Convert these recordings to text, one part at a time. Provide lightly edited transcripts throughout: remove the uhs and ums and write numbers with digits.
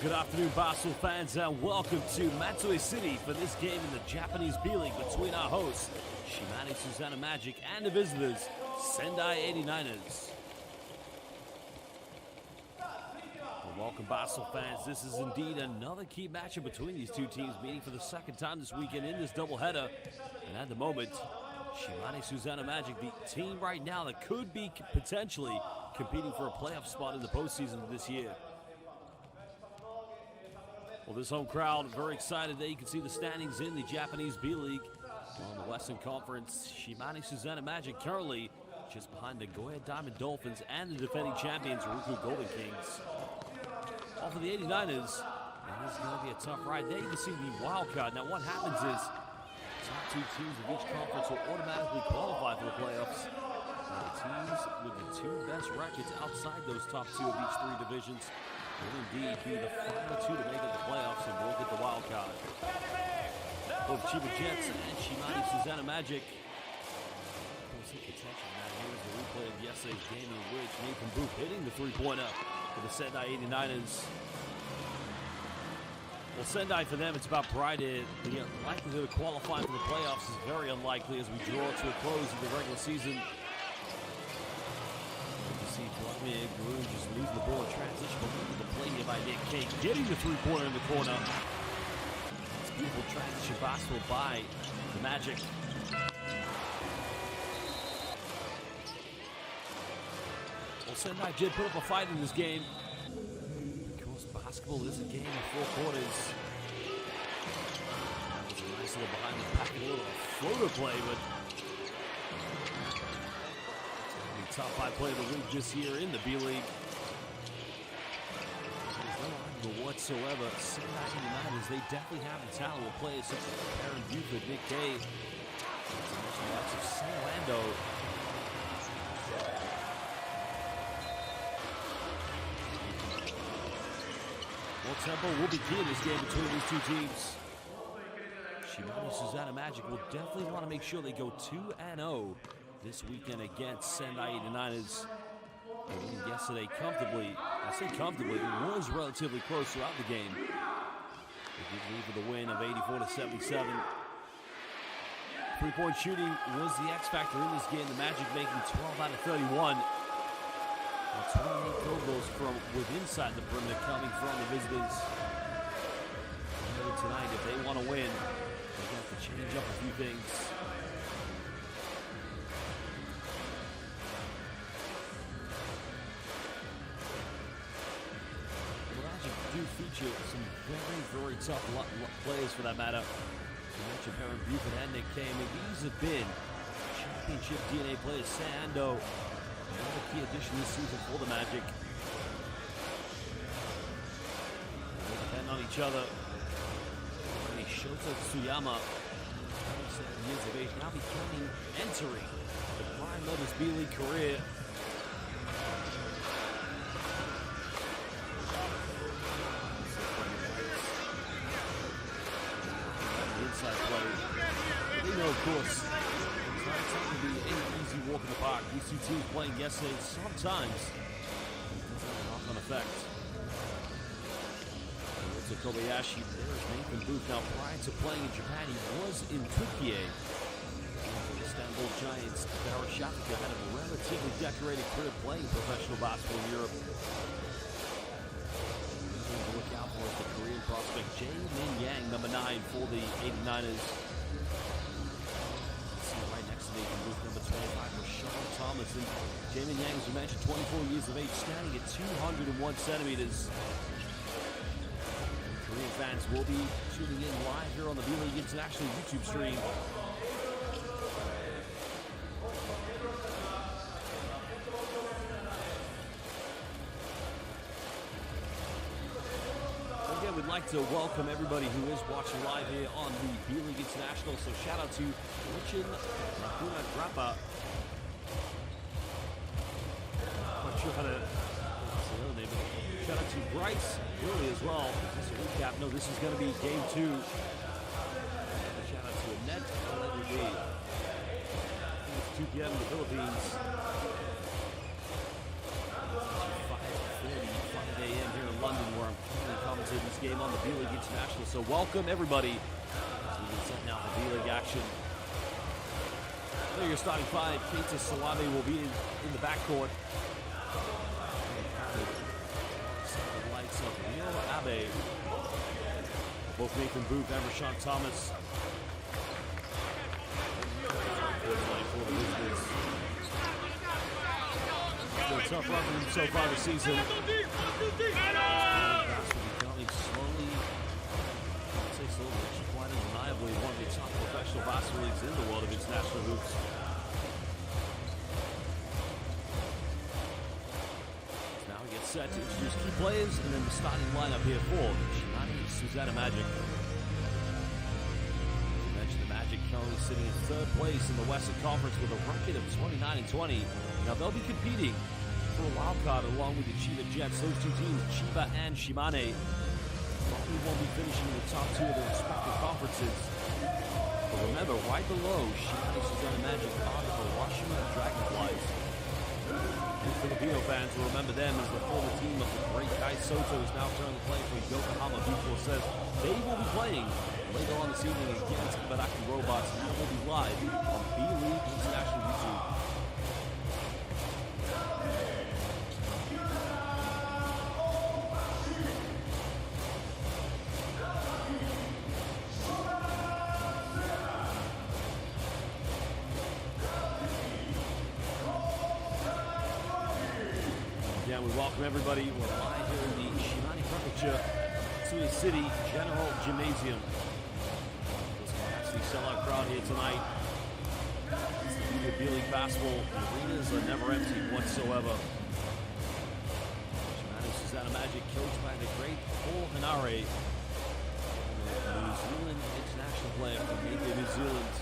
Good afternoon, Basel fans, and welcome to Matsue City for this game in the Japanese B.LEAGUE between our hosts, Shimane SUSANOO Magic, and the visitors, Sendai 89ers. Well, welcome, Basel fans. This is indeed another key matchup between these two teams, meeting for the second time this weekend in this doubleheader. And at the moment, Shimane SUSANOO Magic, the team right now that could be potentially competing for a playoff spot in the postseason this year. Well, this home crowd very excited that you can see the standings in the Japanese B.LEAGUE. On the Western Conference, Shimane SUSANOO Magic currently just behind the Nagoya Diamond Dolphins and the defending champions, Ryukyu Golden Kings. Off of the 89ers, it is going to be a tough ride. There you can see the wild card. Now what happens is, top two teams of each conference will automatically qualify for the playoffs. Now the teams with the two best records outside those top two of each three divisions will indeed be the final two to make it the playoffs and will get the wild card. Both Chiba Jets and Shimane SUSANOO Magic. Of course, in contention. Now here's the replay of yesterday's game in which Nathan Booth hitting the three-pointer for the Sendai 89ers. Well, Sendai, for them, it's about pride. The likelihood of qualifying for the playoffs is very unlikely as we draw to a close of the regular season. You see Vladimir Groom just losing the ball in transition, but look at the play here by Nick Cage, getting the three-pointer in the corner. It's a beautiful transition basketball by the Magic. Well, Sendai did put up a fight in this game. Basketball is a game of four quarters. That was a nice little behind the pack, a little floater play, but the top five play of the week this year in the B.LEAGUE. There's no argument whatsoever. Sendai 89ers, they definitely have the talent with players such as Aaron Buford, Nick Kay, the likes of San Orlando. Well, tempo will be key in this game between these two teams. Shimane SUSANOO Magic will definitely want to make sure they go 2-0 this weekend against Sendai 89ers. They won yesterday comfortably. I say comfortably, it was relatively close throughout the game. They did leave with a win of 84-77. Three-point shooting was the X factor in this game. The Magic making 12 out of 31. 28 field goals from inside the perimeter coming from the visitors. Tonight, if they want to win, they have to change up a few things. The Magic do feature some very, very tough players for that matter. You mentioned Aaron Buford and Nick Kay. I mean, these have been championship DNA players. Sando. Another key addition this season for the Magic. They depend on each other. Shota Tsuyama, 27 years of age, now entering the prime of his B.LEAGUE career. Inside play. They know, of course, it's not something to be any easy walk in the park. These two teams playing yesterday, sometimes it does have a knock-on effect. To Kobayashi, there's Nathan Booth. Now, prior to playing in Japan, he was in Turkey. The Istanbul Giants, Barış Şafika had a relatively decorated career playing professional basketball in Europe. To look out for the Korean prospect, Jae-Min Yang, number 9 for the 89ers. See right next to Nathan Booth, number 25 for Sean Thomas. And Jae-Min Yang, as we mentioned, 24 years of age, standing at 201 centimeters. Korean fans will be tuning in live here on the B.LEAGUE International YouTube stream. Again, we'd like to welcome everybody who is watching live here on the B.LEAGUE International. So shout out to Richin Nakuna Grappa. Not sure how to say the name, but shout out to Bryce Willie as well. Just a recap. No, this is going to be game 2. Shout out to Annette LWB. It's 2 p.m. in the Philippines. 5 5 a.m. here in London, where I'm currently commentating this game on the B.LEAGUE International. So welcome, everybody. So we get set now for B.LEAGUE action. So your starting five, Keita Salame will be in the backcourt. The lights of Rio Abe. Both Nathan Booth and Rashawn Thomas. It's been a tough run for them so far this season. Becoming slowly, I'd say slowly, actually quite undeniably one of the top professional basketball leagues in the world of international hoops. Now we get set to introduce key players and then the starting lineup here for Shimane SUSANOO Magic. Magic currently sitting in third place in the Western Conference with a record of 29-20. Now they'll be competing for a wild card along with the Chiba Jets. Those two teams, Chiba and Shimane, probably won't be finishing in the top two of their respective conferences. But remember, right below Shimane SUSANOO Magic are the Hiroshima Dragonflies. And Filipino fans will remember them as the former team of the great Kai Soto is now currently playing for Yokohama B.LEAGUE. Says they will be playing later on this evening against Baraki Robots, and that will be live on B.LEAGUE International YouTube. Again, we welcome everybody. We're live here in the Shimane Prefecture, Tsui City General Gymnasium. Sellout crowd here tonight. It's the beauty of B.LEAGUE basketball. The arenas are never empty whatsoever. Shimane SUSANOO Magic, coached by the great Paul Hanare, a New Zealand international player from Mayfair, New Zealand.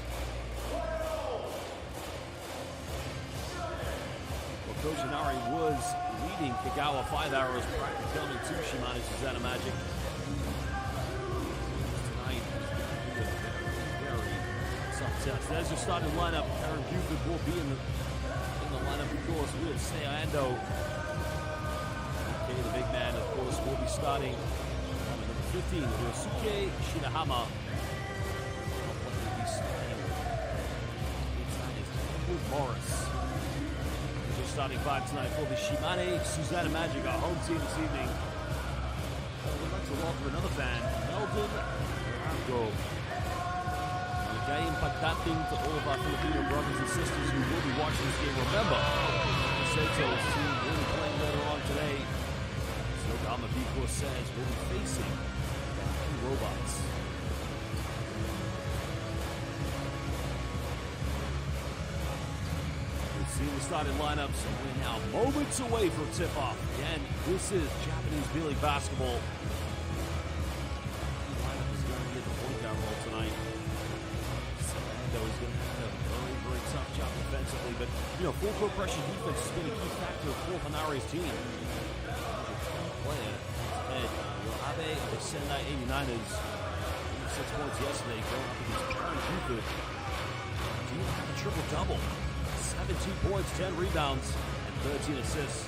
Well, Coach Hanare was leading Kagawa 5 arrows prior to coming to Shimane SUSANOO Magic. There's your starting lineup. Aaron Buford will be in the lineup, of course, with Seando. Okay, the big man, of course, will be starting. Number 15, Ryosuke Shirahama. With Morris. There's your starting five tonight for the Shimane SUSANOO Magic, our home team this evening. We'd like to welcome another fan, Meldon Rango. Very impacting to all of our Filipino brothers and sisters who will be watching this game. Remember, Seto's team will be playing later on today. As Yokohama B.LEAGUE says, will be facing Baraki Robots. We've seen the starting lineups, and we're now moments away from tip-off. Again, this is Japanese B.LEAGUE basketball. The lineup is going to get the point guard role tonight. Is going to have a very tough job defensively, but full court pressure defense has been a key factor of Paul Hanare's team. Player head Abe of the Sendai 89ers, 6 points yesterday, going up against Aaron Buford. Team had a triple-double, 17 points, 10 rebounds, and 13 assists.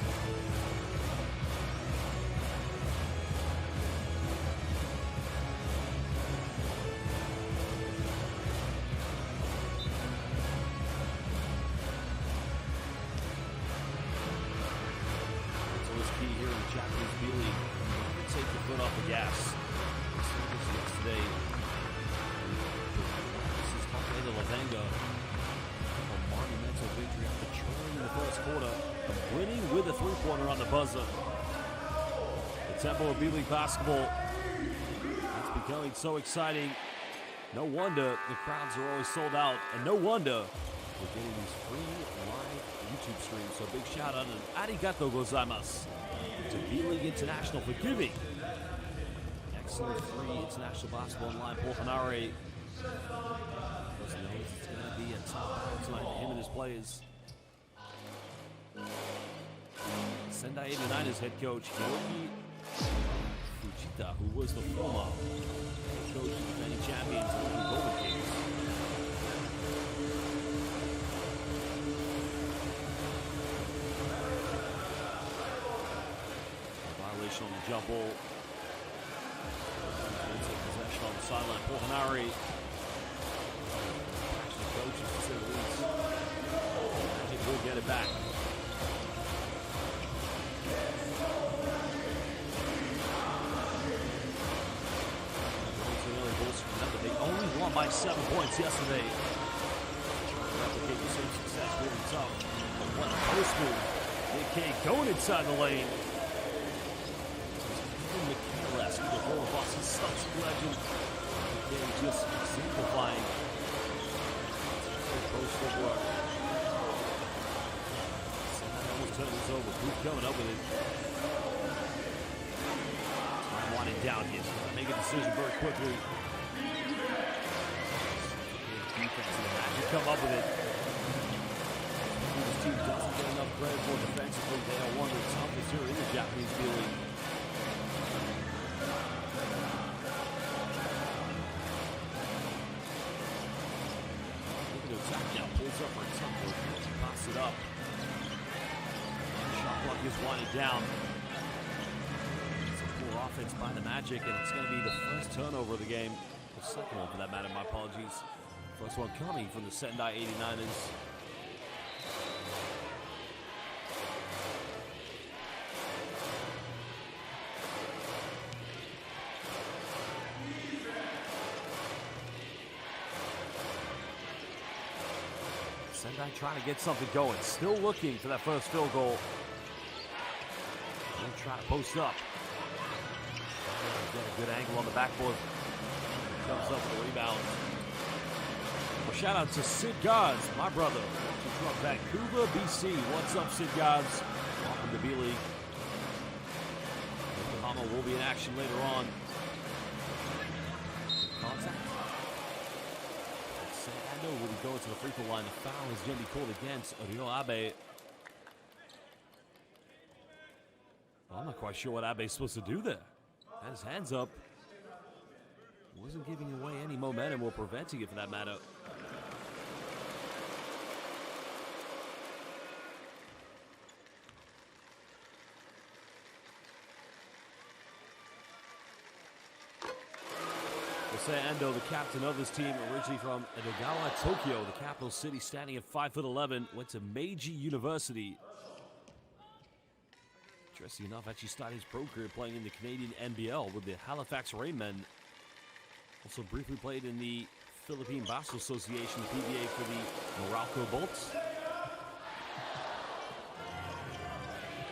Japanese B.LEAGUE, take the foot off the gas. We saw this yesterday. This is Hokkaido Lavenga. A monumental victory after trailing in the first quarter and winning with a three-pointer on the buzzer. The tempo of B.LEAGUE basketball, it's becoming so exciting. No wonder the crowds are always sold out, and no wonder we're getting these free live YouTube streams. So big shout out and arigatou gozaimasu to B.LEAGUE International for giving excellent free international basketball online. Paul Hanare knows it's going to be a top battle tonight for him and his players. Sendai 89ers head coach Hiroki Fujita, who was the former head coach of many champions of the Golden Kings. ground ball. Take possession on the sideline. Paul Hanari. Actually, coaches to say the least. Magic will get it back. They only won by 7 points yesterday. Trying to replicate the same success really tough. What a post move. Nick K going inside the lane. Even McHale-esque with the whole Boston Celtics legend. Nick K just simplifying. Post footwork. Almost turned this over. Booth coming up with it. Time winding down here. So make a decision very quickly. Defense and the Magic come up with it. This team doesn't get enough credit for defensively. They are one of the toughest here in the Japanese B.LEAGUE. Looking to attack now, pulls up for a tumble. Pass it up. Shot clock is winding down. It's a poor offense by the Magic, and it's going to be the first turnover of the game. The second one, for that matter. My apologies. First one coming from the Sendai 89ers. Sendai trying to get something going. Still looking for that first field goal. And try to post up. Get a good angle on the backboard. Comes up with a rebound. Well, shout out to Sid Gods, my brother, watching from Vancouver, BC. What's up, Sid Gods? Welcome to B.LEAGUE. Oklahoma will be in action later on. Contact. SENDAI will be going to the free throw line. The foul is going to be called against Ryo Abe. Well, I'm not quite sure what Abe's supposed to do there. Had his hands up. Wasn't giving away any momentum or preventing it for that matter. Endo, the captain of this team, originally from Edogawa, Tokyo, the capital city, standing at 5'11", went to Meiji University. Interesting enough, actually started his pro career playing in the Canadian NBL with the Halifax Rainmen. Also briefly played in the Philippine Basketball Association, PBA, for the Meralco Bolts.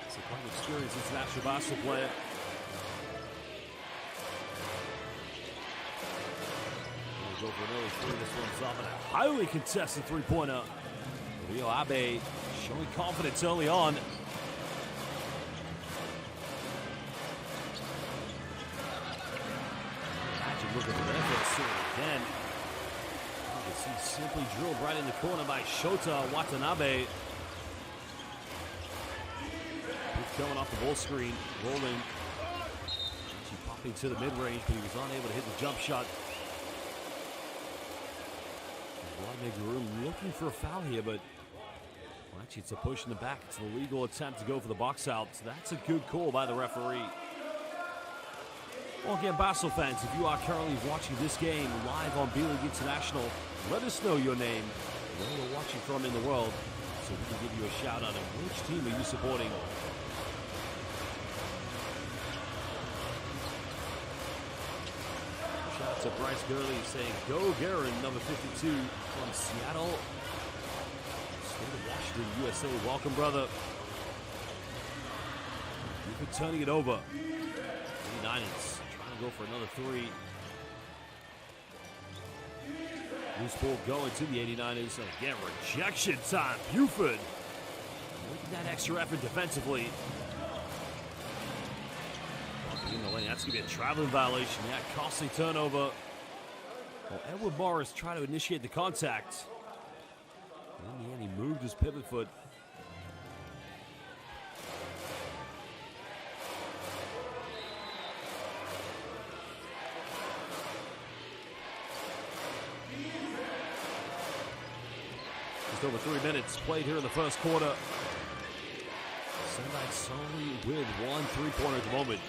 It's a quite an experienced international basketball player. Go for another three. This one's up, and a highly contested three-pointer. Ryo Abe showing confidence early on. Magic looking for the effort again. You can see simply drilled right in the corner by Shota Watanabe. Coming off the ball screen, rolling. Actually popping to the mid-range, but he was unable to hit the jump shot. Room looking for a foul here, but well, actually it's a push in the back. It's an illegal attempt to go for the box out. So that's a good call by the referee. Well, again, basketball fans, if you are currently watching this game live on B.LEAGUE International, let us know your name, where you're watching from in the world, so we can give you a shout out. And which team are you supporting? To Bryce Gurley saying, "Go Garen," number 52 from Seattle, state of Washington, USA. Welcome, brother. You've been turning it over. 89ers trying to go for another three. Loose ball going to the 89ers. And again, rejection time. Buford making that extra effort defensively. In the lane. That's going to be a traveling violation. Yeah, costly turnover. Well, Edward Morris tried to initiate the contact. In the end, he moved his pivot foot. Just over 3 minutes played here in the first quarter. Sendai solely with one three-pointer at the moment.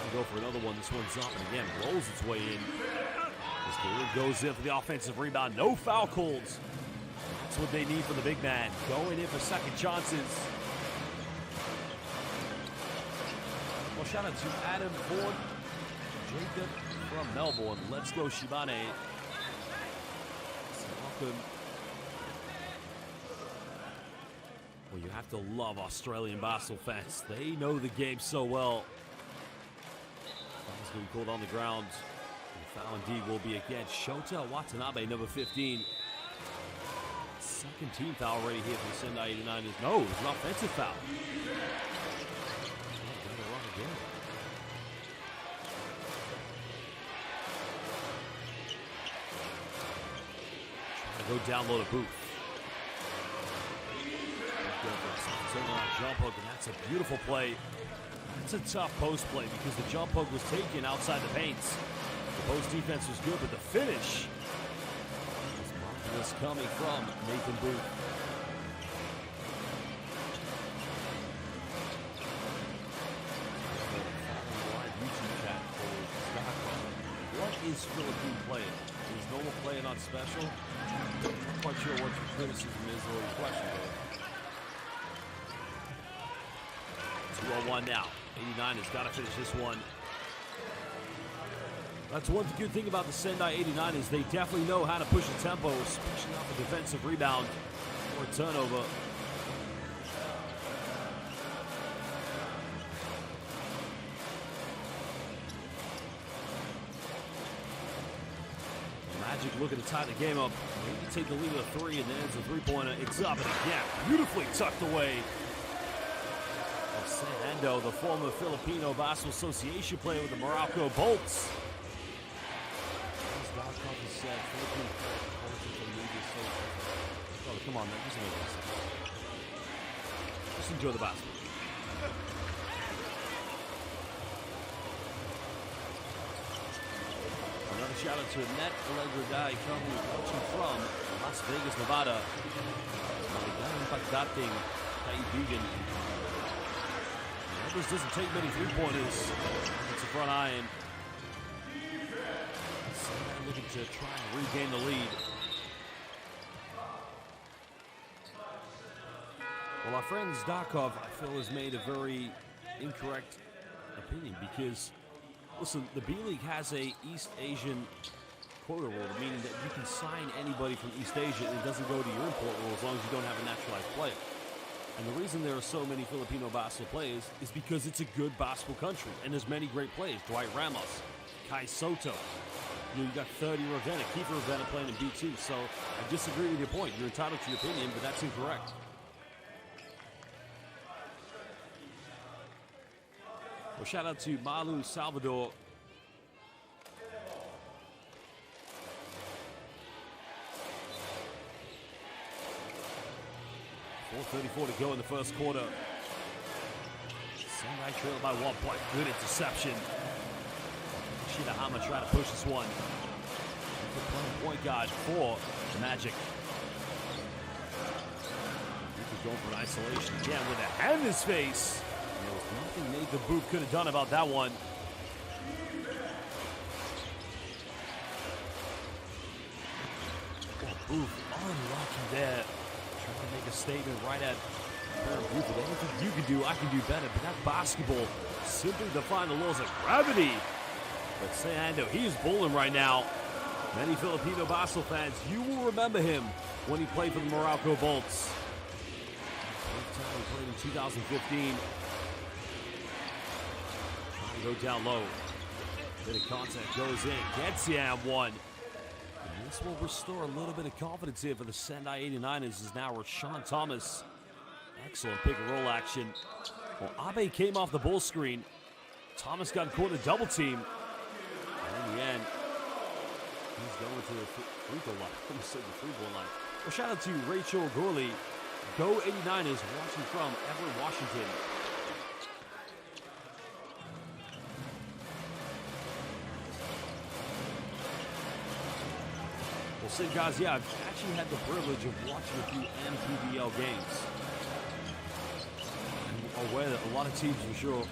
Trying to go for another one. This one's up and again rolls its way in. As the goes in for the offensive rebound. No foul calls. That's what they need for the big man. Going in for second chances. Well, shout out to Adam Ford, Jacob from Melbourne. Let's go, Shimane. Welcome. Well, you have to love Australian basketball fans. They know the game so well. Foul's going to be called on the ground. The foul indeed will be against Shota Watanabe, number 15. Second team foul already here for the Sendai 89ers. No, it's an offensive foul. Trying to go down low to Booth. Jump hook, and that's a beautiful play. That's a tough post play because the jump hook was taken outside the paints. The post defense was good, but the finish was coming from Nathan Booth. What is Philippine playing? Is normal play not special? I'm not quite sure what your criticism is or your question is. 2-on-1 now. 89 has got to finish this one. That's one good thing about the Sendai 89 is they definitely know how to push the tempo, especially off a defensive rebound or a turnover. Magic looking to tie the game up. Maybe take the lead of the three, and then it's a three-pointer. It's up and again, beautifully tucked away. SUSANOO, the former Filipino Basketball Association player with the Morocco Bolts. As Doc Coffey said, Philippine coaches and media so. Oh, come on, man. Just enjoy the basketball. Another shout out to Annette Allegra guy currently watching from Las Vegas, Nevada. Impactating Kaibigan. Evers doesn't take many three-pointers. It's a front iron. Looking to try and regain the lead. Well, our friend Zdakov, I feel, has made a very incorrect opinion because, listen, the B-League has a East Asian quota rule, meaning that you can sign anybody from East Asia and it doesn't go to your import rule as long as you don't have a naturalized player. And the reason there are so many Filipino basketball players is because it's a good basketball country, and there's many great players. Dwight Ramos, Kai Soto. You got 30 Ravenna, Kiefer Ravenna playing in B2. So I disagree with your point. You're entitled to your opinion, but that's incorrect. Well, shout out to Malu Salvador. .434 to go in the first quarter. Sendai trailed by 1 point. Good interception. Shidahama trying to push this one. Point guard for the Magic. Going for an isolation again with a hand in his face. There was nothing Nathan Booth could have done about that one. Oh, Booth unlucky there. Trying to make a statement right at Booth. With anything you can do, I can do better. But that basketball simply defying the laws of gravity. But SUSANOO, he is bowling right now. Many Filipino basketball fans, you will remember him when he played for the Morocco Bolts. He played in 2015. Trying to go down low. Bit of contact goes in. Gets Yam one. And this will restore a little bit of confidence here for the Sendai 89ers as now Rashawn Thomas. Excellent pick and roll action. Well, Abe came off the ball screen. Thomas got caught in a double team. And in the end, he's going to the free throw line. I'm going to say the free throw line. Well, shout out to Rachel Gorley. Go 89ers, watching from Everett, Washington. Well, Sid, guys, yeah, I've actually had the privilege of watching a few NPBL games. I'm aware that a lot of teams, for sure,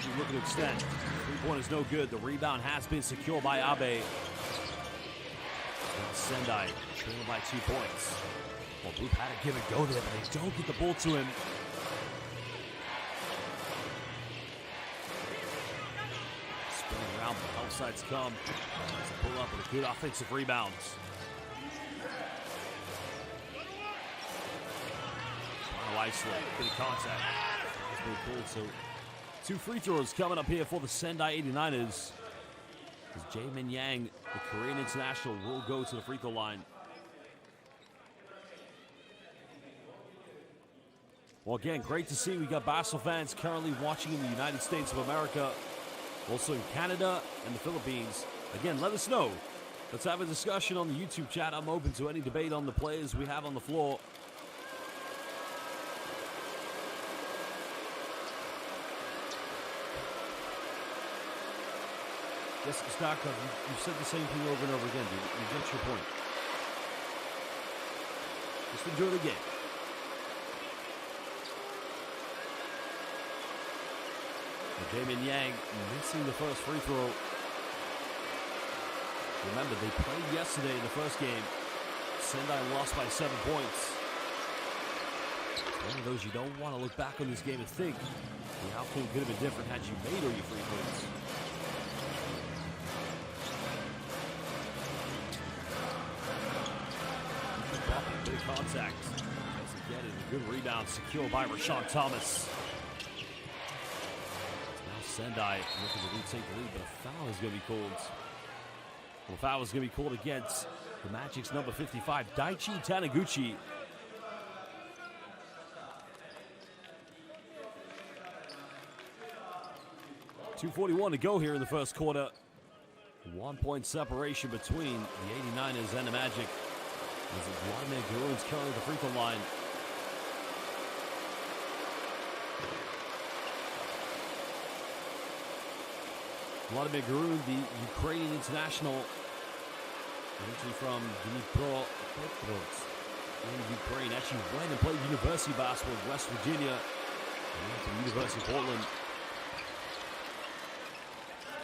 Magic looking to extend. Three-point is no good. The rebound has been secured by Abe. Sendai trailing by 2 points. Well, Blue had to give it go there, but they don't get the ball to him. Spinning around, but help sides come. It's a pull up and a good offensive rebound. Trying to isolate, bit of contact. That's really cool. So 2 free throws coming up here for the Sendai 89ers. As Jae-Min Yang, the Korean international, will go to the free throw line. Well, again, great to see. We got basketball fans currently watching in the United States of America, also in Canada and the Philippines. Again, let us know. Let's have a discussion on the YouTube chat. I'm open to any debate on the players we have on the floor. Yes, Starkov, you've said the same thing over and over again, dude. You get your point. Just enjoy the game. Jae-Min Yang missing the first free throw. Remember, they played yesterday in the first game. Sendai lost by 7 points. It's one of those you don't want to look back on this game and think the outcome could have been different had you made all your free throws. Big contact. As again, a good rebound secured by Rashawn Thomas. Now Sendai looking to retake the lead, but a foul is going to be called. Well, a foul is going to be called against the Magic's number 55, Daichi Taniguchi. .241 to go here in the first quarter. 1 point separation between the 89ers and the Magic. As Vladimir Garun's currently the free throw line. Vladimir Garun, the Ukrainian international, originally from Dnipro in Ukraine, actually went and played university basketball in West Virginia and went to University of Portland.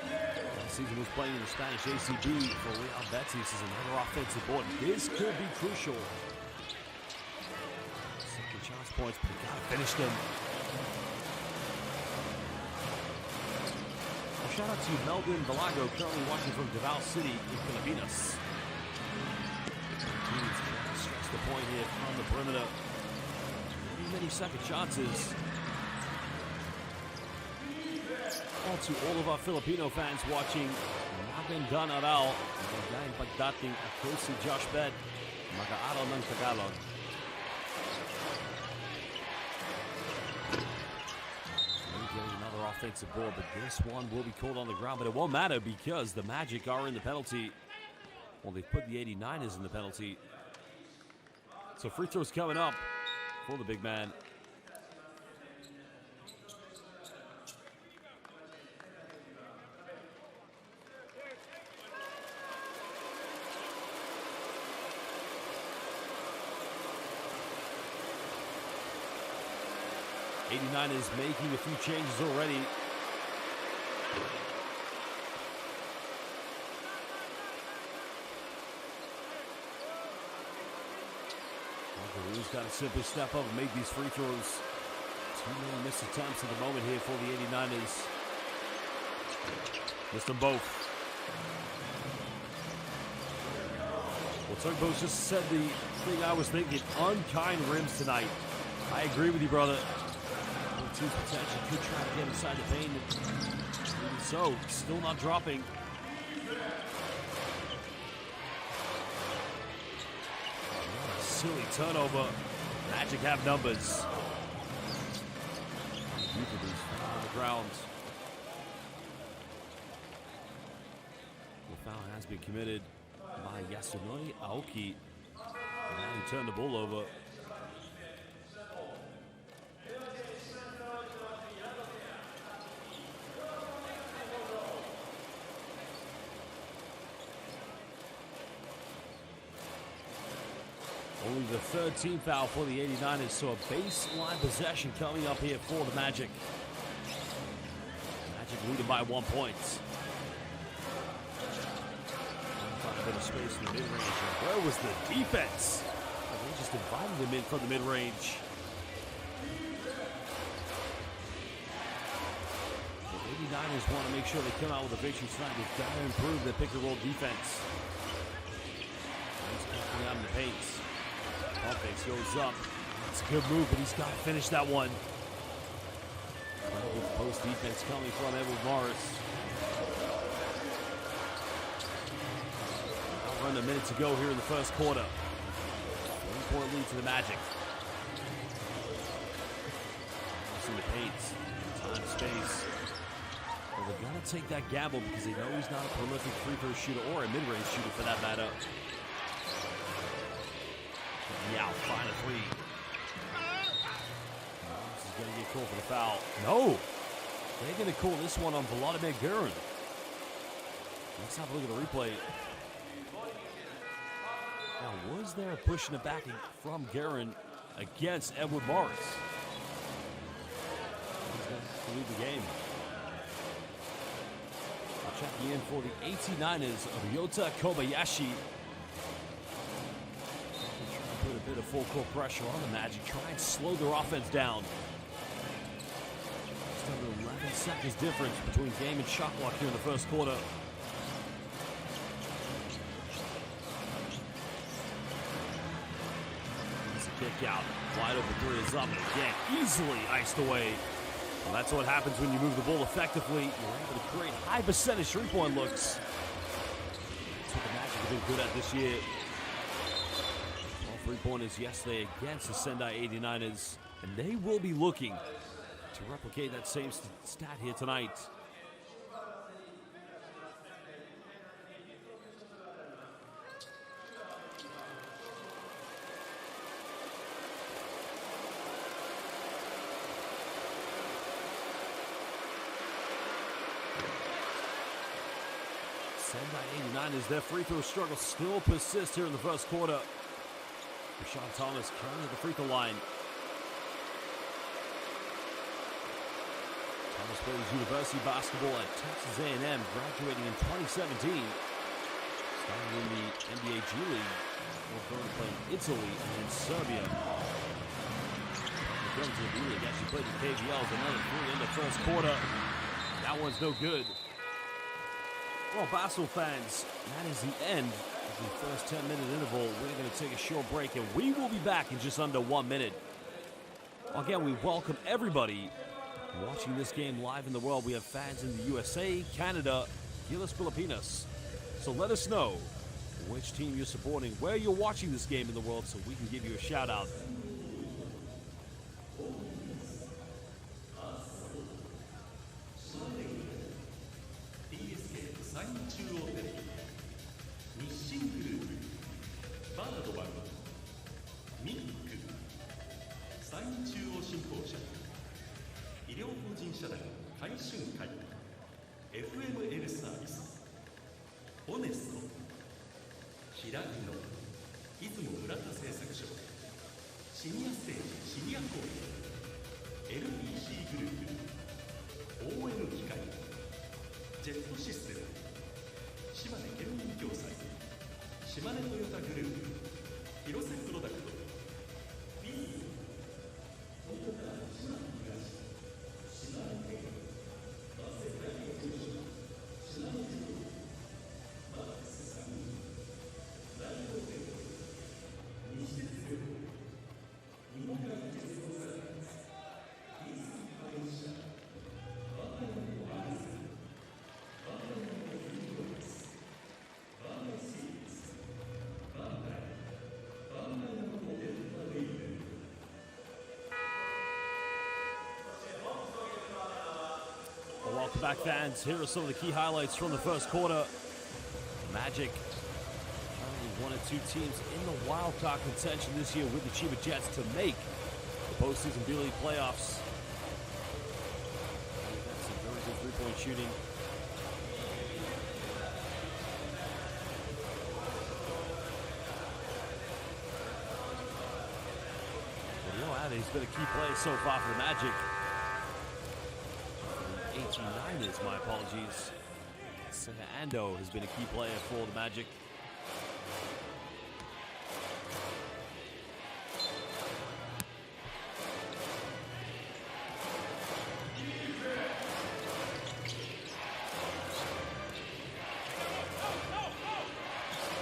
Last season was playing in the Spanish ACB for Real Betis as another offensive board. This could be crucial. Second chance points, but they gotta finish them. Well, shout out to Melvin Belago, currently watching from Davao City in Pilipinas. Teams trying to stretch the point here on the perimeter. Many second chances. To all of our Filipino fans watching, magandang araw, magandang pagdating, ako si Josh Bed, mag-aaral ng Tagalog. Getting another offensive board, but this one will be called on the ground, but it won't matter because the Magic are in the penalty. Well, they've put the 89ers in the penalty. So free throws coming up for the big man. '89 is making a few changes already. He's got to simply step up and make these free throws. Too many missed attempts at the moment here for the 89ers. Missed them both. Well, Tugboat just said the thing I was thinking. Unkind rims tonight. I agree with you, brother. Team's potential could try to get inside the paint. Even so, still not dropping. What a silly turnover. Magic have numbers. On the ground. The foul has been committed by Yasunori Aoki. And now he turned the ball over. Only the third team foul for the 89ers, so a baseline possession coming up here for the Magic. leading by 1 point. Find a bit of space in the mid-range. Where was the defense? They just invited him in from the mid-range. The 89ers want to make sure they come out with a victory tonight. They've got to improve their pick-and-roll defense. He's kicking out in the paint. Offense goes up. It's a good move, but he's got to finish that one. With post defense coming from Edward Morris. Around a minute to go here in the first quarter. 1-point lead to the Magic. In the paint. Time, space. Well, they're going to take that gamble because they know he's not a prolific free throw shooter or a mid-range shooter for that matter. Yeah, find a three. This is going to get called for the foul. No! They're going to call this one on Vladimir Guerin. Let's have a look at the replay. Now, was there a push in the back from Guerin against Edward Morris? He's going to lead the game. Checking in for the 89ers of Yota Kobayashi. Put a bit of full court pressure on the Magic. Try and slow their offense down. Just under 11 seconds difference between game and shot clock here in the first quarter. It's a kick out. Wide open three is up. Again, easily iced away. Well, that's what happens when you move the ball effectively. You're able to create high percentage three-point looks. That's what the Magic have been good at this year. 12 three-pointers yesterday against the Sendai 89ers, and they will be looking to replicate that same stat here tonight. Sendai 89ers, their free throw struggle still persists here in the first quarter. Rashawn Thomas carrying the free throw line. Thomas plays university basketball at Texas A&M, graduating in 2017. Starting in the NBA G League, before playing Italy and then Serbia. Going to the B League, actually played the KVLs, another three in the first quarter. That one's no good. Well, basketball fans, that is the end of the first 10-minute interval. We're going to take a short break, and we will be back in just under 1 minute. Again, we welcome everybody watching this game live in the world. We have fans in the USA, Canada, Gilas Filipinas. So let us know which team you're supporting, where you're watching this game in the world, so we can give you a shout-out. Welcome back, fans. Here are some of the key highlights from the first quarter. Magic, only one of two teams in the wildcard contention this year with the Chiba Jets to make the postseason B-League playoffs. That's some very good three-point shooting. Well, you know, he's been a key player so far for the Magic. 18 89ers, my apologies. Ando has been a key player for the Magic.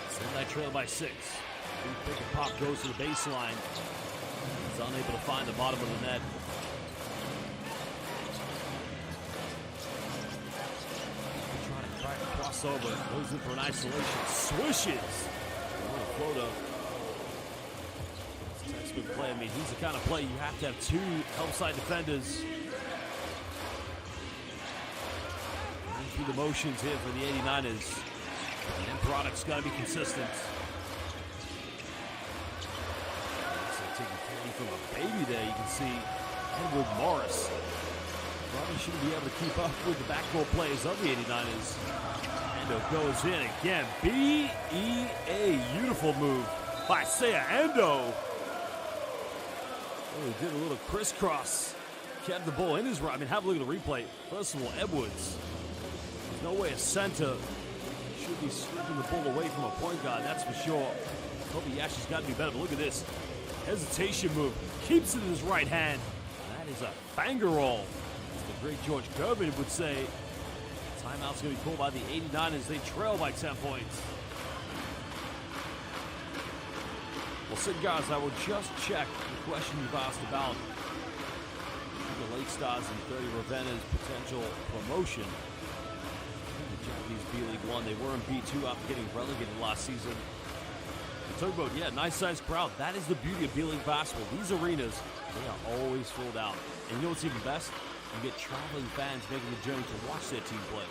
Sendai trail by 6. Big pick and pop goes to the baseline. He's unable to find the bottom of the net. Crossover, goes in for an isolation, swishes. Oh, floater. It's a textbook play. I mean, he's the kind of play you have to have 2 help side defenders. Running through the motions here for the 89ers. The end product's got to be consistent. Taking candy from a baby there, you can see Edward Morris. Probably shouldn't be able to keep up with the backcourt players of the 89ers. Ando goes in again. B.E.A. Beautiful move by Ando. Oh, he did a little crisscross. Kept the ball in his right. I mean, have a look at the replay. First of all, Edwards. There's no way a center should be stripping the ball away from a point guard, that's for sure. Kobayashi's got to be better, but look at this. Hesitation move. Keeps it in his right hand. That is a banger roll. The great George Gervin would say. Timeout's going to be called by the 89ers. They trail by 10 points. Well, Sid, guys, I will just check the question you've asked about the Lake Stars and 30 Ravenna's potential promotion. The Japanese B-League 1, they were in B2 after getting relegated last season. We talk about, yeah, nice sized crowd. That is the beauty of B-League basketball. These arenas, they are always sold out. And you know what's even best? You get traveling fans making the journey to watch their team play.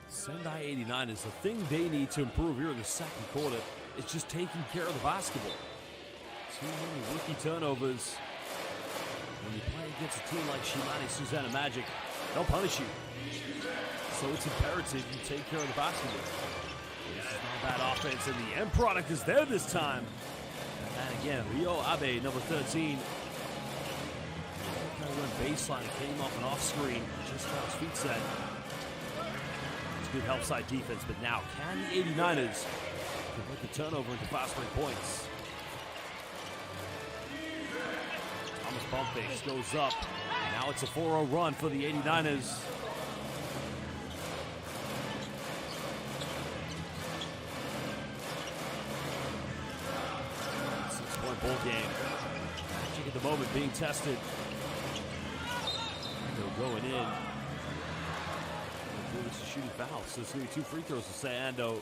Sendai 89ers, the thing they need to improve here in the second quarter is just taking care of the basketball. Too many rookie turnovers. When you play against a team like Shimane SUSANOO Magic, they'll punish you. So it's imperative you take care of the basketball. This is not bad offense, and the end product is there this time. And again, Ryo Abe, number 13. Kind of went baseline, came off an off screen, just got his feet set. Good help side defense, but now can the 89ers convert the turnover into fast break points? Thomas pump fakes, goes up. Now it's a 4-0 run for the 89ers. Six-point ball game. Magic at the moment being tested. They're going in. It's a shooting foul, so it's going to be 2 free throws to Ando.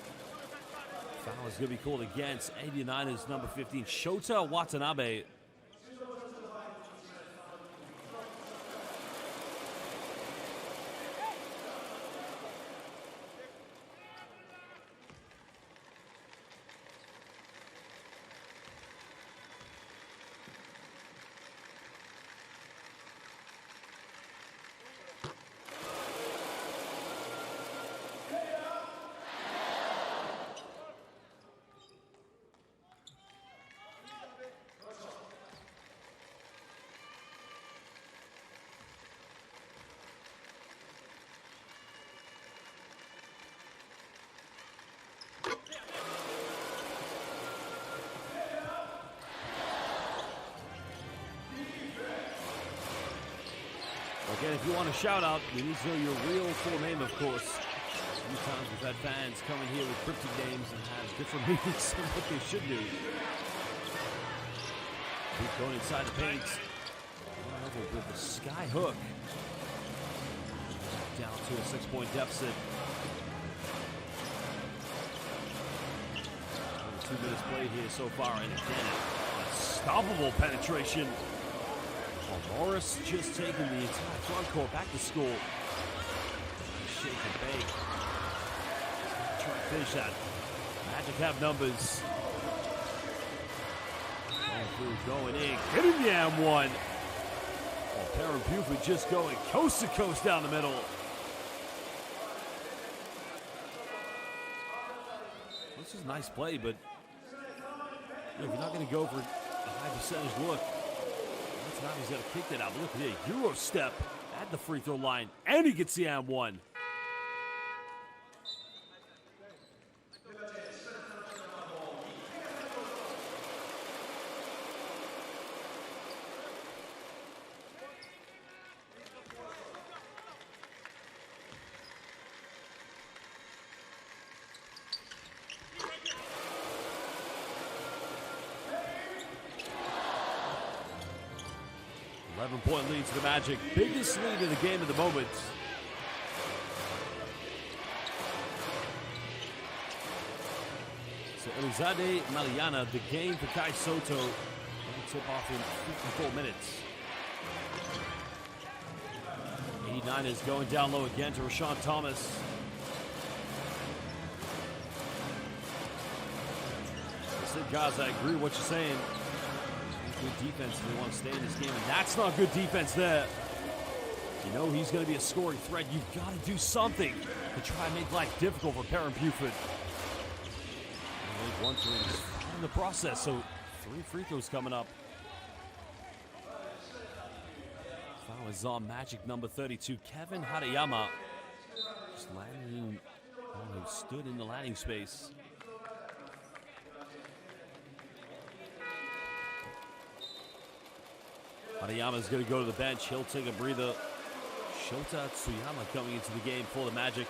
Foul is going to be called against 89ers number 15, Shota Watanabe. Again, if you want a shout out, we need to know your real full name, of course. Sometimes we've had fans come in here with cryptic names and have different meanings than what they should do. Keep going inside the paint. Over with the sky hook. Down to a 6-point deficit. 2 minutes played here so far, and again, unstoppable penetration. Morris just taking the entire front court back to school. shake and bake. Try to finish that. Magic have numbers. Going through, going in, hitting the M1. Well, Perrin Buford just going coast to coast down the middle. This is a nice play, but if you're not going to go for a high percentage look, that's not he's going to kick that out. But look at the Euro step at the free throw line, and he gets the M1. Point lead to the Magic. Biggest lead in the game at the moment. So Elizade Maliana, the game for Kai Soto. Going to tip off in 54 minutes. 89ers going down low again to Rashawn Thomas. I said, guys, I agree with what you're saying. Good defense if you want to stay in this game, and that's not good defense there. You know he's going to be a scoring threat. You've got to do something to try and make life difficult for Perrin Buford. One three in the process, so 3 free throws coming up. Foul is on Magic number 32, Kevin Harayama. Just landing, stood in the landing space. Harayama's going to go to the bench. He'll take a breather. Shota Tsuyama coming into the game for the Magic.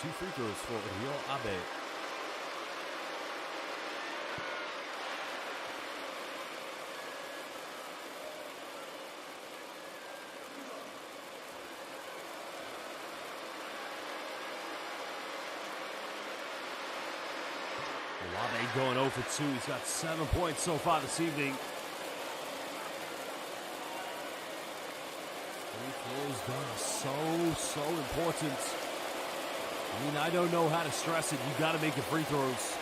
2 free throws for Ryo Abe. Abe going 0 for 2. He's got 7 points so far this evening. Free throws done. So important. I mean, I don't know how to stress it. You got to make your free throws.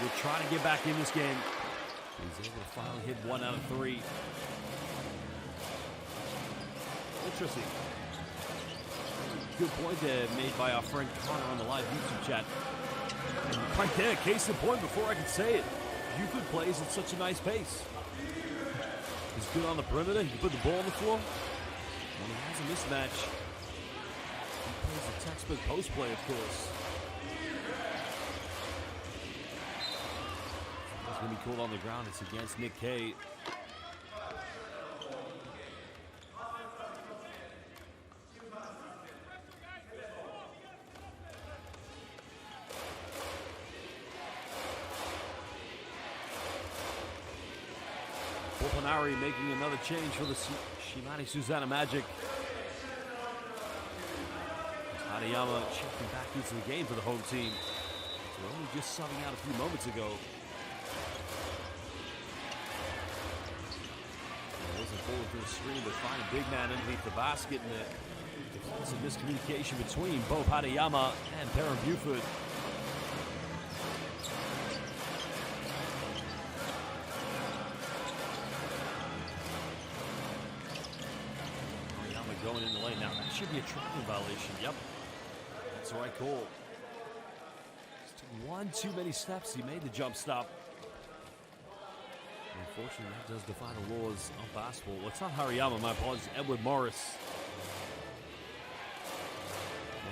You're trying to get back in this game. He's able to finally hit 1 out of 3. Interesting. Good point there made by our friend Connor on the live YouTube chat. And right there, case in point, before I could say it, Buford plays at such a nice pace. He's good on the perimeter. He can put the ball on the floor. When he has a mismatch, he plays a textbook post play, of course. He's going to be called on the ground. It's against Nick Kay. Polponari making another change for the Shimane Susanoo Magic. Harayama checking back into the game for the home team. They're only just subbing out a few moments ago. It wasn't forward to the screen, but find a big man underneath the basket, and there's a miscommunication between both Harayama and Perrin Buford. Going in the lane now. That should be a trapping violation. Yep. That's the right call. Just took one too many steps. He made the jump stop. Unfortunately, that does defy the laws of basketball. Well, it's not Harayama, my apologies. Edward Morris.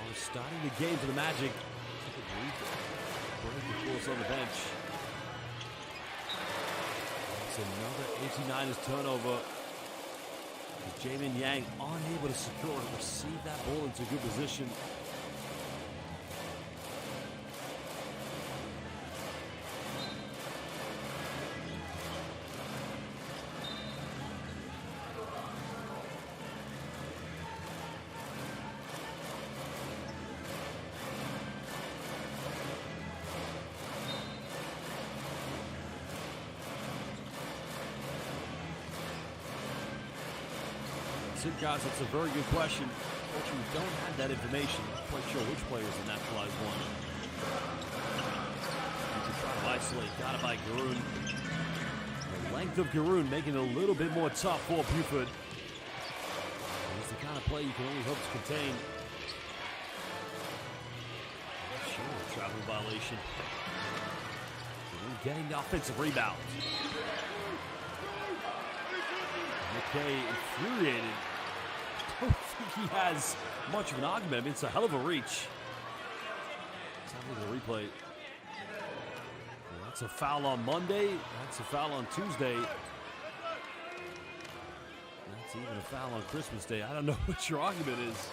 Morris starting the game for the Magic. Took a brief break, of course, on the bench. It's another 89ers turnover. Jamin Yang unable to secure and receive that ball into good position. That's it, guys. That's a very good question. Unfortunately, we don't have that information. Not quite sure which player is the naturalized one. You can try to isolate. Got it by Garoon. The length of Garoon making it a little bit more tough for Buford. It's the kind of play you can only hope to contain. Sure, traveling violation. Garoon getting the offensive rebound. McKay infuriated. I don't think he has much of an argument. I mean, it's a hell of a reach. Let's have a look at the replay. Well, that's a foul on Monday. That's a foul on Tuesday. That's even a foul on Christmas Day. I don't know what your argument is.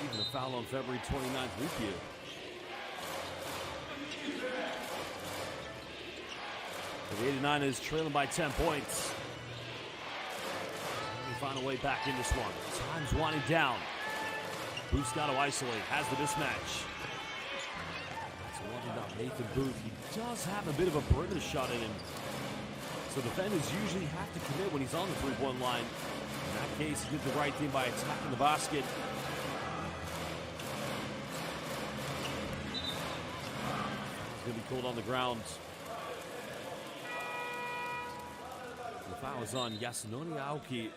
Even a foul on February 29th leap year. The 89ers trailing by 10 points. They find a way back in this one. Time's winding down. Booth's got to isolate. Has the mismatch. That's one about Nathan Booth. He does have a bit of a perimeter shot in him. So defenders usually have to commit when he's on the three-point line. In that case, he did the right thing by attacking the basket. He's going to be called on the ground. The foul is on Yasunori Aoki.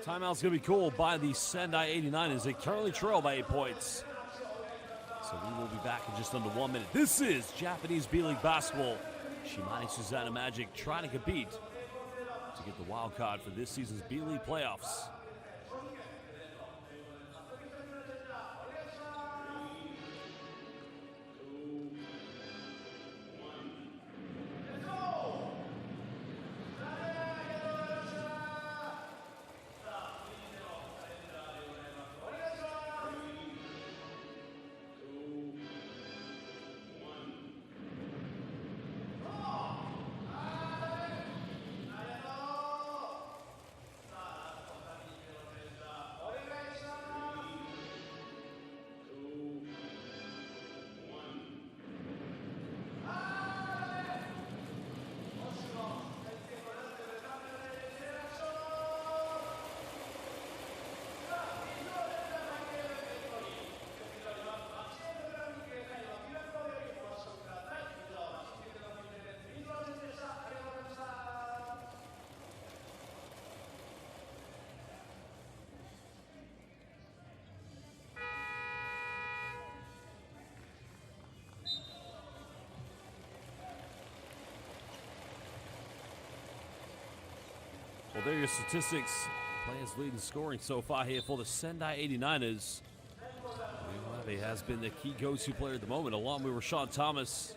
Timeout's going to be called by the Sendai 89ers. They currently trail by 8 points. So we will be back in just under 1 minute. This is Japanese B.LEAGUE basketball. Shimane Susanoo Magic trying to compete to get the wild card for this season's B.LEAGUE playoffs. Well, there are your statistics. Players leading scoring so far here for the Sendai 89ers. He has been the key go-to player at the moment, along with Rashawn Thomas.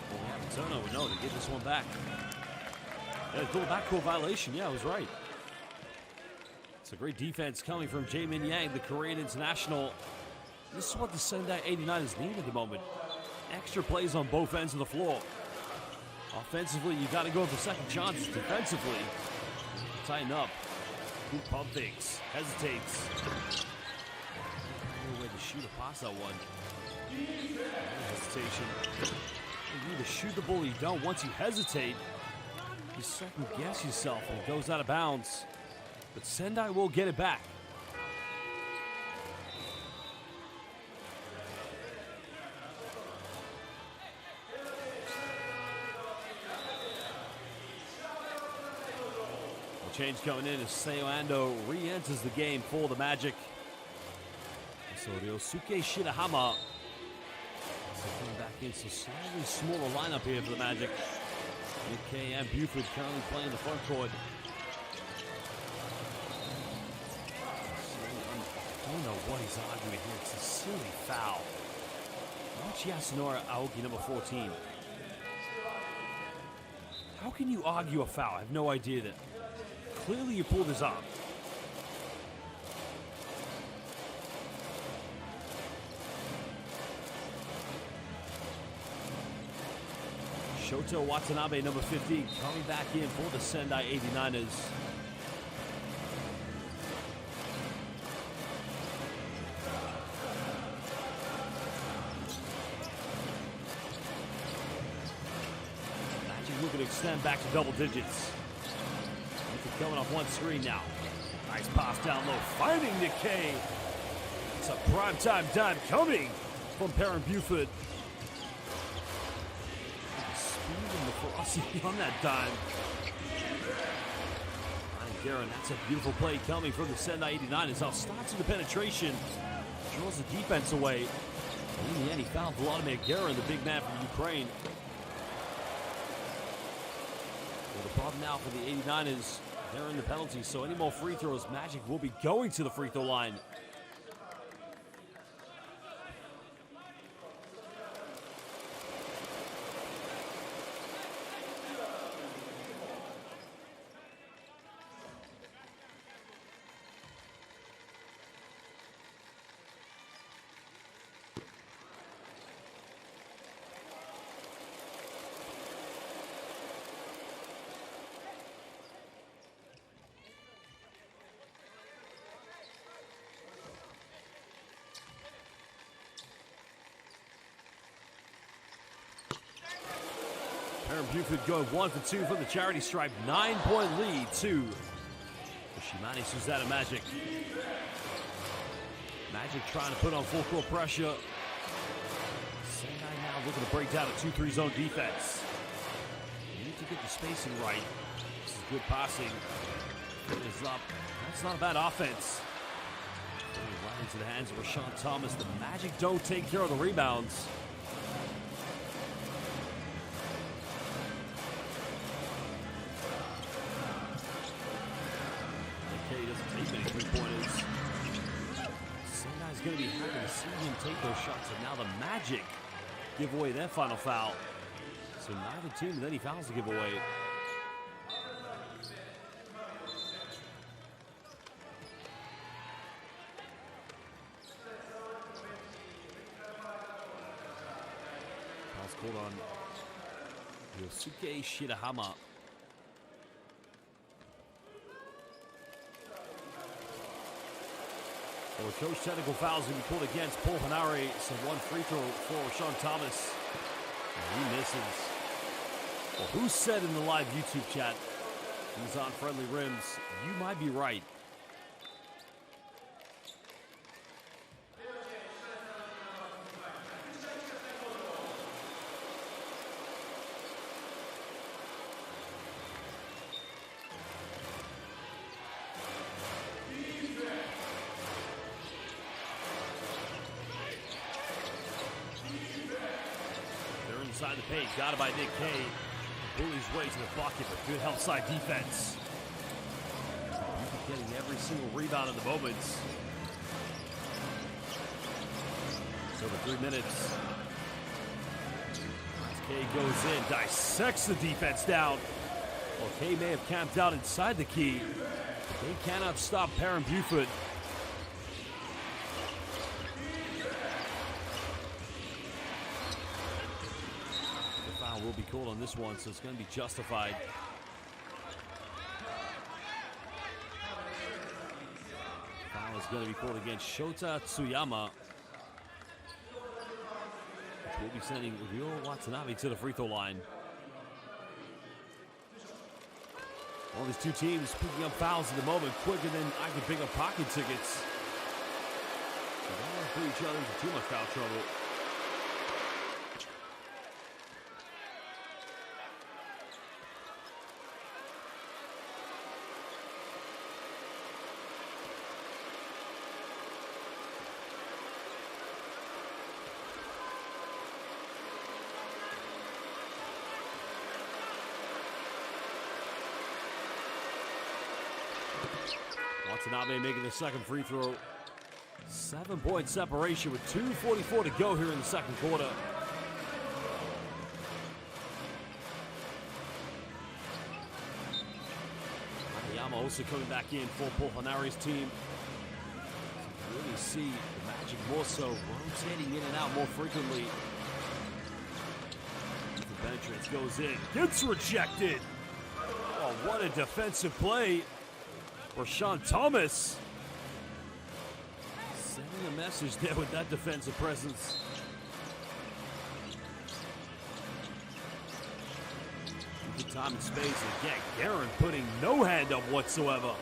Well, we have a turnover. No, to get this one back. Yeah, cool backcourt violation. Yeah, I was right. It's a great defense coming from Jaemin Yang, the Korean international. This is what the Sendai 89ers need at the moment. Extra plays on both ends of the floor. Offensively, you got to go for second chances. Defensively, tighten up. Good pump fakes. Hesitates. No way to shoot or pass that one. Hesitation. You either shoot the ball or you don't. Once you hesitate, you second guess yourself and it goes out of bounds. But Sendai will get it back. The change coming in as Seo Ando re-enters the game for the Magic. So Ryosuke Shirahama coming back in. So slightly smaller lineup here for the Magic. McKay and Buford currently playing the front court. I don't know what he's arguing here. It's a silly foul. Watch Yasunori Aoki, number 14. How can you argue a foul? I have no idea that. Clearly you pulled his arm. Shota Watanabe, number 15, coming back in for the Sendai 89ers. Magic looking to extend back to double digits. Coming off one screen now. Nice pass down low, finding Nick K. It's a primetime dime coming from Perrin Buford. Speed and the ferocity on that dime. Ryan Guerin, that's a beautiful play coming from the Sendai 89ers. Now starts with the penetration, draws the defense away. And in the end, he found Vladimir Guerin, the big man from Ukraine. Well, the problem now for the 89ers, they're in the penalty, so any more free throws, Magic will be going to the free throw line. Perrin Buford going 1 for 2 for the charity stripe. 9-point lead to the Shimane SUSANOO Magic. Magic trying to put on full court pressure. Sendai now looking to break down a 2-3 zone defense. You need to get the spacing right. This is good passing. It is up. That's not a bad offense. Right into the hands of Rashawn Thomas. The Magic don't take care of the rebounds. Three-pointers. Sendai's going to be happy to see him take those shots, and now the Magic give away their final foul. So neither team with any fouls to give away. Pass called on Yosuke Shirahama. Well, coach technical fouls will be pulled against Paul Hanare. So one free throw for Rashawn Thomas. And he misses. Well, who said in the live YouTube chat he's on friendly rims? You might be right. Inside the paint, got it by Nick K. Bullies way to the bucket, but good help side defense. Getting every single rebound at the moments. So over 3 minutes. As K goes in, dissects the defense down. Well, K may have camped out inside the key. They cannot stop Perrin Buford. Will be called on this one, so it's going to be justified. Foul is going to be called against Shota Tsuyama, which will be sending Ryo Watanabe to the free throw line. All these two teams picking up fouls at the moment quicker than I can pick up pocket tickets. So they don't want to put each other into too much foul trouble. Watanabe making the second free throw. 7-point separation with 2:44 to go here in the second quarter. Akiyama also coming back in for Paul Hanare's team. You can really see the Magic more so rotating in and out more frequently. Penetrates, goes in, gets rejected. Oh, what a defensive play for Sean Thomas. Sending a message there with that defensive presence. Good time and space, and again, Guerin putting no hand up whatsoever.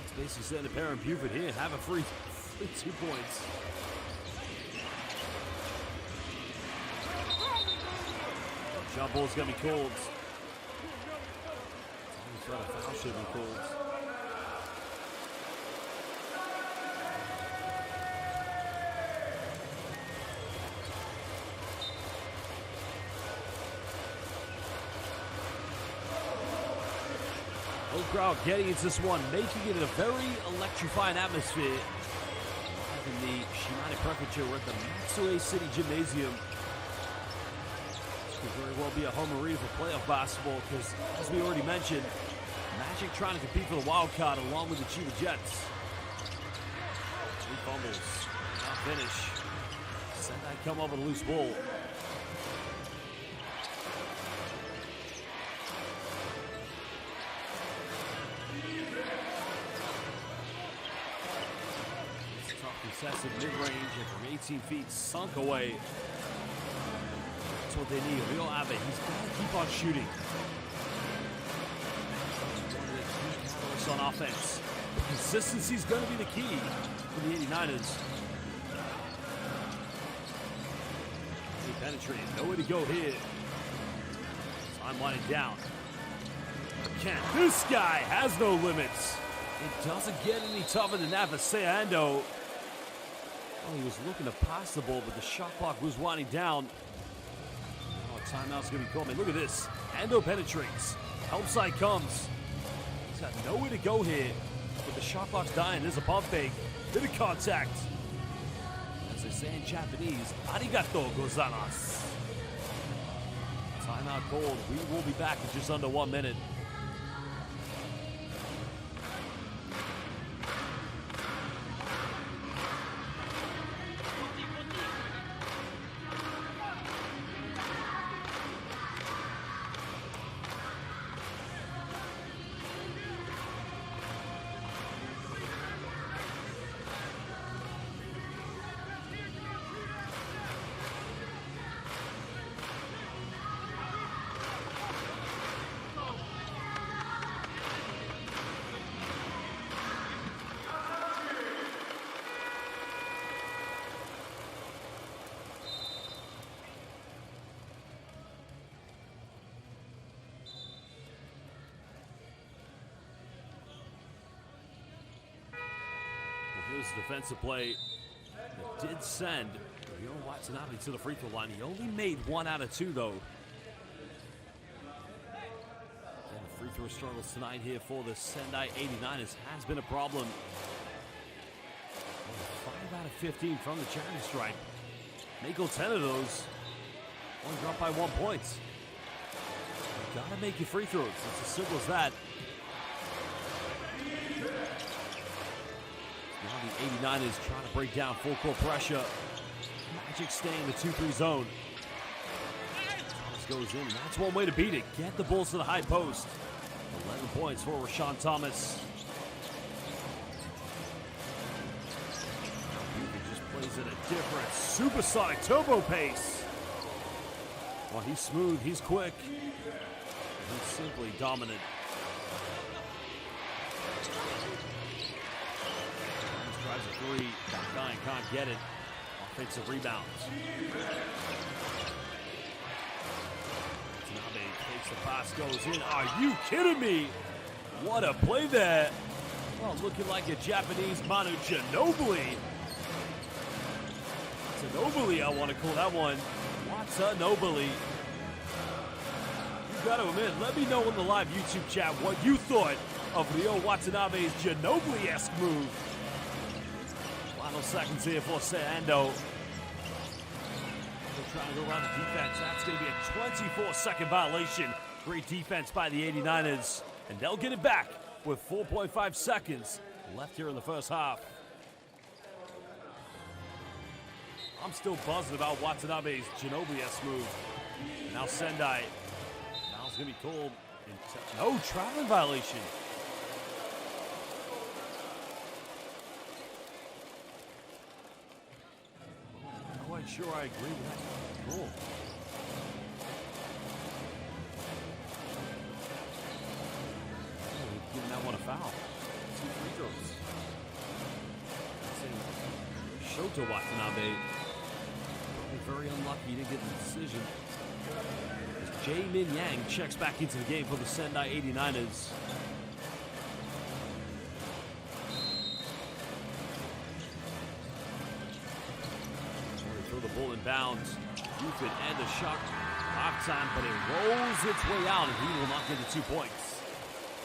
It's basically saying to Perrin Buford here, have a free 2 points. Jump ball's gonna be called. A foul should be called. Home crowd getting into this one, making it a very electrifying atmosphere. In the Shimane Prefecture, we're at the Matsue City Gymnasium. This could very well be a home arena for playoff basketball because, as we already mentioned, Magic trying to compete for the wild card along with the Chiba Jets. 3 fumbles, not finish. Sendai come up with a loose ball. Excessive mid-range and from 18 feet sunk away. That's what they need. Real Abbott, he's got to keep on shooting. One of the key catalysts on offense. Consistency is going to be the key for the 89ers. He penetrated, nowhere to go here. Time winding down. Kent, this guy has no limits. It doesn't get any tougher than that for Seando. Oh, he was looking to pass the ball, but the shot clock was winding down. Oh, timeout's going to be called. Man, look at this. Ando penetrates. Help side comes. He's got nowhere to go here, but the shot clock's dying. There's a pump fake. Bit of contact. As they say in Japanese, arigato gozaimasu. Timeout called. We will be back in just under 1 minute. Here's a defensive play that did send Ryo Watanabe to the free throw line. He only made 1 out of 2, though. And the free throw struggles tonight here for the Sendai 89ers has been a problem. 5 out of 15 from the charity stripe. Make 10 of those. Only dropped by 1 point. You gotta make your free throws. It's as simple as that. Now the 89ers trying to break down full court pressure. Magic staying in the 2-3 zone. Thomas goes in, and that's one way to beat it. Get the Bulls to the high post. 11 points for Rashawn Thomas. He just plays at a different supersonic turbo pace. Well, he's smooth, he's quick. He's simply dominant. Tries a 3, Duncan can't get it. Offensive rebounds. Tanabe takes the pass, goes in. Are you kidding me? What a play there. Well, looking like a Japanese Manu Ginobili. Ginobili, I want to call that one. Watanabe. You got to admit, let me know in the live YouTube chat what you thought of Ryo Watanabe's Ginobili-esque move. Final seconds here for Seando. They're trying to go around the defense. That's going to be a 24-second violation. Great defense by the 89ers. And they'll get it back with 4.5 seconds left here in the first half. I'm still buzzing about Watanabe's Ginobili-esque move. Now Sendai. Now it's going to be called. No traveling violation. I'm not quite sure I agree with that rule. Giving that one a foul. 2 free throws. Shoto Watanabe. Probably very unlucky he didn't get the decision. Jae-Min Yang checks back into the game for the Sendai 89ers. Throw the ball in bounds. Buford and a shot. Half time, but it rolls its way out, and he will not get the 2 points.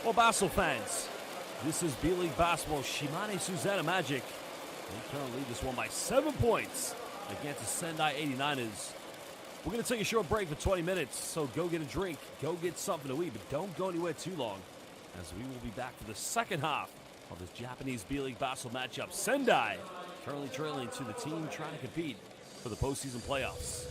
Well, basketball fans, this is B.LEAGUE basketball. Shimane SUSANOO Magic. They currently lead this one by 7 points against the Sendai 89ers. We're going to take a short break for 20 minutes, so go get a drink, go get something to eat, but don't go anywhere too long, as we will be back for the second half of this Japanese B.LEAGUE basketball matchup. Sendai currently trailing to the team trying to compete for the postseason playoffs.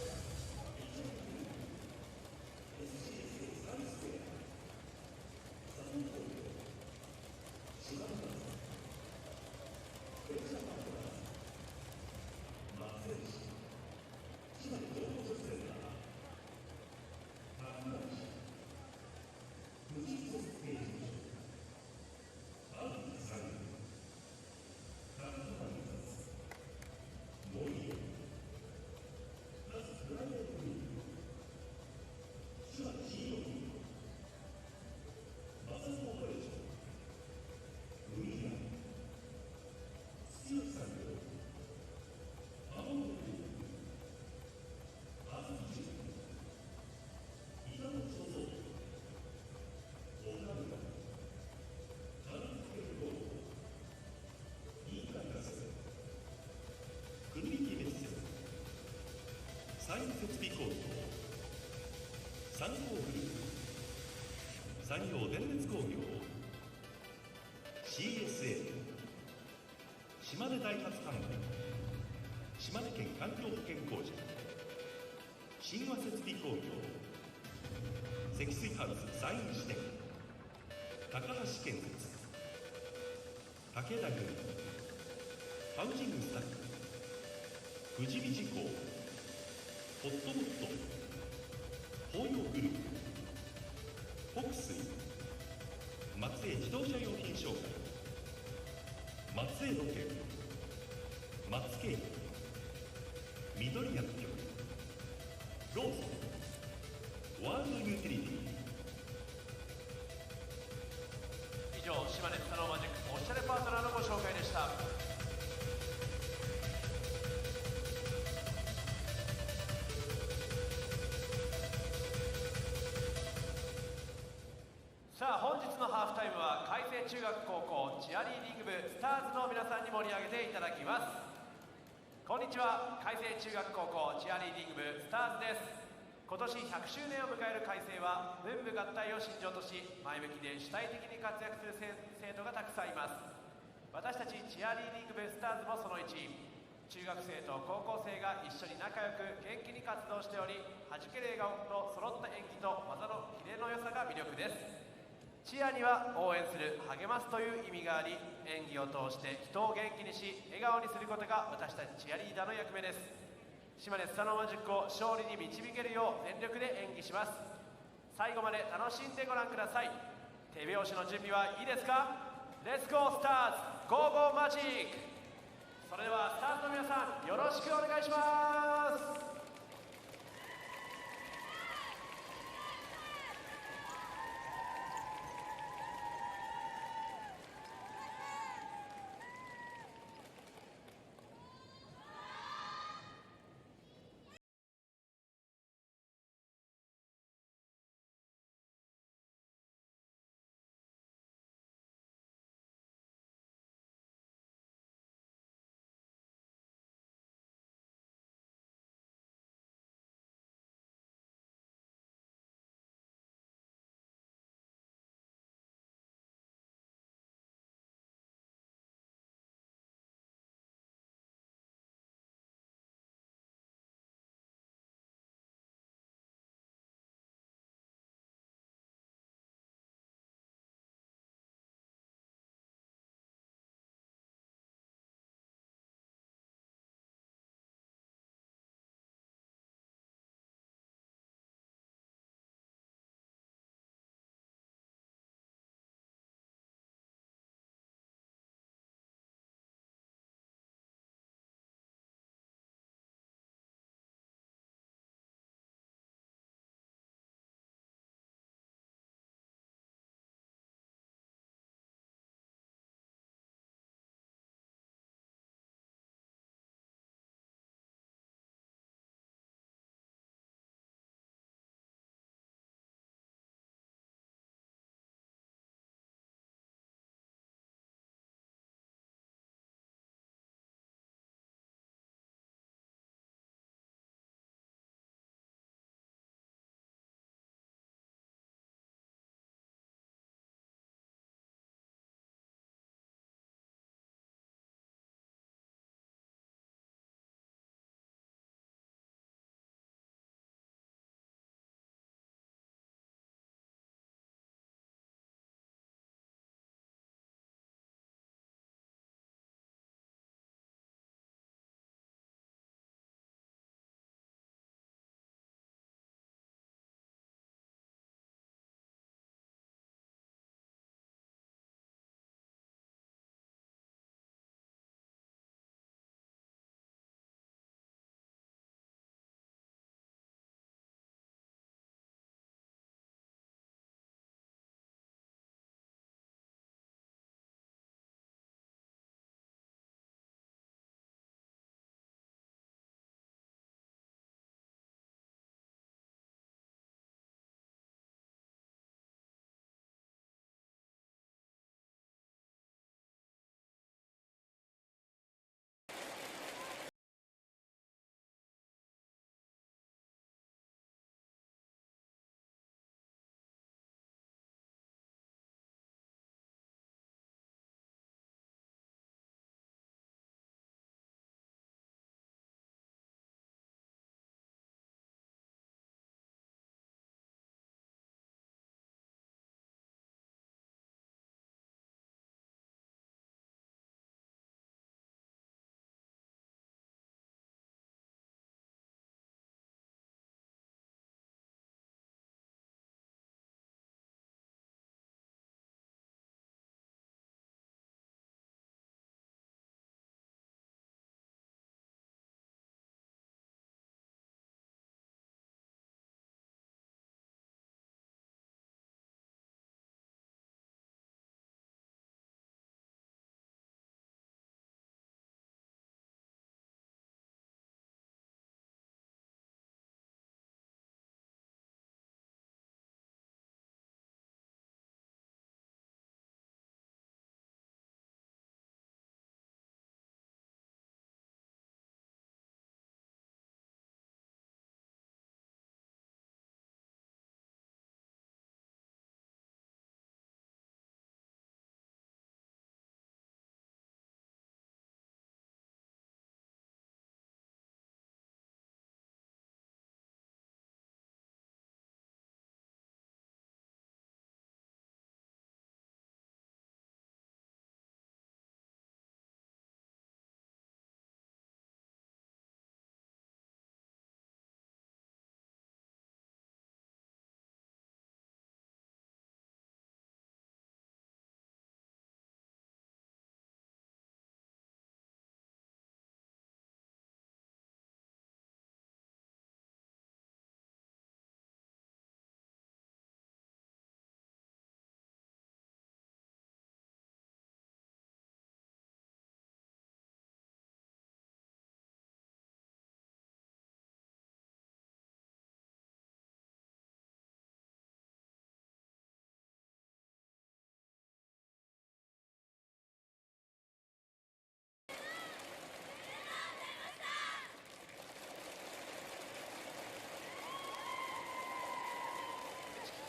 設備工業、産業グループ、産業電熱工業、CSA、島根大発管内、島根県環境保険工事、神話設備工業、積水ハウスサイン支店、高橋建設、武田組、ハウジングスタッフ、富士美智工、ホットモット、東洋グループ、北水、松江自動車用品商会、松江土建、松慶、緑薬局、ローソン、ワールドユーティリティ。以上、島根スサノーマジックおしゃれパートナーのご紹介でした。さあ、本日のハーフタイムは開成中学高校チアリーディング部スターズの皆さんに盛り上げていただきます。こんにちは、開成中学高校チアリーディング部スターズです。今年100周年を迎える開成は文部合体を信条とし、前向きで主体的に活躍する生徒がたくさんいます。私たちチアリーディング部スターズもその一員。中学生と高校生が一緒に仲良く元気に活動しており、弾ける笑顔と揃った演技と技のキレの良さが魅力です。チアには応援する、励ますという意味があり、演技を通して人を元気にし、笑顔にすることが私たちチアリーダーの役目です。島根スサノーマジックを勝利に導けるよう全力で演技します。最後まで楽しんでご覧ください。手拍子の準備はいいですか？レッツゴースターズ、ゴーゴーマジック。それではスターズの皆さん、よろしくお願いします。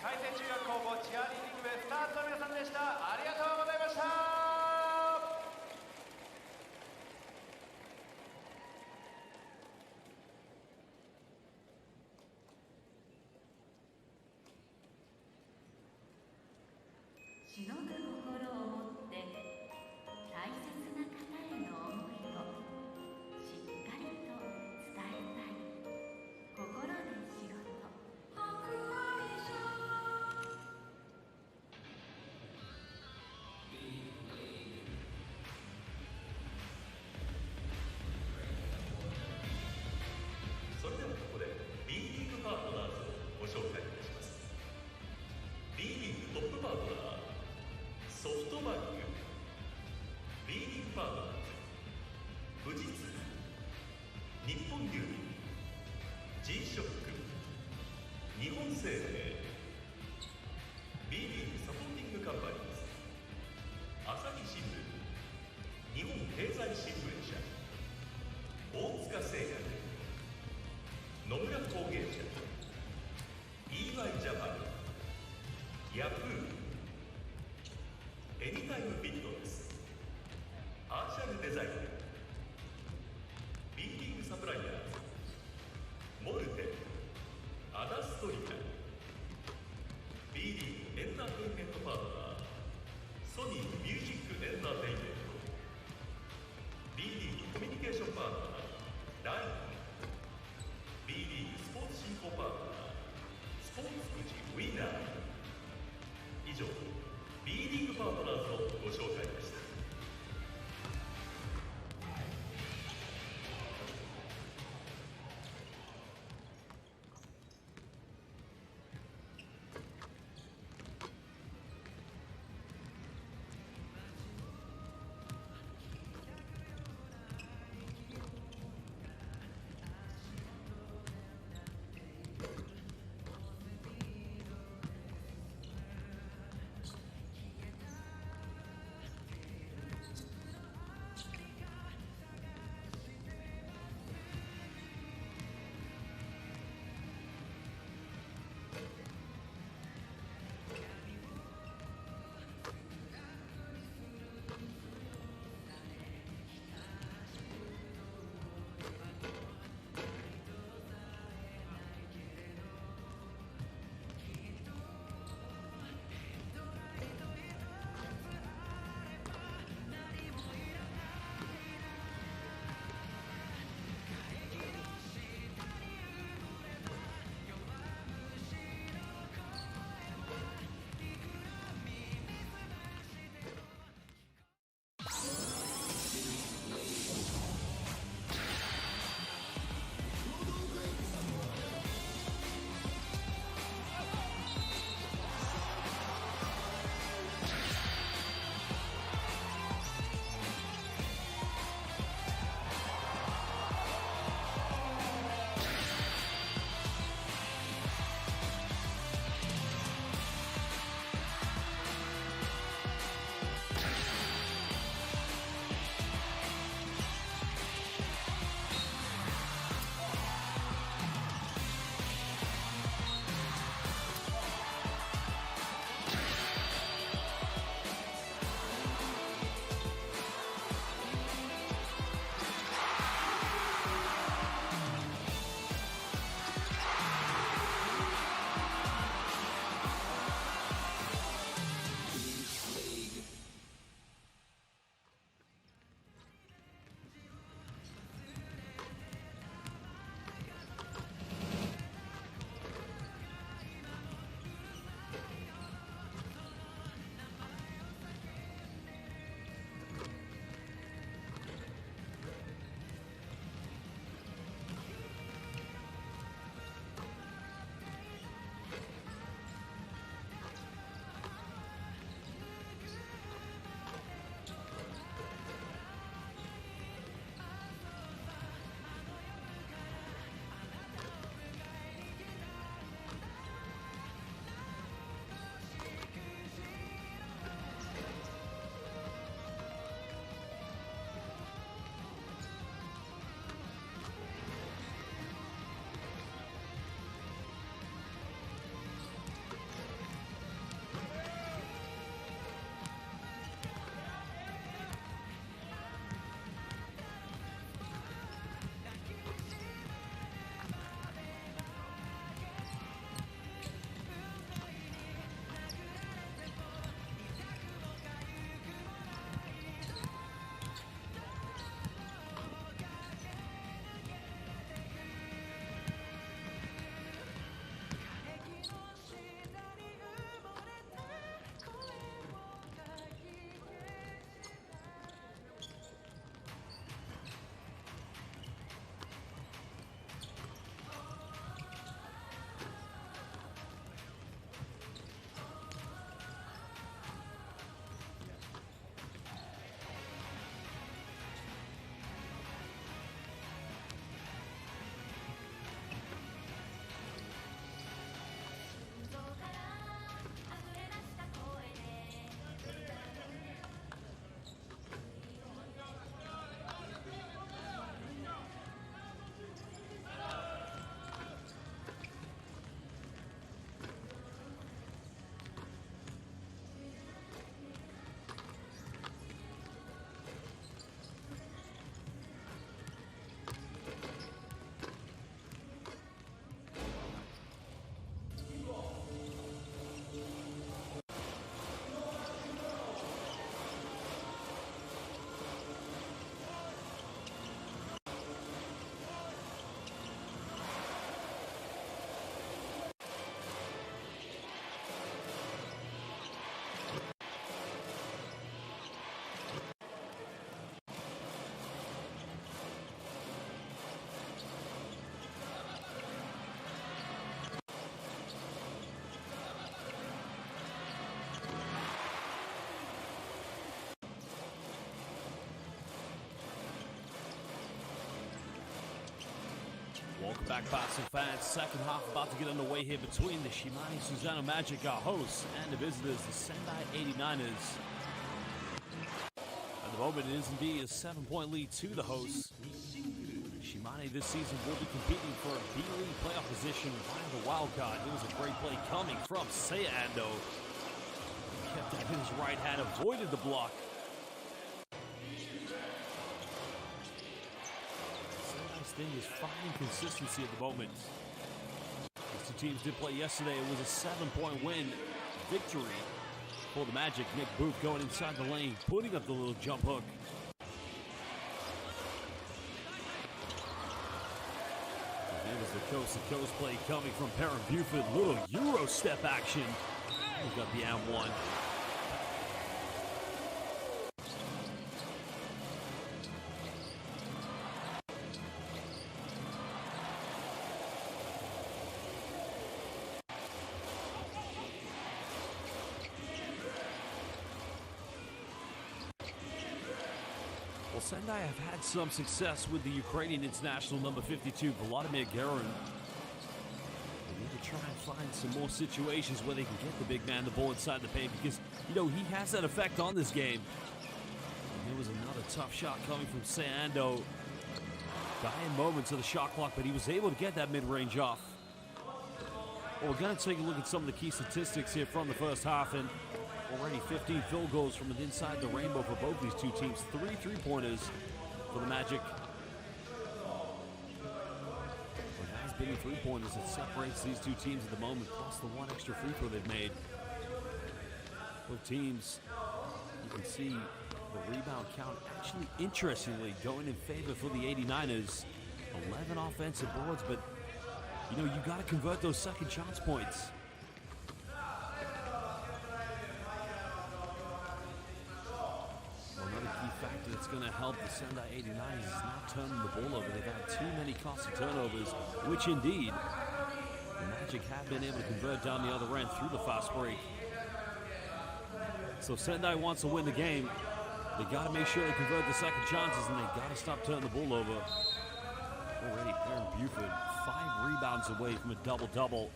海星中学高校チアリーディング部スターズの皆さんでした。ありがとうございました。しのぐ心を持って大切な方への思いをしっかりと伝えたい。心で仕事。それではここで B リーグパートナーズをご紹介いたします。 B リーグトップパートナーソフトバンク、 B リーグパートナーズ富士通、日本郵便、 G ショック、日本生命、 B リーグサポーティングカンパニーズ、朝日新聞、日本経済新聞社、大塚製薬、野村工芸社、 EY ジャパン、ヤフー、エニタイムフィットネス、アーシャルデザイン、 B リーグサプライヤーズ、モルテン、アダストリカ、 B リーグエンターテインメントパートナーソニーミュージックエンターテインメント、 B リーグコミュニケーションパートナーライン、 B リーグスポーツ振興パートナースポーツくじウィナー。以上 B リーグパートナーズのご紹介でした。back, Boston fans. Second half about to get underway here between the Shimane SUSANOO Magic, our hosts, and the visitors, the Sendai 89ers. At the moment, it is indeed a 7-point lead to the hosts. Shimane this season will be competing for a B.LEAGUE playoff position via the wild card. It was a great play coming from SENDAI. Kept that in his right hand, avoided the block. Sendai's thing is finding consistency at the moment. These two teams did play yesterday. It was a 7-point win victory for the Magic. Nick Booth going inside the lane, putting up the little jump hook. It was the coast-to-coast play coming from Perrin Buford. Little Euro step action. He got the M1. Well, Sendai have had some success with the Ukrainian international number 52, Vladimir Garin. They need to try and find some more situations where they can get the big man the ball inside the paint because, you know, he has that effect on this game. And there was another tough shot coming from SENDAI. Dying moments of the shot clock, but he was able to get that mid-range off. Well, we're going to take a look at some of the key statistics here from the first half, and already 15 field goals from inside the rainbow for both these two teams. 3 3-pointers for the Magic. It has been the 3-pointers that separates these two teams at the moment, plus the one extra free throw they've made. Both teams, you can see the rebound count actually, interestingly, going in favor for the 89ers. 11 offensive boards, but, you know, you got to convert those second chance points. Factor that's going to help the Sendai 89ers is not turning the ball over. They've had too many costly turnovers, which indeed the Magic have been able to convert down the other end through the fast break. So Sendai wants to win the game. They got to make sure they convert the second chances, and they got to stop turning the ball over. Already, Perrin Buford 5 rebounds away from a double-double.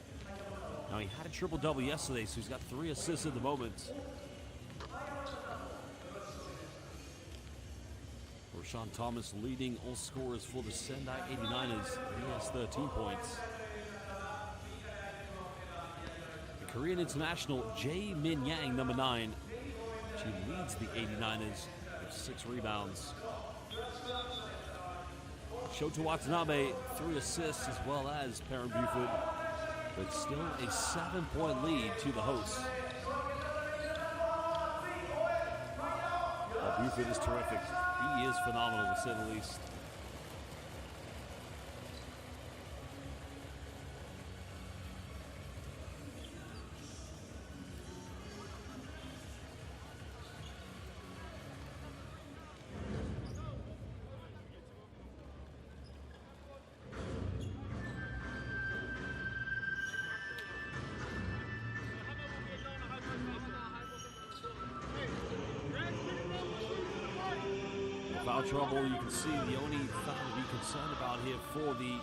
Now he had a triple-double yesterday, so he's got 3 assists at the moment. Rashawn Thomas leading all scorers for the Sendai 89ers. He has 13 points. The Korean international Jae-Min Yang, number 9. She leads the 89ers with 6 rebounds. Shota Watanabe, 3 assists as well as Perrin Buford. But still a 7-point lead to the hosts. Well, Buford is terrific. He is phenomenal, to say the least. Foul trouble, you can see the only foul to be concerned about here for the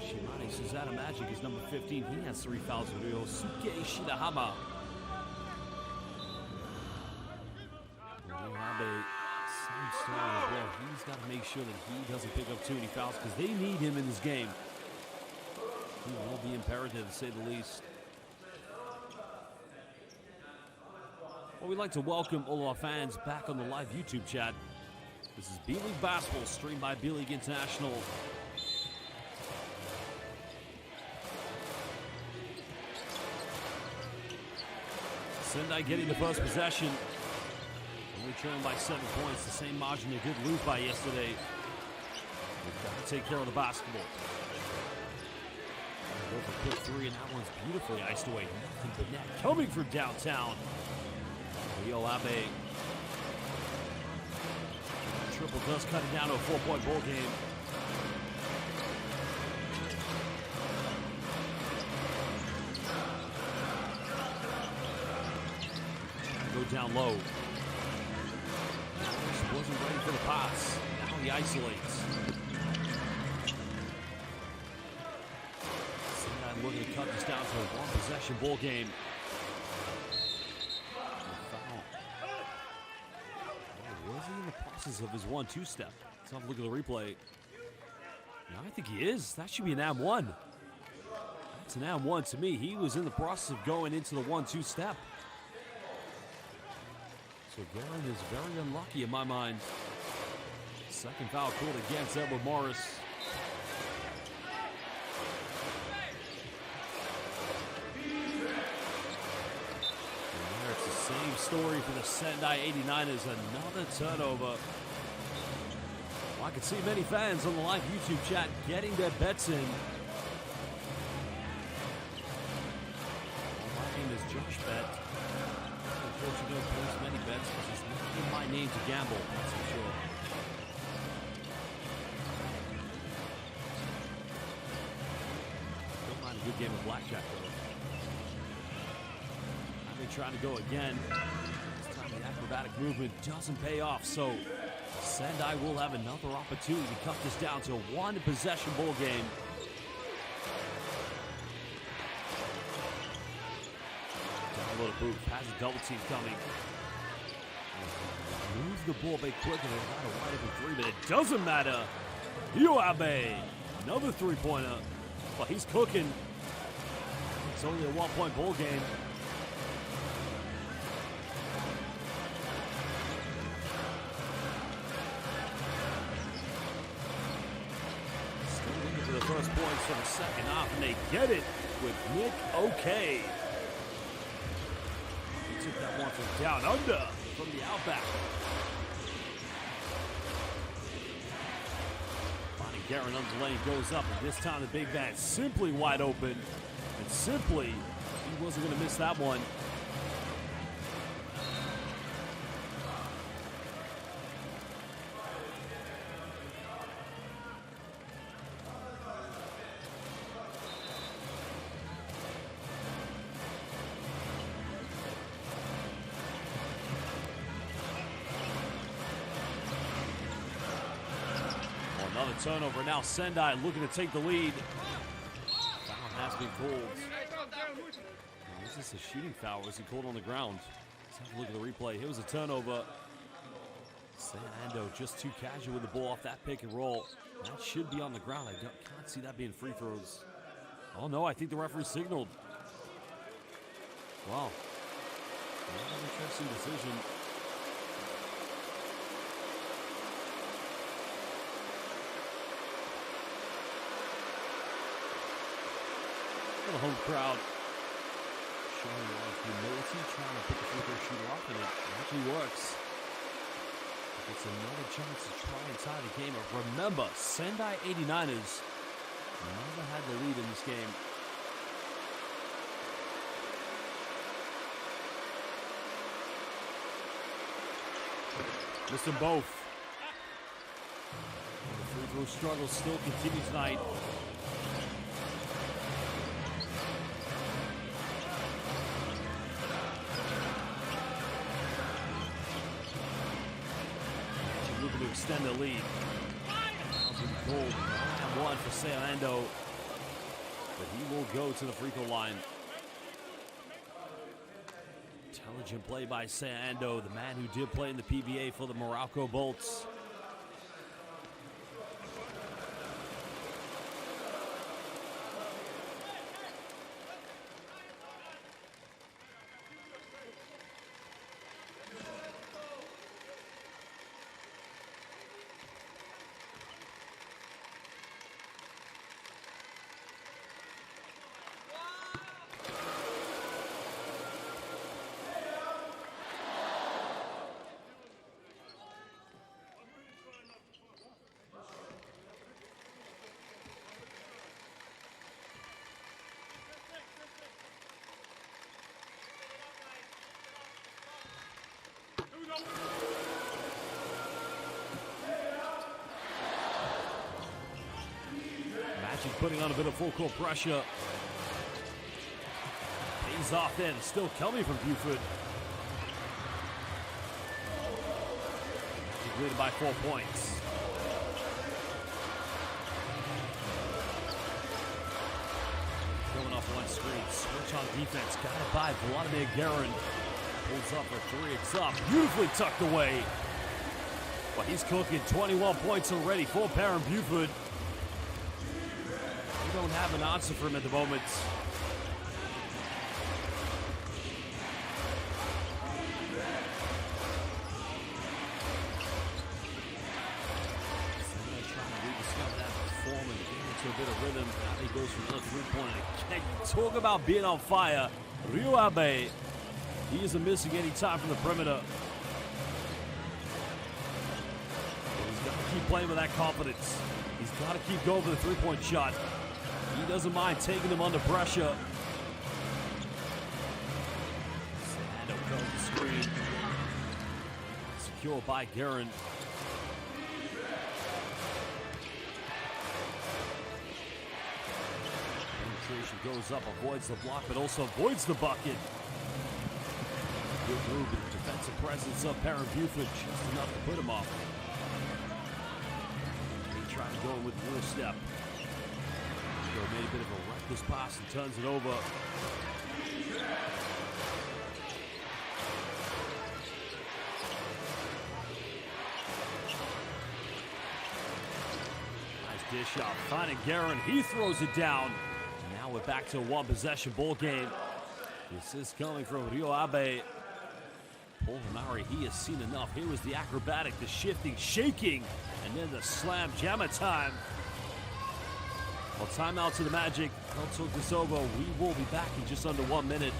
Shimane SUSANOO Magic is number 15. He has 3 fouls for Ryosuke Shidahama. Mohabe, same story as well. He's got to make sure that he doesn't pick up too many fouls because they need him in this game. He will be imperative, to say the least. Well, we'd like to welcome all of our fans back on the live YouTube chat. This is B.LEAGUE Basketball, streamed by B.LEAGUE International. Sendai getting the first possession. Only trailing by 7 points, the same margin they did lose by yesterday. They've got to take care of the basketball. Go for a quick 3, and that one's beautifully iced away. Nothing but net coming from downtown. Leo Abe. Triple does cut it down to a 4-point ball game. Go down low. Wasn't ready for the pass. Now he isolates. looking to cut this down to a one-possession ball game. Foul. Oh, was he in the process of his 1-2 step? Let's have a look at the replay. No, I think he is. That should be an M1. That's an M1 to me. He was in the process of going into the 1-2 step. So Garen is very unlucky in my mind. Second foul called against Edward Morris. And there it's the same story for the Sendai 89ers. Another turnover. Well, I can see many fans on the live YouTube chat getting their bets in. My name is Josh Bet. Unfortunately, don't place many bets because it's not in my name to gamble, that's for sure. Don't mind a good game of blackjack, though. Now they're trying to go again. This time the acrobatic movement doesn't pay off, so Sendai will have another opportunity to cut this down to a one-possession ball game. Download a booth, has a double team coming. Moves the ball back quicker than a wide open three, but it doesn't matter. Yuabe, another three-pointer. Well, he's cooking. It's only a one-point ball game. Still looking for the first points for the second half, and they get it with Nick Okay. He took that one from down under from the outback. Bonnie Garen under the lane goes up, and this time the big man simply wide open. And simply, he wasn't going to miss that one. Another turnover. Now Sendai looking to take the lead. Foul has been called. Now, is this a shooting foul or is he called on the ground? Let's have a look at the replay. Here was a turnover. Sando just too casual with the ball off that pick and roll. That should be on the ground. I can't see that being free throws. Oh no, I think the referee signaled. Wow. That's an interesting decision. The home crowd showing a lot of humility, trying to pick the free throw shooter off, and it actually works. It's another chance to try and tie the game up. Remember, Sendai 89ers never had the lead in this game. Missed them both. The free throw struggle still continues tonight. Looking to extend the lead. Gold. One for Sando, but he will go to the free throw line. Intelligent play by Sando, the man who did play in the PBA for the Morocco Bolts. Magic putting on a bit of full court pressure. Pays off then, still coming from Buford. Magic leading by 4 points. Going off one screen. Switch on defense. Got it by Vladimir Guerin. Pulls up for three. It's up. Beautifully tucked away. But he's cooking 21 points already for Perrin Buford. We don't have an answer for him at the moment. A bit of rhythm. Now he goes for another three-pointer. Can you talk about being on fire? Ryo Abe, he isn't missing any time from the perimeter. He's got to keep playing with that confidence. He's got to keep going for the three-point shot. He doesn't mind taking them under pressure. Sando comes the screen. Secure by Guerin. Goes up, avoids the block, but also avoids the bucket. Good move in the defensive presence of Perrin Buford, just enough to put him off. He tried to go with one step. He made a bit of a reckless pass and turns it over. Nice dish out, finding Guerin. He throws it down. Now we're back to a one-possession ball game. This is coming from Ryo Abe. Paul Hamari, he has seen enough. Here was the acrobatic, the shifting, shaking, and then the slam jammer time. Well, timeout to the Magic. They'll talk this over. We will be back in just under 1 minute.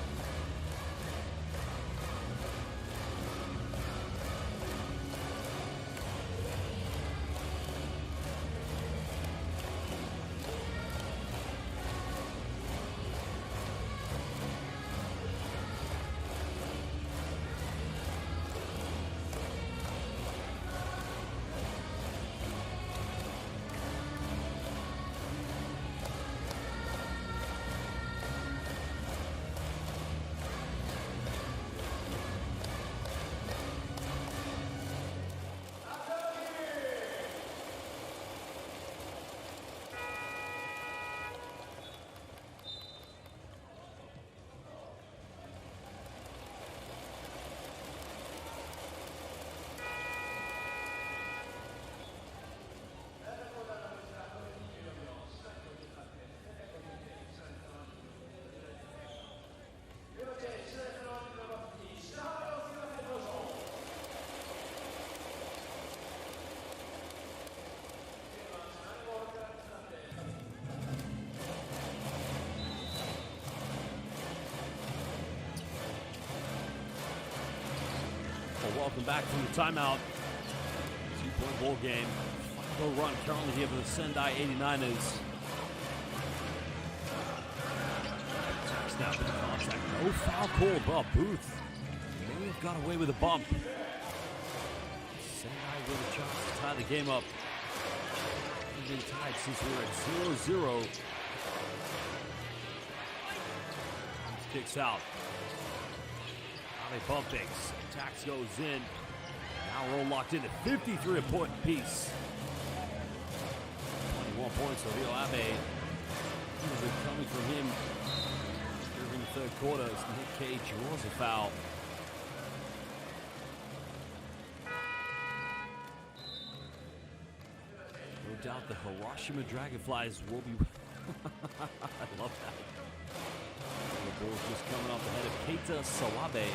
Welcome back from the timeout. 2-point ball game. 5-0 run currently here for the Sendai 89ers. Snap into contact. No foul called. Well, Booth may have got away with a bump. Sendai with a chance to tie the game up. We've been tied since we were at 0-0. Kicks out. They bump fakes. Tax goes in. Now we're all locked in at 53 a point piece. 21 points for Ryo Abe. Coming from him during the third quarter as Nick Cage draws a foul. No doubt the Hiroshima Dragonflies will be... I love that. The ball's just coming off the head of Keita Sawabe.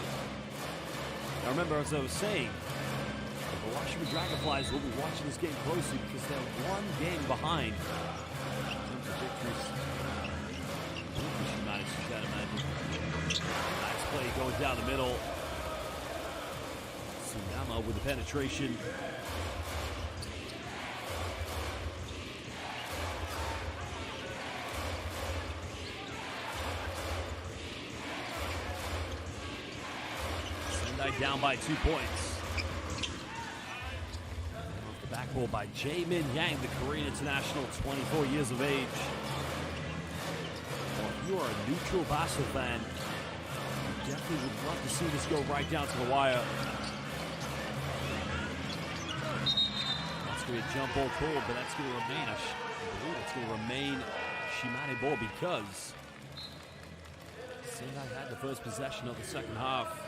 Now remember, as I was saying, the Hiroshima Dragonflies will be watching this game closely because they're one game behind in terms of victories. Shimane Suzano. Nice play going down the middle. Tsunama with the penetration. Down by 2 points. Off the backboard by Jae-Min Yang, the Korean international, 24 years of age. Well, if you are a neutral basketball fan, you definitely would love to see this go right down to the wire. That's going to be a jump ball call, but that's going to remain Shimane ball because Sendai had the first possession of the second half.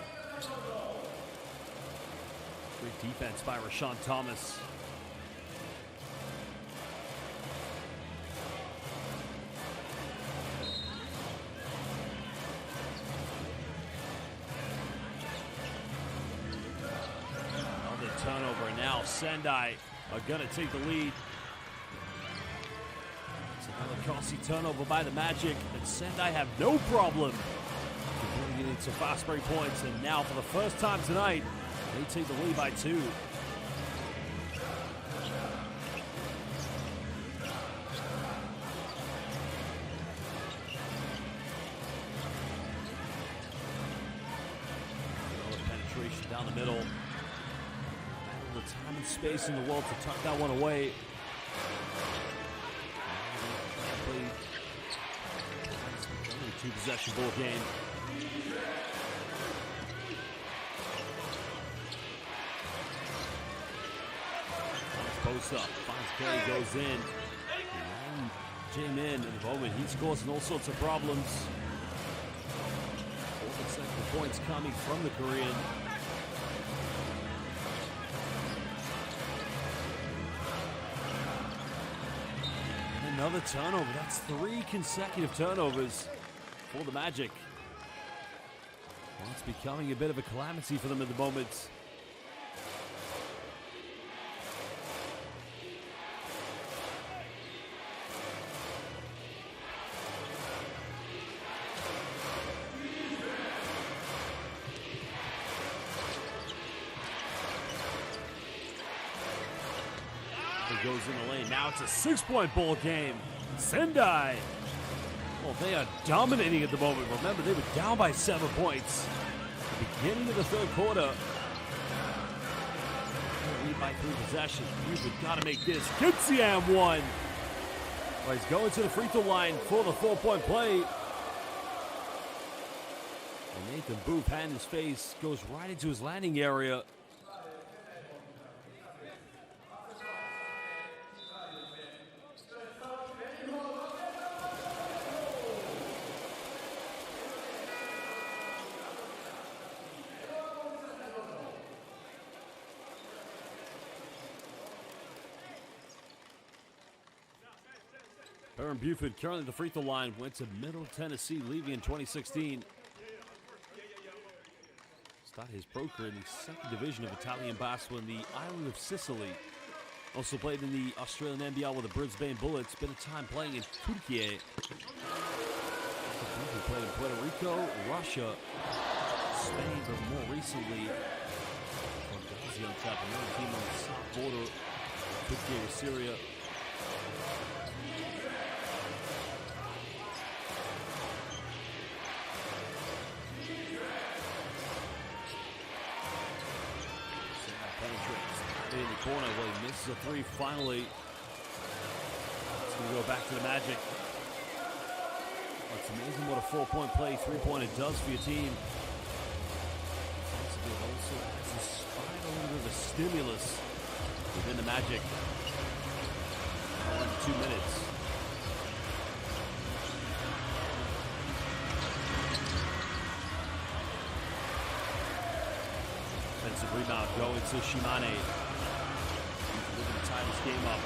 Great defense by Rashawn Thomas. Another turnover, and now Sendai are going to take the lead. It's another costly turnover by the Magic, and Sendai have no problem converting it into fast break points. And now, for the first time tonight, they take the lead by 2. Another penetration down the middle. All the time and space in the world to tuck that one away. Only 2-possession ball game. Post up, finds Perry, goes in. And J-Min in the moment, he's causing all sorts of problems. 4 consecutive points coming from the Korean. And another turnover. That's 3 consecutive turnovers for the Magic. Well, it's becoming a bit of a calamity for them at the moment. Goes in the lane. Now it's a 6-point ball game. Sendai. Well, they are dominating at the moment. Remember, they were down by 7 points at the beginning of the third quarter. Lead by 3 possessions. Buford got to make this. Kinsiam one. Well, he's going to the free throw line for the 4-point play. And Nathan Booth, hand in his face, goes right into his landing area. Aaron Buford currently at the free throw line, went to Middle Tennessee, leaving in 2016. Started his pro career in the second division of Italian basketball in the island of Sicily. Also played in the Australian NBL with the Brisbane Bullets. Spent a time playing in Turkey. Buford played in Puerto Rico, Russia, Spain, but more recently from Gaziantep, another team on the south border of Turkey with Syria. In the corner, well, he misses a 3 finally. It's going to go back to the Magic. It's amazing what a 4-point play, 3-pointer does for your team. Offensively, it also has a spine, a little bit of a stimulus within the Magic. All in 2 minutes. Offensive rebound going to Shimane. Looking to tie this game up.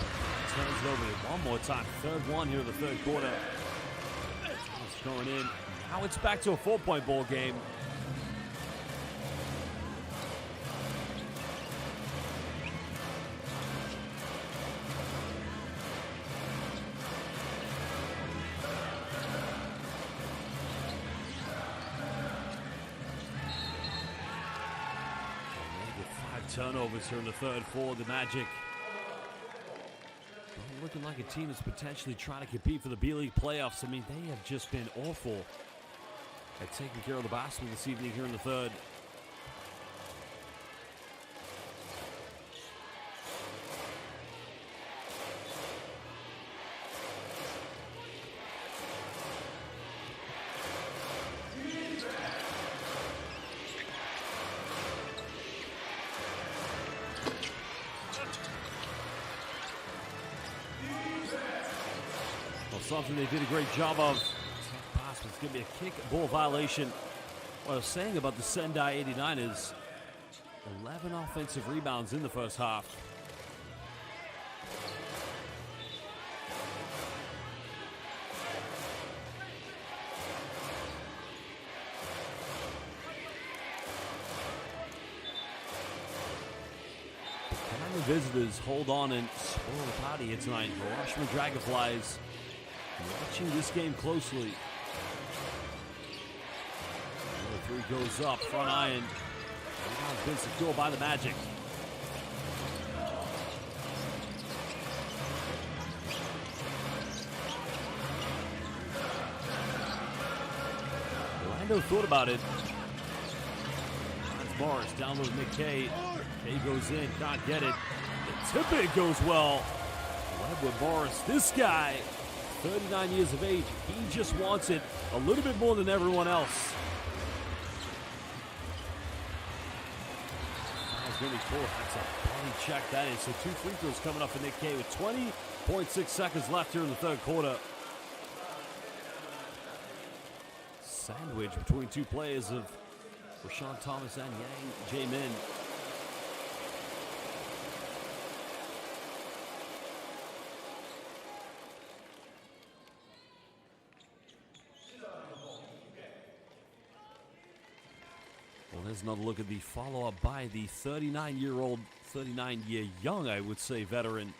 Turns it over one more time. Third one here in the third quarter. It's going in. Now it's back to a 4-point ball game. Turnovers here in the third for the Magic. Looking like a team that's potentially trying to compete for the B-League playoffs. I mean, they have just been awful at taking care of the basketball this evening here in the third. Something they did a great job of. Pass but it's going to be a kick ball violation. What I was saying about the Sendai 89 is 11 offensive rebounds in the first half. Can the visitors hold on and spoil the party here tonight? Hiroshima Dragonflies watching this game closely. Number 3 goes up, front iron. Rebound's been secured by the Magic. Orlando thought about it. That's Morris down with Nick Kay. Kay goes in, can't get it. The tip it goes well. Led with Morris. This guy, 39 years of age, he just wants it a little bit more than everyone else. Really cool. That's a body check. That is. So 2 free throws coming up for Nick Kay with 20.6 seconds left here in the third quarter. Sandwich between 2 players of Rashawn Thomas and Yang Jae-min. Well, there's another look at the follow-up by the 39-year young, I would say, veteran.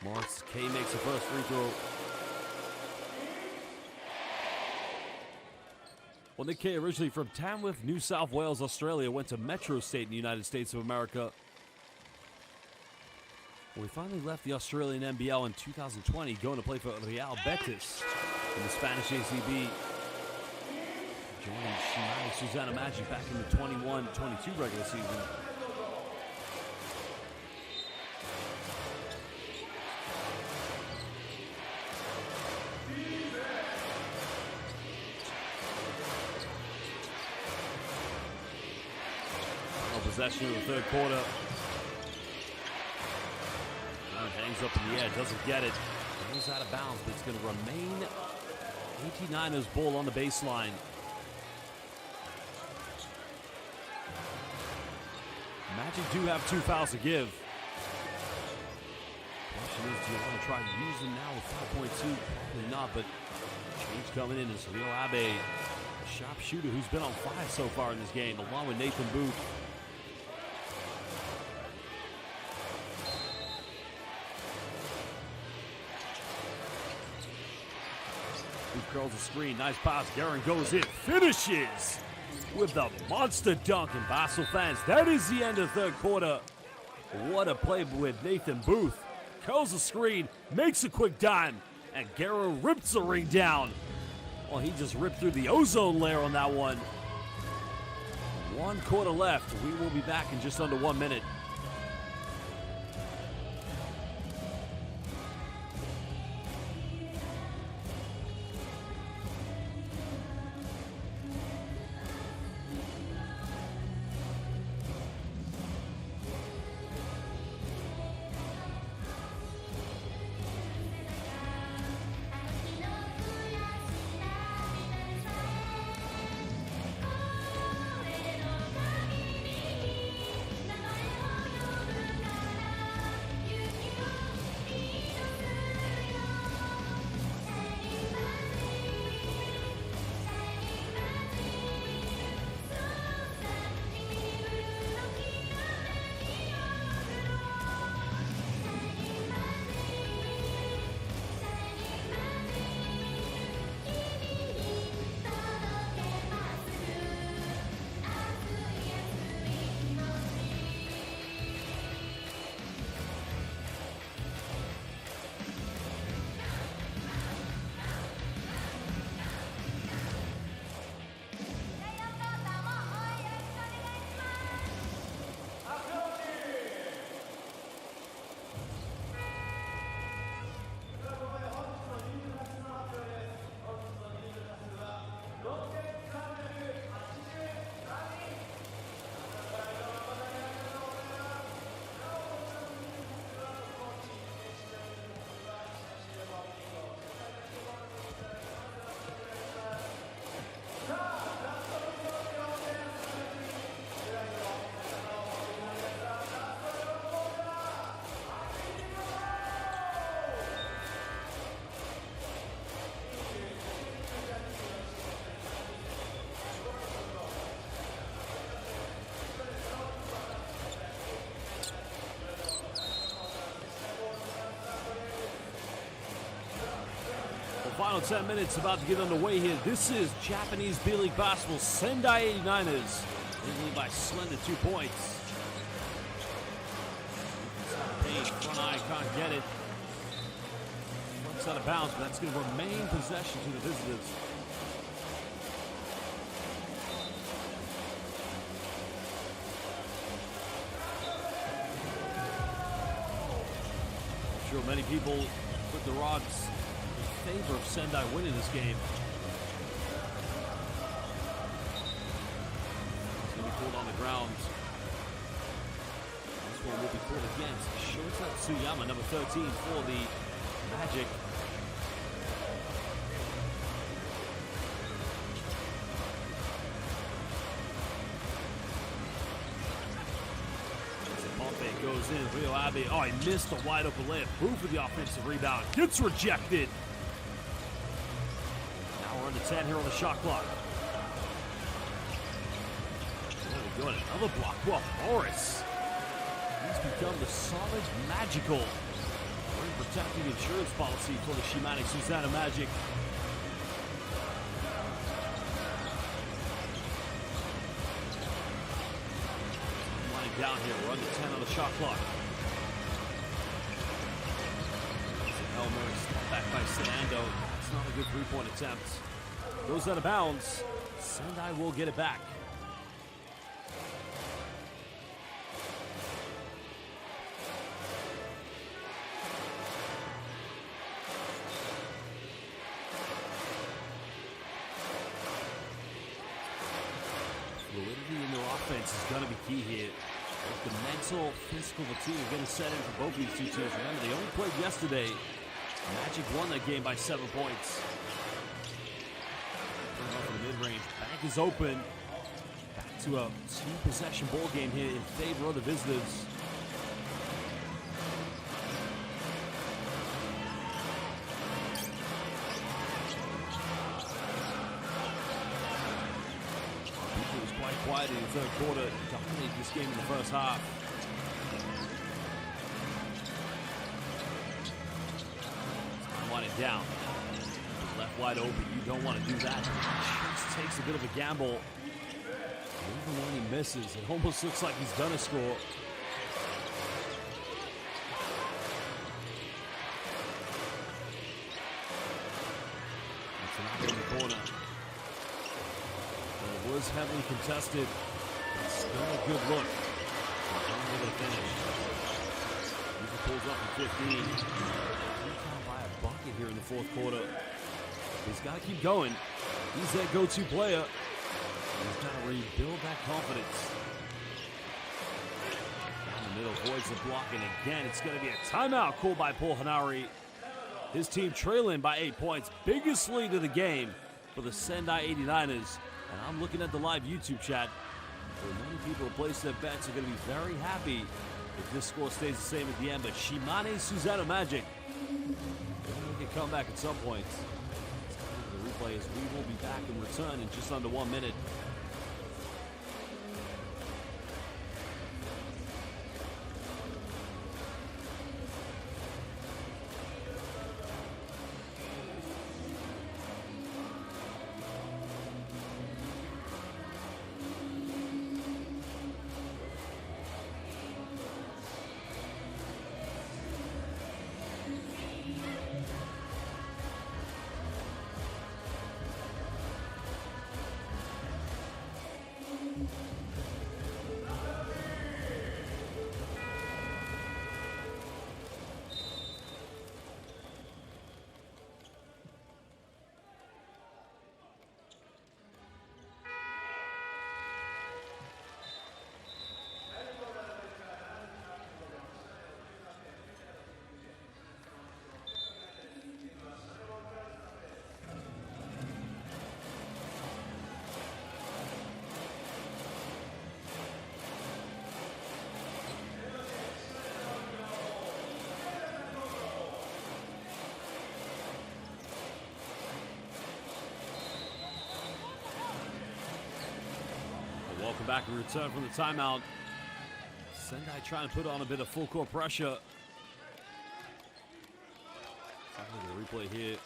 Morris Kay makes the first free throw. Well, Nick Kay, originally from Tamworth, New South Wales, Australia, went to Metro State in the United States of America. Well, he finally left the Australian NBL in 2020, going to play for Real Betis in the Spanish ACB. Joining SHIMANE SUSANOO Magic back in the 21-22 regular season. Final possession of the third quarter. Hangs up in the air, doesn't get it. Goes out of bounds, but it's going to remain 89ers ball on the baseline. Magic do have 2 fouls to give. Question is, do you want to try to use them now with 5.2? Probably not, but change coming in is Leo Abe, a sharpshooter who's been on fire so far in this game, along with Nathan Booth. Booth curls the screen, nice pass, Guerin goes in, finishes with the monster dunk. And Basel fans, that is the end of the third quarter. What a play with Nathan Booth. Curls the screen, makes a quick dime, and Guerin rips the ring down. Well, he just ripped through the ozone layer on that one. 1 quarter left. We will be back in just under 1 minute. final 10 minutes about to get underway here. This is Japanese B.LEAGUE basketball. Sendai 89ers leading by slender 2 points. Paint, front eye, can't get it. Flips out of bounds, but that's going to remain possession to the visitors. I'm sure many people put the odds in favor of Sendai winning this game. It's going to be pulled on the ground. This one will be pulled against Shota Tsuyama, number 13 for the Magic. Goes in, Rio Abe. Oh, he missed a wide open layup. Who for the offensive rebound? Gets rejected. Now we're under 10 here on the shot clock. Really good. Another block. Well, Morris. He's become the solid magical. Very protecting insurance policy for the Shimane SUSANOO Magic. Down here, we're under 10 on the shot clock. Elmer stepped back by Sendaai. It's not a good three-point attempt. Goes out of bounds. Sendai will get it back. Fluidity in their offense is going to be key here. The mental, physical fatigue are going to set in for both these two teams. Remember, they only played yesterday. Magic won that game by 7 points. For the mid-range, bank is open. Back to a two-possession ball game here in favor of the visitors. Quiet in the third quarter, dominated this game in the first half. Time it down. Left wide open. You don't want to do that. Just takes a bit of a gamble. Even when he misses, it almost looks like he's done a score. That's an in the corner. It was heavily contested. It's still a good look. Unable to finish. He pulls up in 15. He's down by a bucket here in the fourth quarter. He's got to keep going. He's that go-to player. He's got to rebuild that confidence. Down the middle, avoids the block, and again, it's going to be a timeout called by Paul Hanari. His team trailing by 8 points. Biggest lead of the game for the Sendai 89ers. And I'm looking at the live YouTube chat. Where many people who place their bets are going to be very happy if this score stays the same at the end. But Shimane SUSANOO Magic will make a comeback at some point. The replay is we will be back in return in just under 1 minute. Welcome back and return from the timeout. Sendai trying to put on a bit of full court pressure. Look at the replay here.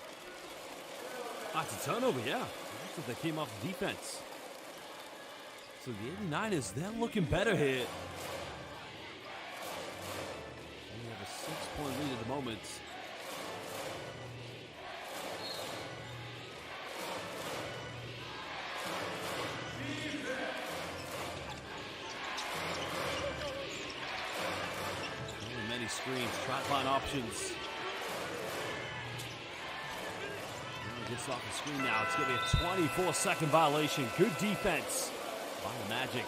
That's a turnover, yeah. Looks like they came off defense. So the 89ers, they're looking better here. We have a 6-point lead at the moment. Many screens, try to find options. Gets off the screen now. It's going to be a 24-second violation. Good defense by the Magic.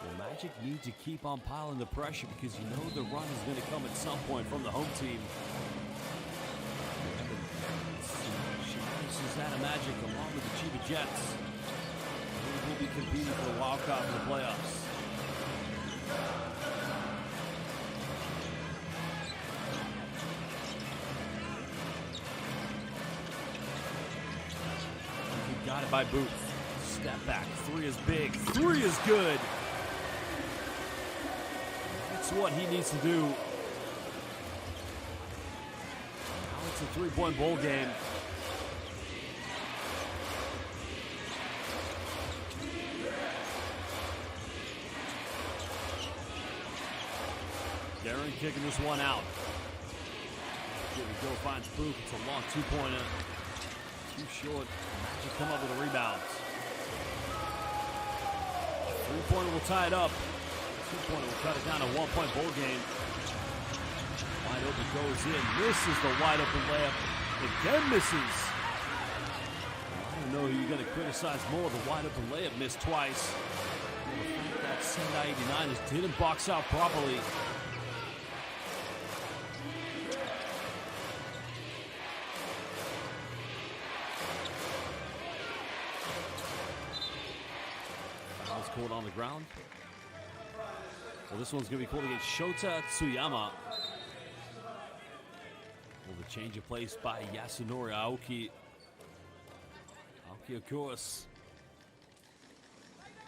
The Magic need to keep on piling the pressure because you know the run is going to come at some point from the home team. SUSANOO Magic along with the Chiba Jets. They will be competing for the wild card for the playoffs. Got it by Booth. Step back. 3 is big. 3 is good. That's what he needs to do. Now it's a 3-point bowl game. Darren kicking this one out. Here we go. Finds Booth. It's a long 2-pointer. Too short. Magic come up with a rebound. 3-pointer will tie it up. 2-pointer will cut it down to a 1-point bowl game. Wide open goes in. Misses the wide open layup. Again misses. I don't know who you're going to criticize more. The wide open layup missed twice. The fact that SENDAI 89ers didn't box out properly. Called on the ground. Well, this one's going to be called against Shota Tsuyama. Well, the change of place by Yasunori Aoki. Aoki, of course.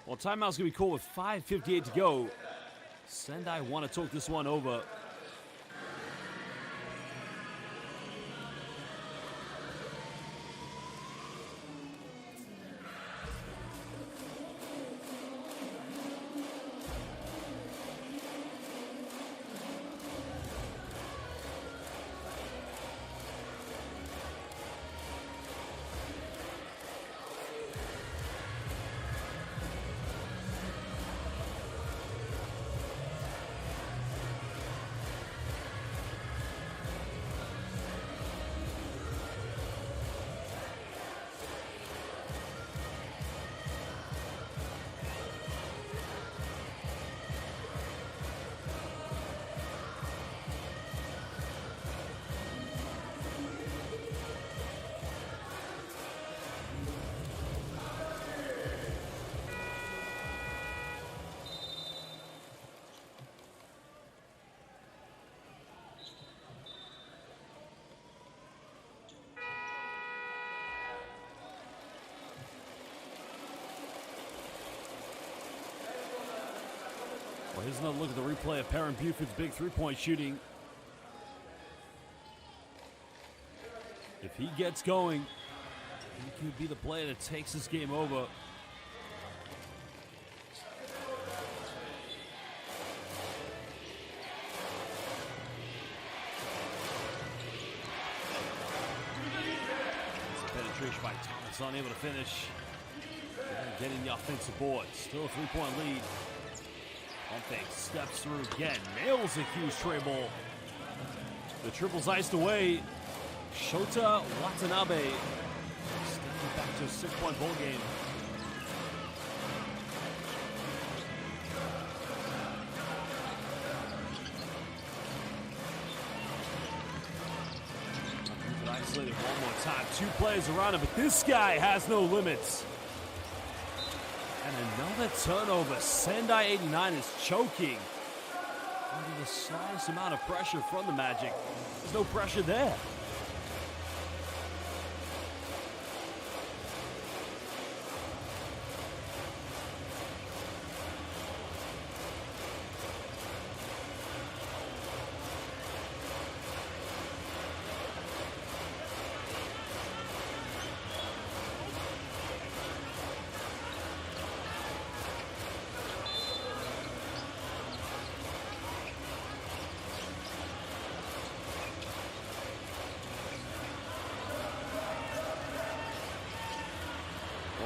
Well, timeout's going to be called with 5:58 to go. Sendai want to talk this one over. Well, here's another look at the replay of Perrin Buford's big 3-point shooting. If he gets going, he could be the player that takes this game over. Penetration by Thomas, unable to finish. Getting the offensive board. Still a 3-point lead. Pump fake, steps through again, nails a huge tray ball. The triple's iced away. Shota Watanabe stepping back to a 6-point bowl game. Isolated one more time. 2 players around him, but this guy has no limits. And another turnover. Sendai 89 is choking under the slightest amount of pressure from the Magic. There's no pressure there.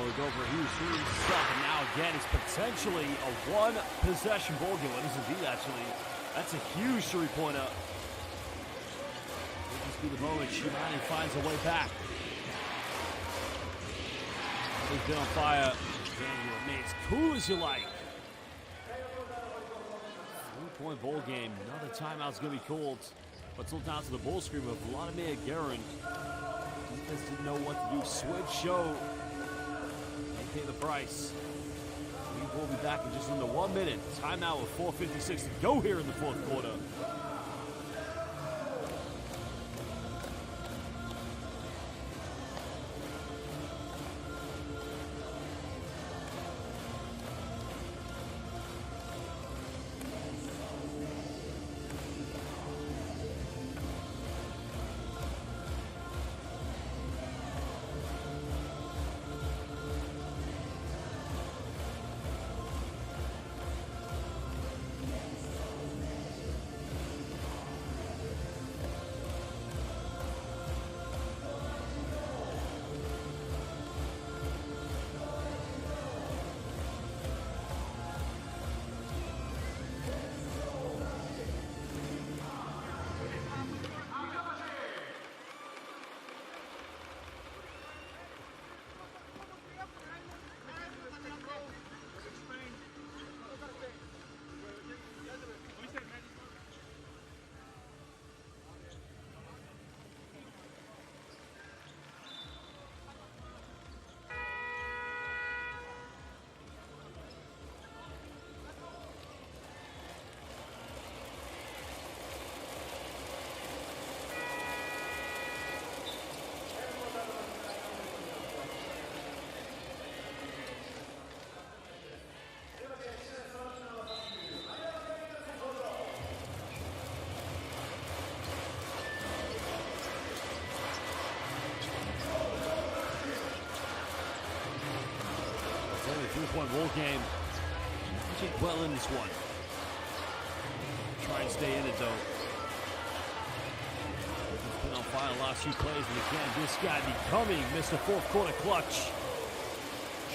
Will go for a huge three stuff, and now again it's potentially a one-possession ball game. It is indeed, actually. That's a huge three-pointer. Could just be the moment Shimane finds a way back. He's been on fire. Again, he remains cool as you like. Three-point ball game. Another timeout's going to be called. But still down to the ball screen with Vladimir Guerin. Defense didn't know what to do. Switch show. They pay the price. We will be back in just under 1 minute. Timeout with 4:56 to go here in the fourth quarter. Three-point ball game. Magic well in this one. Try and stay in it, though. He's been on fire the last few plays, and again, this guy becoming Mr. Fourth Quarter Clutch.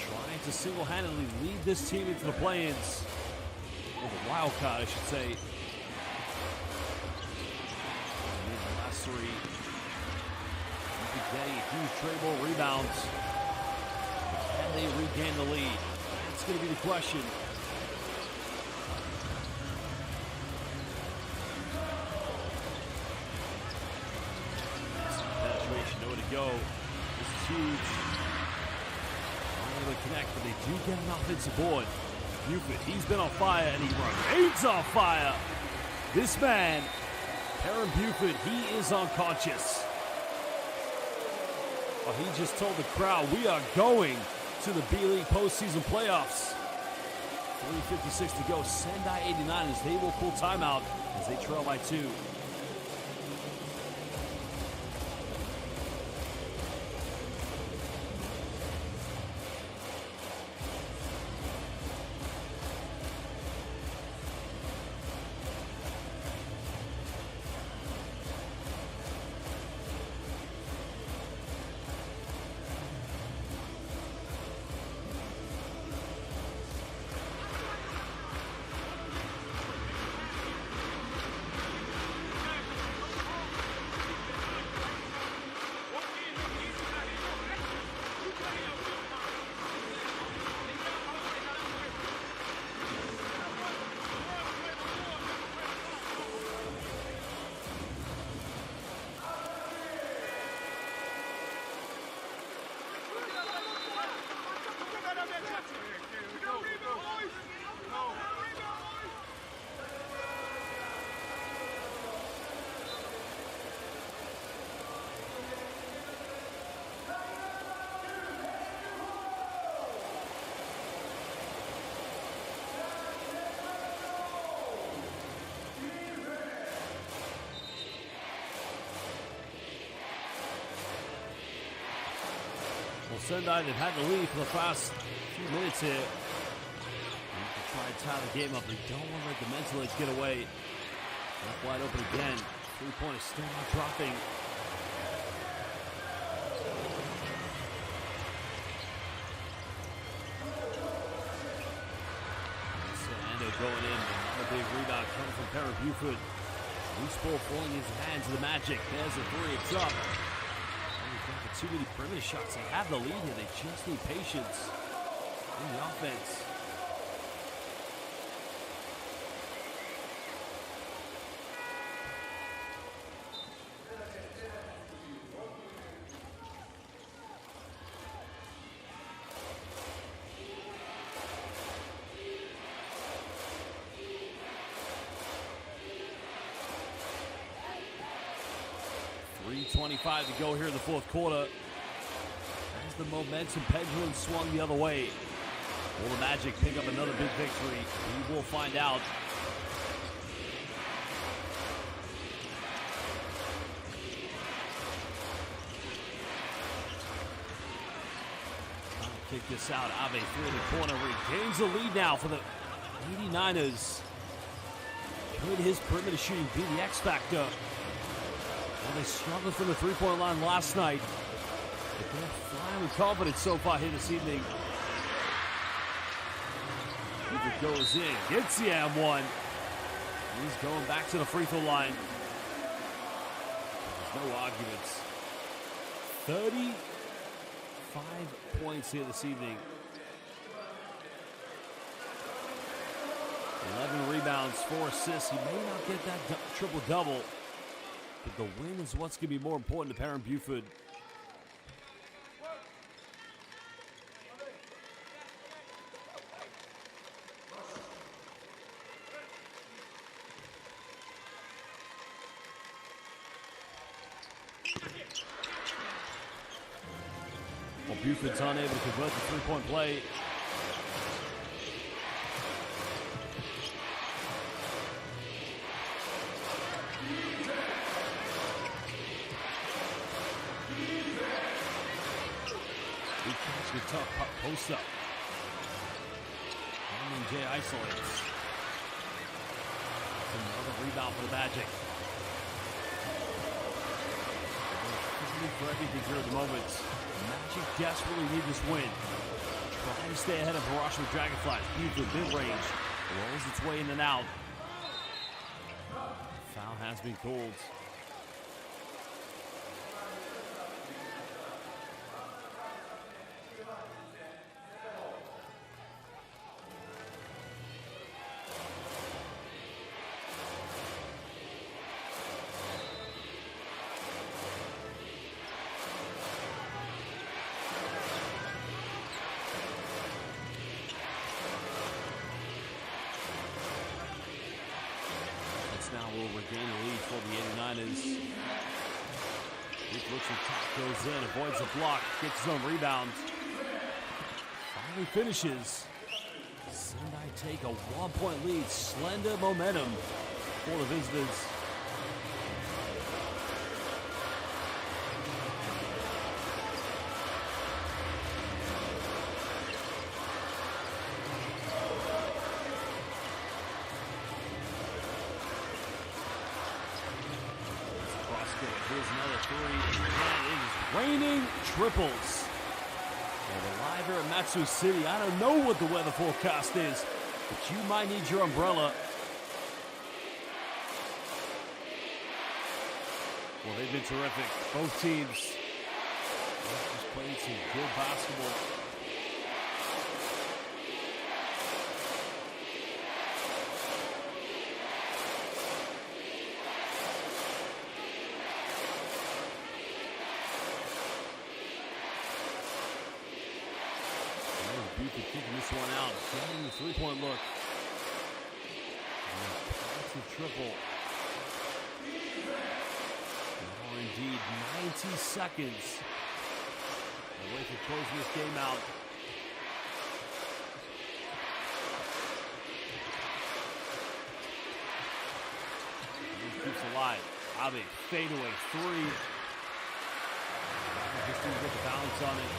Trying to single-handedly lead this team into the play-ins. Or the wild card, I should say. And the last three. He's getting a huge trade ball rebounds. Can they regain the lead? That's going to be the question. Penetration, nowhere to go. This is huge. Not able to connect, but they do get an offensive board. Buford, he's been on fire, and he remains on fire. This man, Perrin Buford, he is unconscious. Well, he just told the crowd, we are going to the B.LEAGUE postseason playoffs. 3:56 to go. Sendai 89ers, they will pull timeout as they trail by 2. Sendai, they've had the lead for the past few minutes here. They can try and tie the game up. They don't want to let the mental edge get away. Left wide open again. Three-pointer still not dropping. going in. Another big rebound coming from Parent Buford. Loose ball falling into the hands of the Magic. There's a three. It's up. They've got too many perimeter shots. They have the lead here. They just need patience in the offense. .325 to go here in the fourth quarter. As the momentum pendulum swung the other way. Will the Magic pick up another big victory? We will find out. Kick this out. Abe through the corner. Regains the lead now for the 89ers. Could his perimeter shooting be the X factor? Well, they struggled from the three-point line last night, but they're flying with confidence so far here this evening. If it goes in, gets the M1. He's going back to the free throw line. There's no arguments. 35 points here this evening. 11 rebounds, 4 assists. He may not get that triple-double, but the win is what's going to be more important to Parent Buford. Well, Buford's unable to convert the three-point play. Good tough post up. And Jay isolates. Another rebound for the Magic. For everything here at the moment. Magic desperately need this win. Trying to stay ahead of Hiroshima Dragonflies. Buford mid-range. Rolls its way in and out. Foul has been called. Now will regain the lead for the 89ers. Luke looks at top, goes in, avoids the block, gets his own rebound. Finally finishes. Sendai take a 1-point lead. Slender momentum for the visitors. Here's another three, and it is raining triples. Well, we're live here at Matsu City. I don't know what the weather forecast is, but you might need your umbrella. Well, they've been terrific. Both teams just playing some good basketball. Buford kicking this one out, getting the three-point look. That's a triple. Now indeed, 90 seconds away from closing this game out. He keeps alive. Abe, fadeaway, three. Just didn't get the balance on it.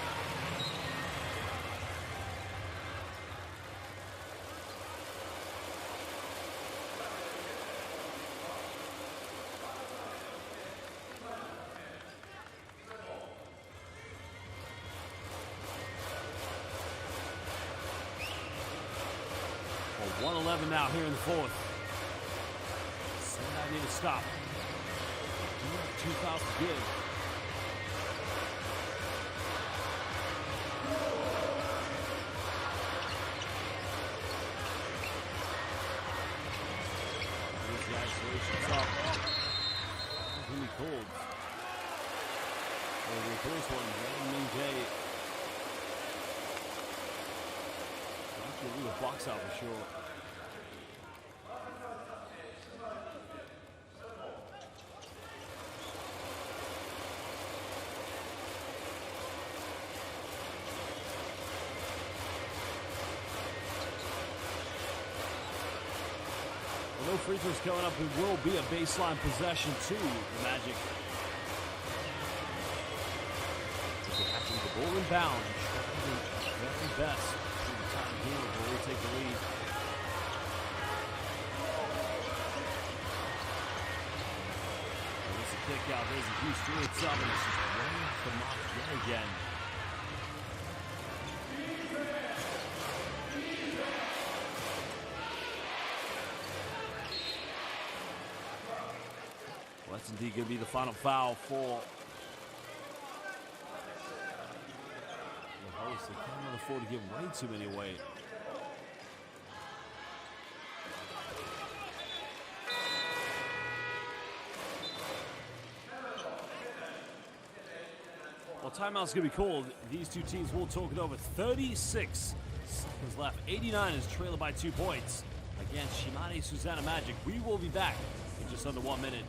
11 now here in the fourth. Sendai need to stop. Do have 2 fouls to give. Here's the isolation's up. It's really cold. Oh, the first one, Ming Jae. Actually, leave a box out for sure. No free throws coming up. It will be a baseline possession to the Magic. Actually, the ball inbound. Very best for the time here before we take the lead. There's a kick out. There's a Houston. It's up, and it's just way off the mark yet again. Well, that's indeed going to be the final foul for the host. They can't afford to give way too many away. Well, timeout's going to be called. These two teams will talk it over. 36 seconds left. 89 is trailing by 2 points against Shimane Susanoo Magic. We will be back in just under 1 minute.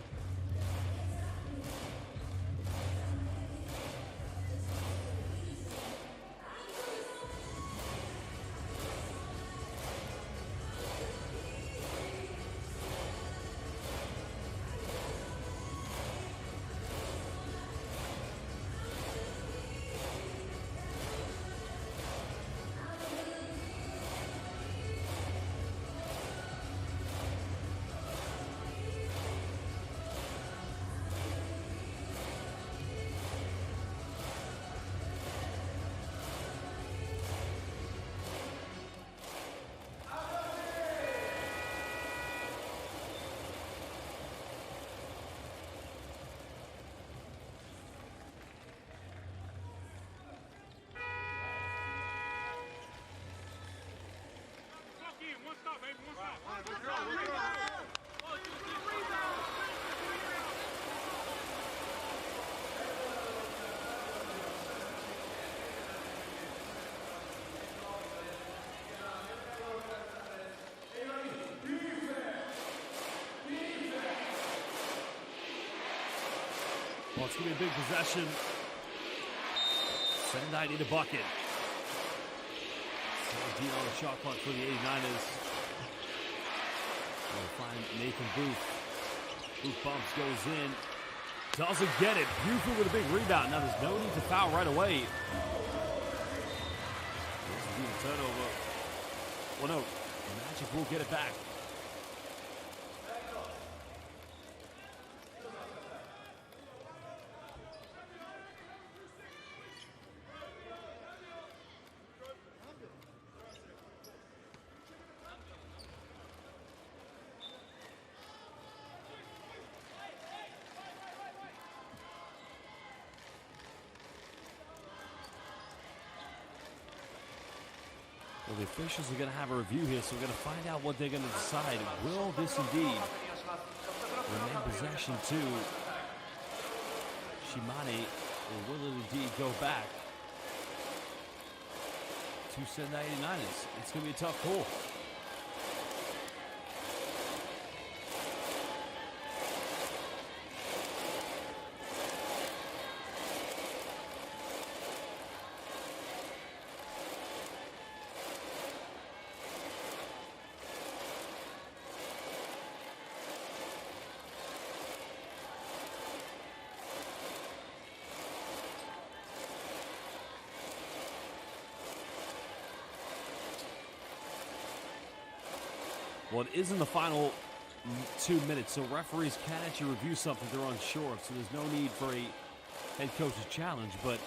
Well, it's going to be a big possession. Sendai need a bucket. 17 on the shot clock for the 89ers. We'll find Nathan Booth. Booth bumps, goes in. Doesn't get it. Buford with a big rebound. Now there's no need to foul right away. This will be a turnover. Well, no. Magic will get it back. Well, the officials are going to have a review here, so we're going to find out what they're going to decide. Will this indeed remain possession to Shimane, or will it indeed go back to Sendai 89ers? It's going to be a tough call. Well, it is in the final 2 minutes, so referees can actually review something they're unsure of, so there's no need for a head coach's challenge, but it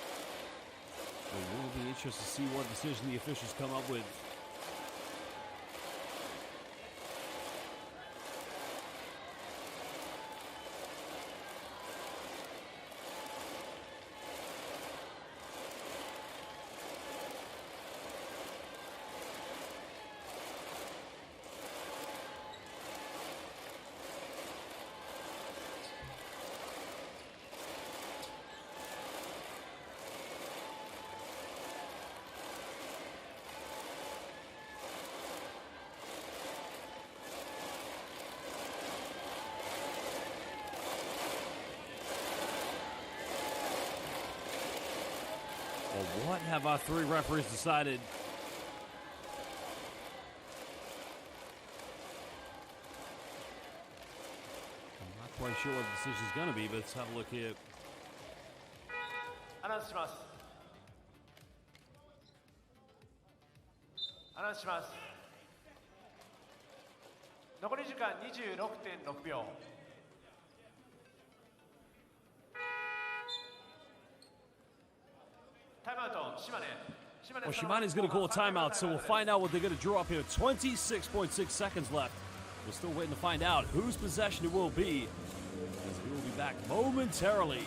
will be interesting to see what decision the officials come up with. Well, what have our three referees decided? I'm not quite sure what the decision is going to be, but let's have a look here. アナウンスします。アナウンスします。残り時間26.6秒。タイムアウト、島根。 Well, Shimane's going to call a timeout, so we'll find out what they're going to draw up here. 26.6 seconds left. We're still waiting to find out whose possession it will be, as we will be back momentarily.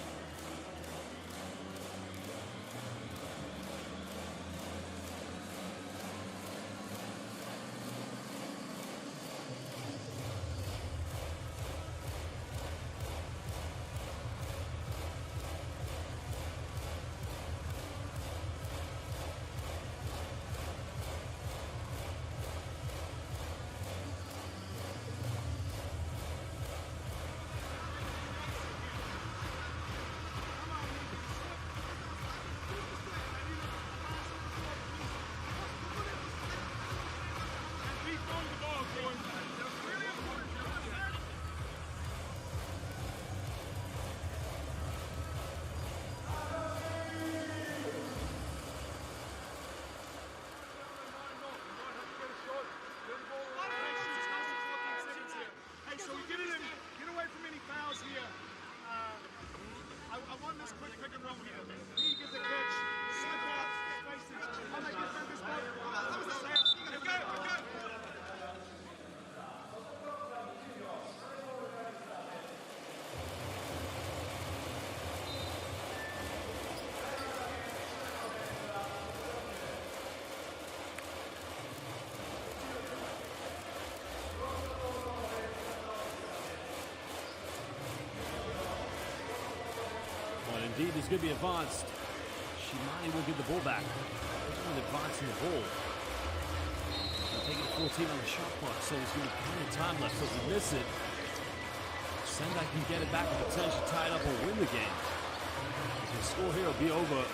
Indeed, is going to be advanced. Shimane will get the ball back. He's going to advance in the ball. They're taking 14 on the shot clock, so there's going to be plenty of time left. So if we miss it, Sendai can get it back and potentially tie it up or win the game. The score here will be over.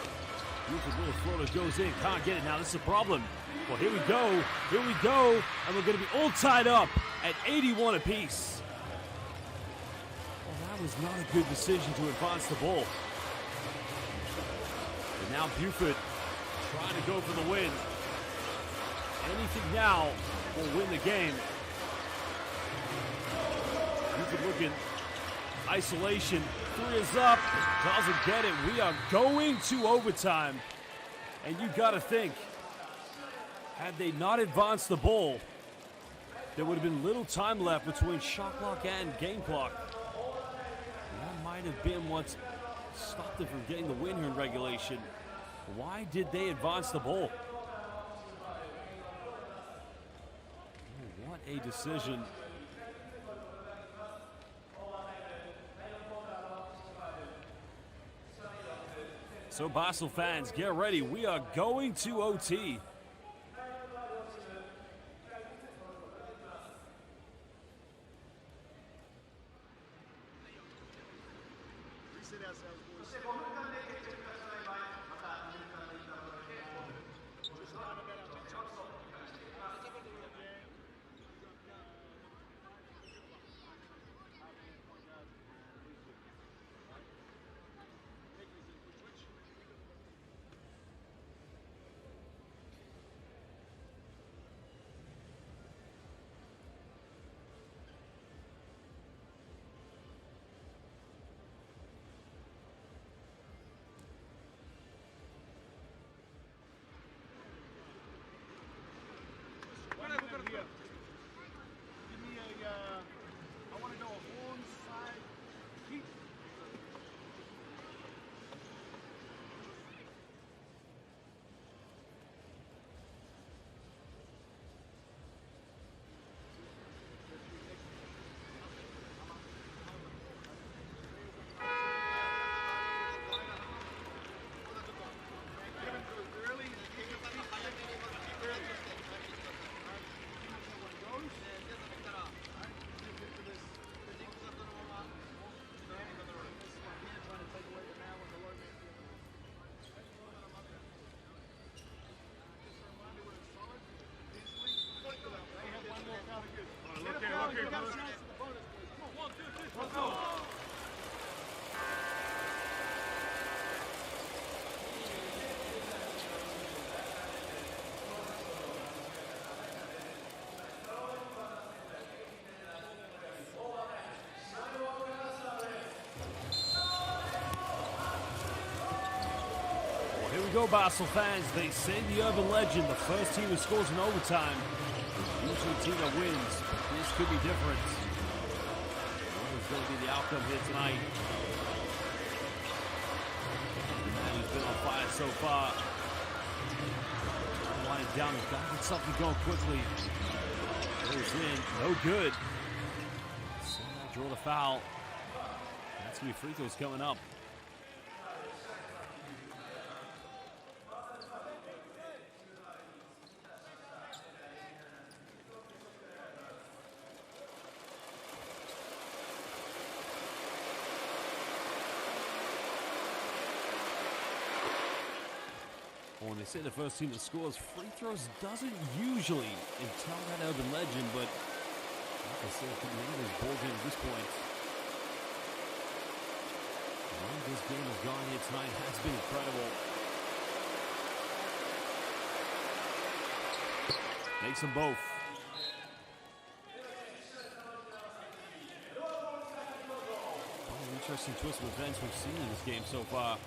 Beautiful little floater goes in, can't get it now. This is a problem. Well, here we go, and we're going to be all tied up at 81 apiece. Well, that was not a good decision to advance the ball. And now Buford trying to go for the win. Anything now will win the game. Buford looking, isolation, three is up, doesn't get it. We are going to overtime. And you gotta think, had they not advanced the ball, there would have been little time left between shot clock and game clock. And that might have been what stopped them from getting the win here in regulation. Why did they advance the ball? Oh, what a decision. So Basel fans, get ready. We are going to OT. we go, Basel fans. They say the urban legend, the first team who scores in overtime is usually a team that wins. But this could be different. What is going to be the outcome here tonight? The man who's been on fire so far. Lying down, he's got to get something going quickly. Goes in, no good. Sendai draw the foul. That's going to be free throws coming up. When they say the first team that scores free throws doesn't usually entail that urban legend, but like I said, it could be anybody's ball game at this point. The way this game has gone here tonight has been incredible. Makes them both. What an interesting twist of events we've seen in this game so far.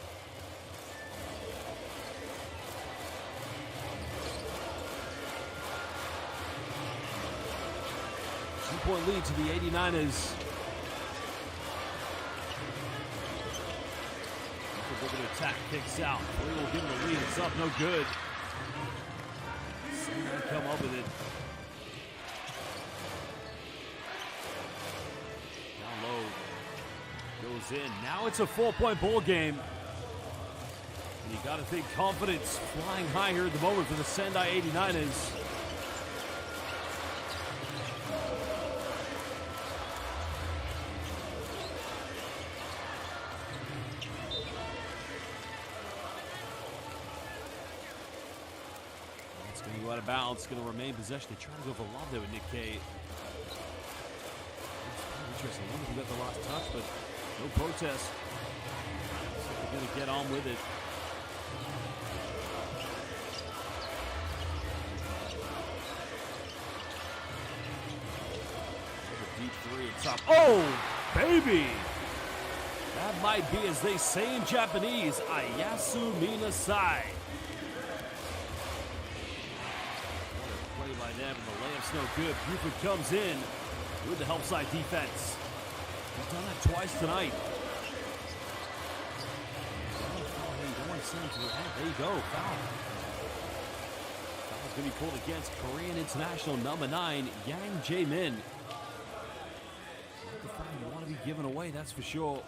Two-point lead to the 89ers. Looking to attack, kicks out. Three will give him the lead. It's up, no good. Sendai come up with it. Down low. Goes in. Now it's a 4-point ball game. And you got to think confidence flying high here at the moment for the Sendai 89ers. Out of bounds, going to remain possession. They're trying to go for love there with Nick K. Interesting. I wonder if he got the last touch, but no protest. So they're going to get on with it. Deep three at top. Oh, baby! That might be, as they say in Japanese, Ayasu Minasai. By them, and the layup's no good. Buford comes in with the help side defense. He's done that twice tonight. There you go, foul. Foul's going to be called against Korean international number 9, Yang Jae-min. Not the foul you want to be given away, that's for sure.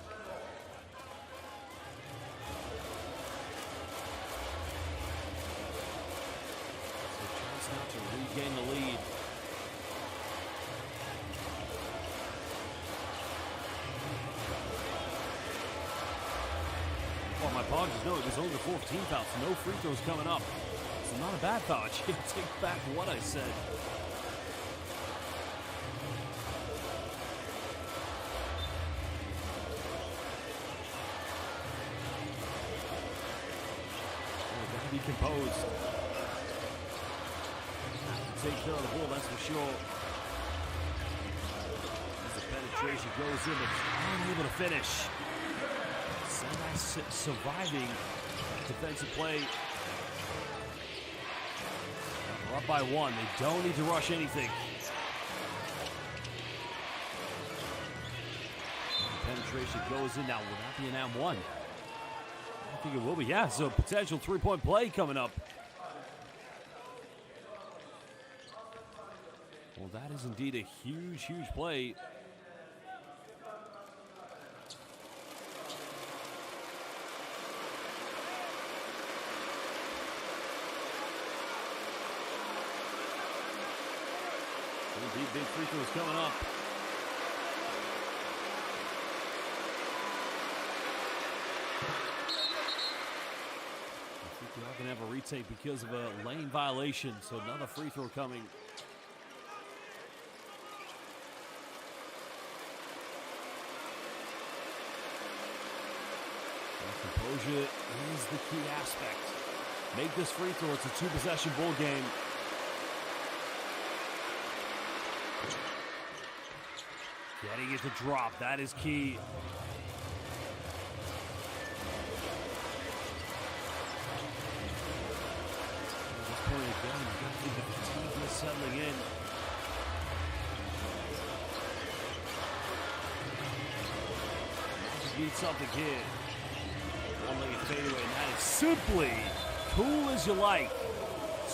To regain the lead. Well, my apologies. No, it was only the 14th foul, so no free throws coming up. So not a bad foul. I take back what I said. Oh, got to be composed. Take care of the ball, that's for sure. As the penetration goes in, but unable to finish. Sendai surviving defensive play. We're up by 1. They don't need to rush anything. The penetration goes in. Now, will that be an M1? I think it will be. Yeah, so potential 3-point play coming up. Well, that is indeed a huge, huge play. Indeed, big free throws coming up. I think we are going to have a retake because of a lane violation, so another free throw coming. Composure is the key aspect. Make this free throw. It's a 2-possession ball game. Getting it to drop. That is key. point again. You got to think the fatigue is settling in. Need something here. One-legged fadeaway, and that is simply cool as you like.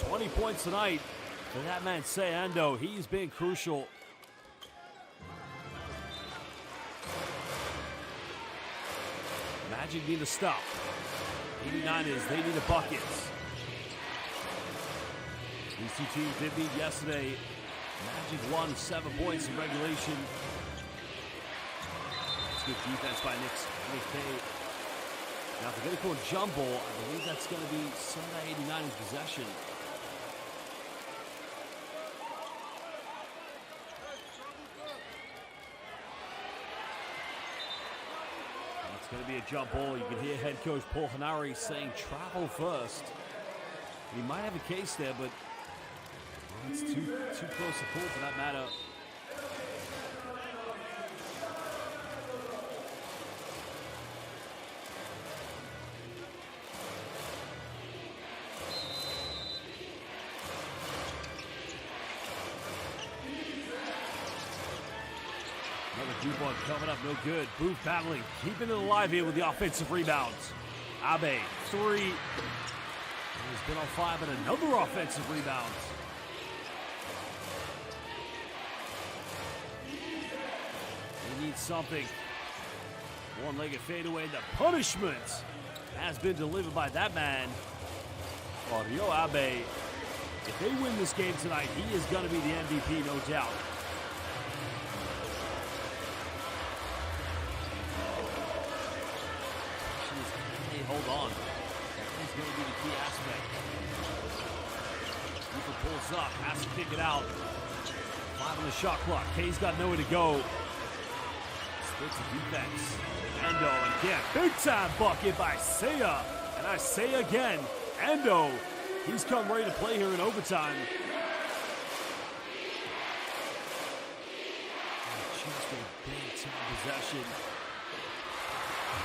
20 points tonight for that man, Ando. He's been crucial. Magic need a stop. 89ers, they need a bucket. These two teams did meet yesterday. Magic won 7 points in regulation. Good defense by Nick K. Now, if they're going to call jump ball, I believe that's going to be Sendai 89's possession. It's going to be a jump ball. You can hear head coach Paul Hanari saying travel first. He might have a case there, but it's too close to call for that matter. Another coming up, no good. Booth battling, keeping it alive here with the offensive rebounds. Abe, 3. He's been on 5 and another offensive rebound. They need something. One-legged fadeaway. The punishment has been delivered by that man, Rio Abe. If they win this game tonight, he is going to be the MVP, no doubt. Hold on. That is going to be the key aspect. Cooper pulls up, has to kick it out. 5 on the shot clock. K's got nowhere to go. Splits the defense. Ando again. Big time bucket by Seiya. And I say again, Ando, he's come ready to play here in overtime. Just a big time possession.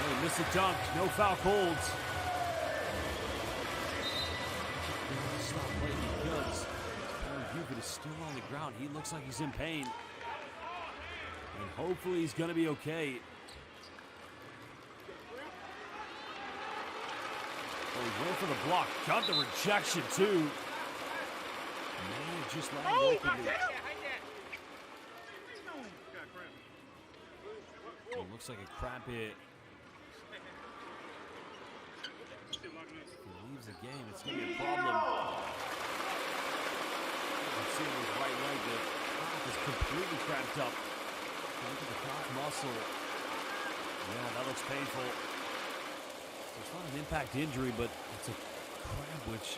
They miss a dunk, no foul calls. Stop playing because Buford is still on the ground. He looks like he's in pain. And hopefully he's going to be okay. Oh, he went for the block. Got the rejection, too. Man, just let him open it. Oh, looks like a crap hit. Leaves the game, it's going to be a problem. You can see his right leg, the calf is completely cramped up. Look at the calf muscle. Yeah, that looks painful. It's not an impact injury, but it's a cramp, which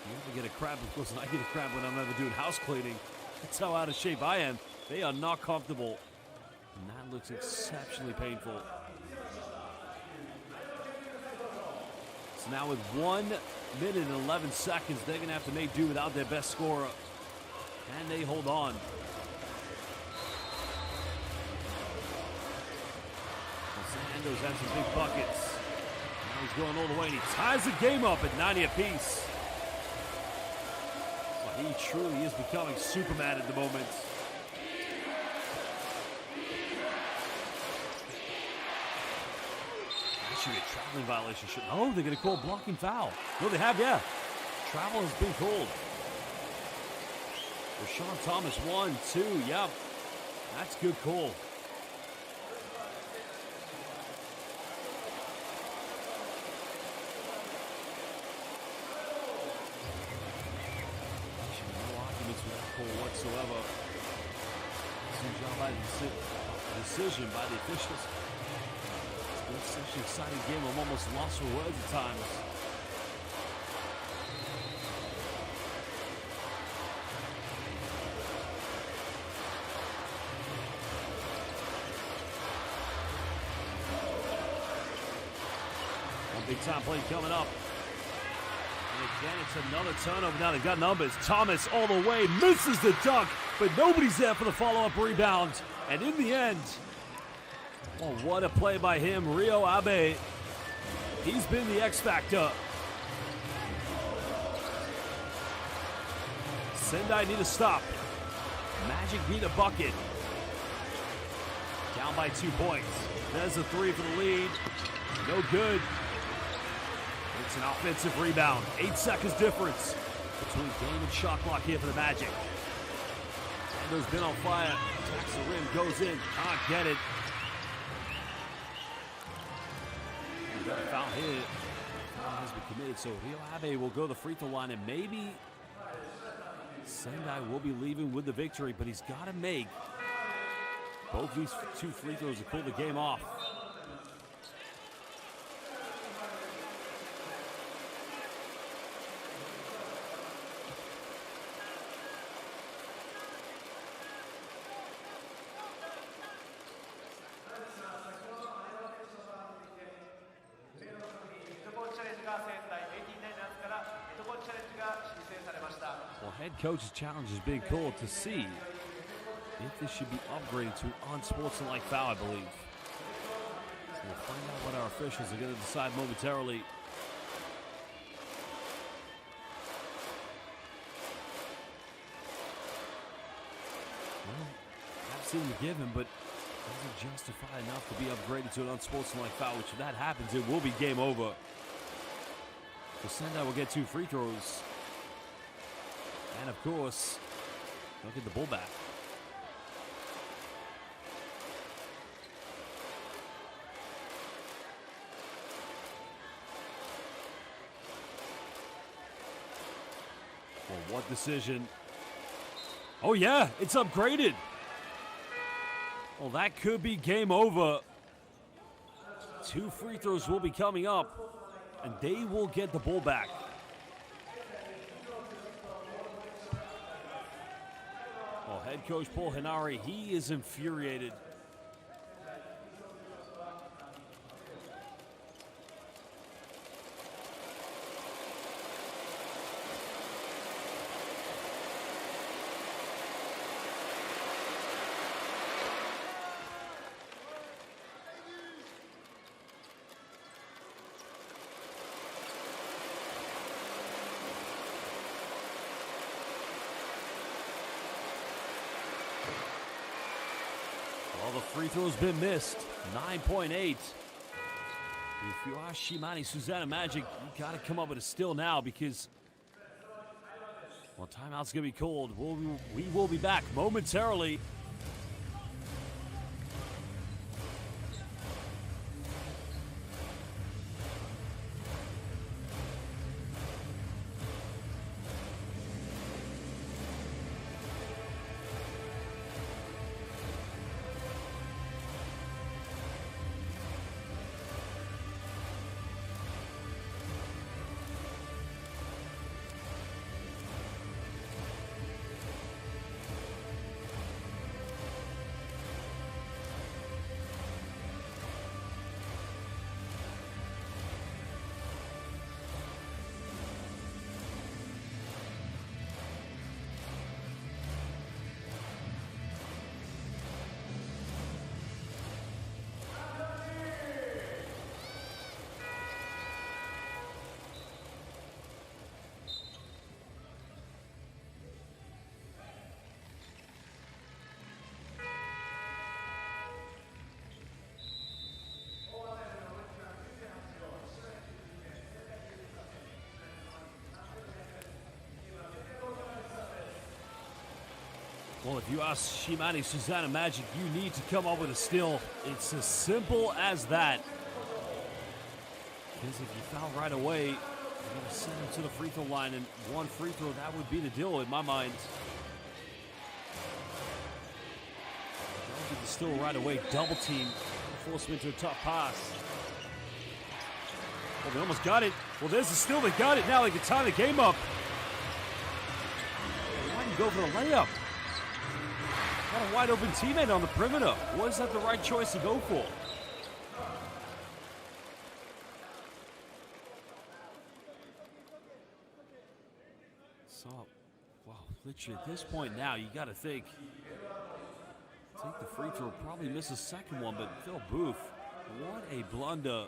you ever get a cramp, of course, and I get a cramp when I'm ever doing house cleaning. That's how out of shape I am. They are not comfortable. And that looks exceptionally painful. So now with 1 minute and 11 seconds, they're going to have to make do without their best scorer. And they hold on. Sando's had some big buckets. Now he's going all the way, and he ties the game up at 90 apiece. Well, he truly is becoming Superman at the moment. Should be a traveling violation. Oh, they're going to call blocking foul. No, they have, yeah. Travel has been called. Rashawn Thomas, 1, 2, yep. That's good call. No arguments with that call whatsoever. Decision by the officials. It's such an exciting game. I'm almost lost for words at times. One big time play coming up. And again, it's another turnover. Now they've got numbers. Thomas all the way, misses the dunk, but nobody's there for the follow-up rebound. And in the end, oh, what a play by him, Rio Abe. He's been the X factor. Sendai need a stop. Magic need a bucket. Down by 2 points. There's a 3 for the lead. No good. It's an offensive rebound. 8 seconds difference between game and shot clock here for the Magic. Sando's been on fire. Attacks the rim, goes in. Can't get it. We got a foul here. Foul has been committed, so Rio Abe will go to the free throw line, and maybe Sendai will be leaving with the victory, but he's got to make both these 2 free throws to pull the game off. Well, head coach's challenge is being called to see if this should be upgraded to an unsportsmanlike foul, I believe. So we'll find out what our officials are going to decide momentarily. Well, I've seen him give him, but doesn't justify enough to be upgraded to an unsportsmanlike foul, which if that happens, it will be game over. So Sendai will get 2 free throws. And of course, they'll get the ball back. Well, what decision? Oh yeah, it's upgraded. Well, that could be game over. 2 free throws will be coming up, and they will get the ball back. Well, head coach Paul Hinari, he is infuriated. Well, the free throw's been missed. 9.8. If you are Shimane Susanoo Magic, you got to come up with a steal now because, well, timeout's going to be called. We will be back momentarily. Well, if you ask Shimane Susanoo Magic, you need to come up with a steal. It's as simple as that. Because if you foul right away, you're going to send him to the free throw line, and 1 free throw, that would be the deal in my mind. Don't get the steal right away. Double team. Force him into a tough pass. Well, they almost got it. Well, there's the steal. They got it. Now they can tie the game up. Why do you go for the layup? Got a wide open teammate on the perimeter. Was that the right choice to go for? So, wow, literally at this point now, you got to think. Take the free throw, probably miss a second one, but Phil Booth, what a blunder.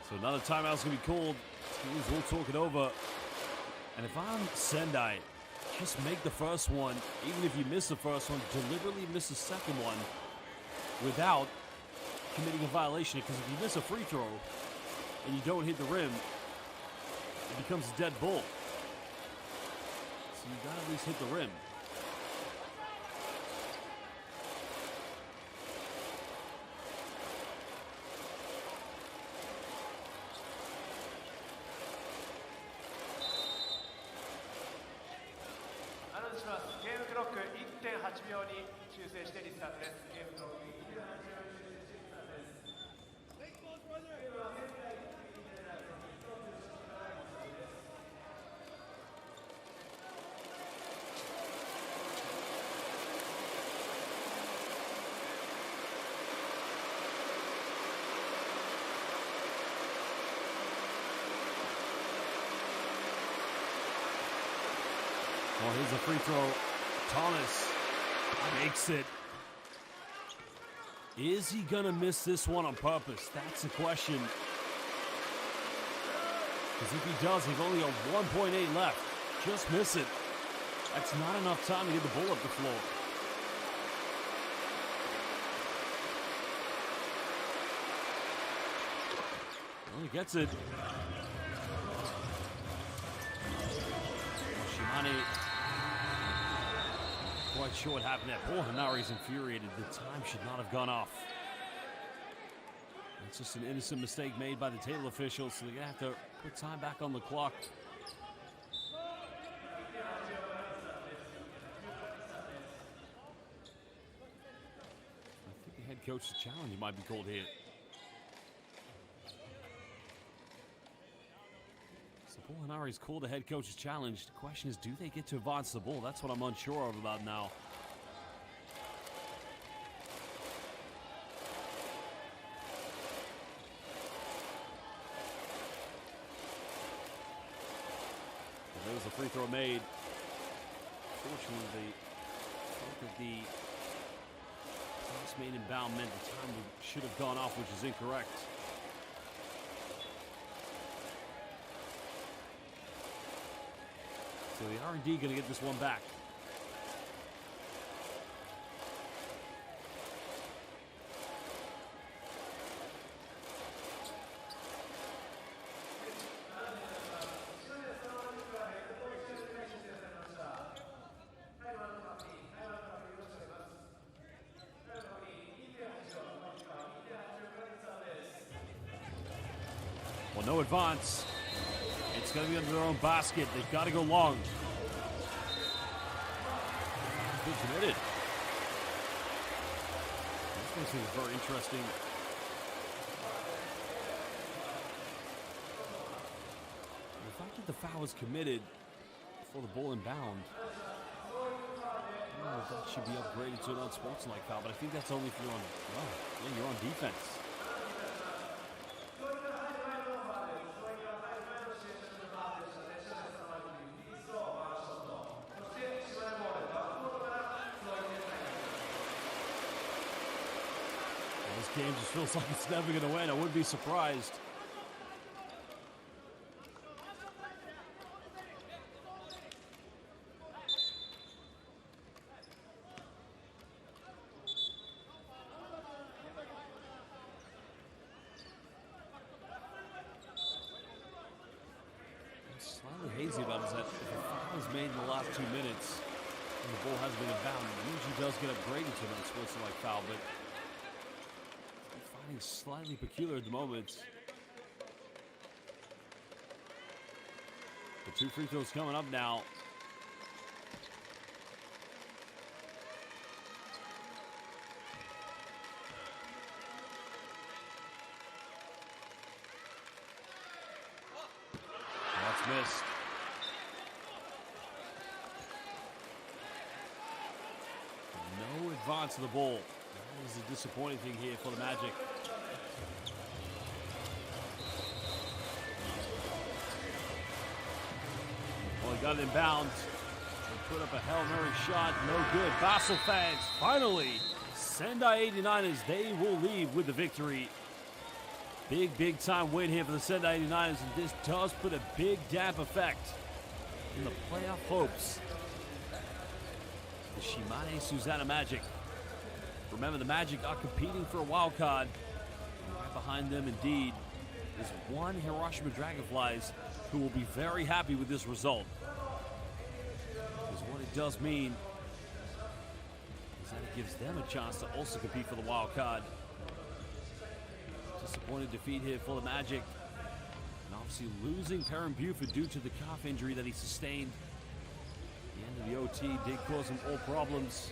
So another timeout's going to be called. Teams will talk it over. And if I'm Sendai, just make the first one. Even if you miss the first one, deliberately miss the second one without committing a violation. Because if you miss a free throw and you don't hit the rim, it becomes a dead ball. So you got to at least hit the rim.ゲームクロック1.8秒に修正してリスタートです。ゲームクロック Well, here's a free throw. Thomas makes it. Is he going to miss this one on purpose? That's the question. Because if he does, he's only got 1.8 left. Just miss it. That's not enough time to get the ball up the floor. Well, he gets it. Shimane. Quite sure what happened there. Poor Hanari's infuriated. The time should not have gone off. It's just an innocent mistake made by the table officials, so they're going to have to put time back on the clock. I think the head coach's challenge might be called here. Paul Hanari's called the head coach's challenge. The question is, do they get to advance the ball? That's what I'm unsure of about now. Well, there was a free throw made. Fortunately, the pass made inbound meant the time should have gone off, which is incorrect. So the R&D going to get this one back. Well, no advance. It's going to be under their own basket. They've got to go long. Good committed. This makes things very interesting. The fact that the foul was committed before the ball inbound, I don't know if that should be upgraded to an unsportsmanlike foul, but I think that's only if you're on, well, yeah, you're on defense. This game just feels like it's never going to win. I wouldn't be surprised. What's slightly hazy about is that if a foul is made in the last 2 minutes and the ball hasn't been inbound, it usually does get upgraded to an unsportsmanlike foul, but slightly peculiar at the moment. The 2 free throws coming up now. That's missed. No advance of the ball. That is a disappointing thing here for the Magic. Well, he got it inbound. He put up a Hail Mary shot. No good. Basel fans, finally, Sendai 89ers, they will leave with the victory. Big time win here for the Sendai 89ers, and this does put a big damp effect in the playoff hopes. The Shimane Susanoo Magic. Remember, the Magic are competing for a wild card. And right behind them, indeed, is one Hiroshima Dragonflies who will be very happy with this result. Because what it does mean is that it gives them a chance to also compete for the wild card. Disappointed defeat here for the Magic. And obviously losing Perrin Buford due to the calf injury that he sustained. The end of the OT did cause him all problems.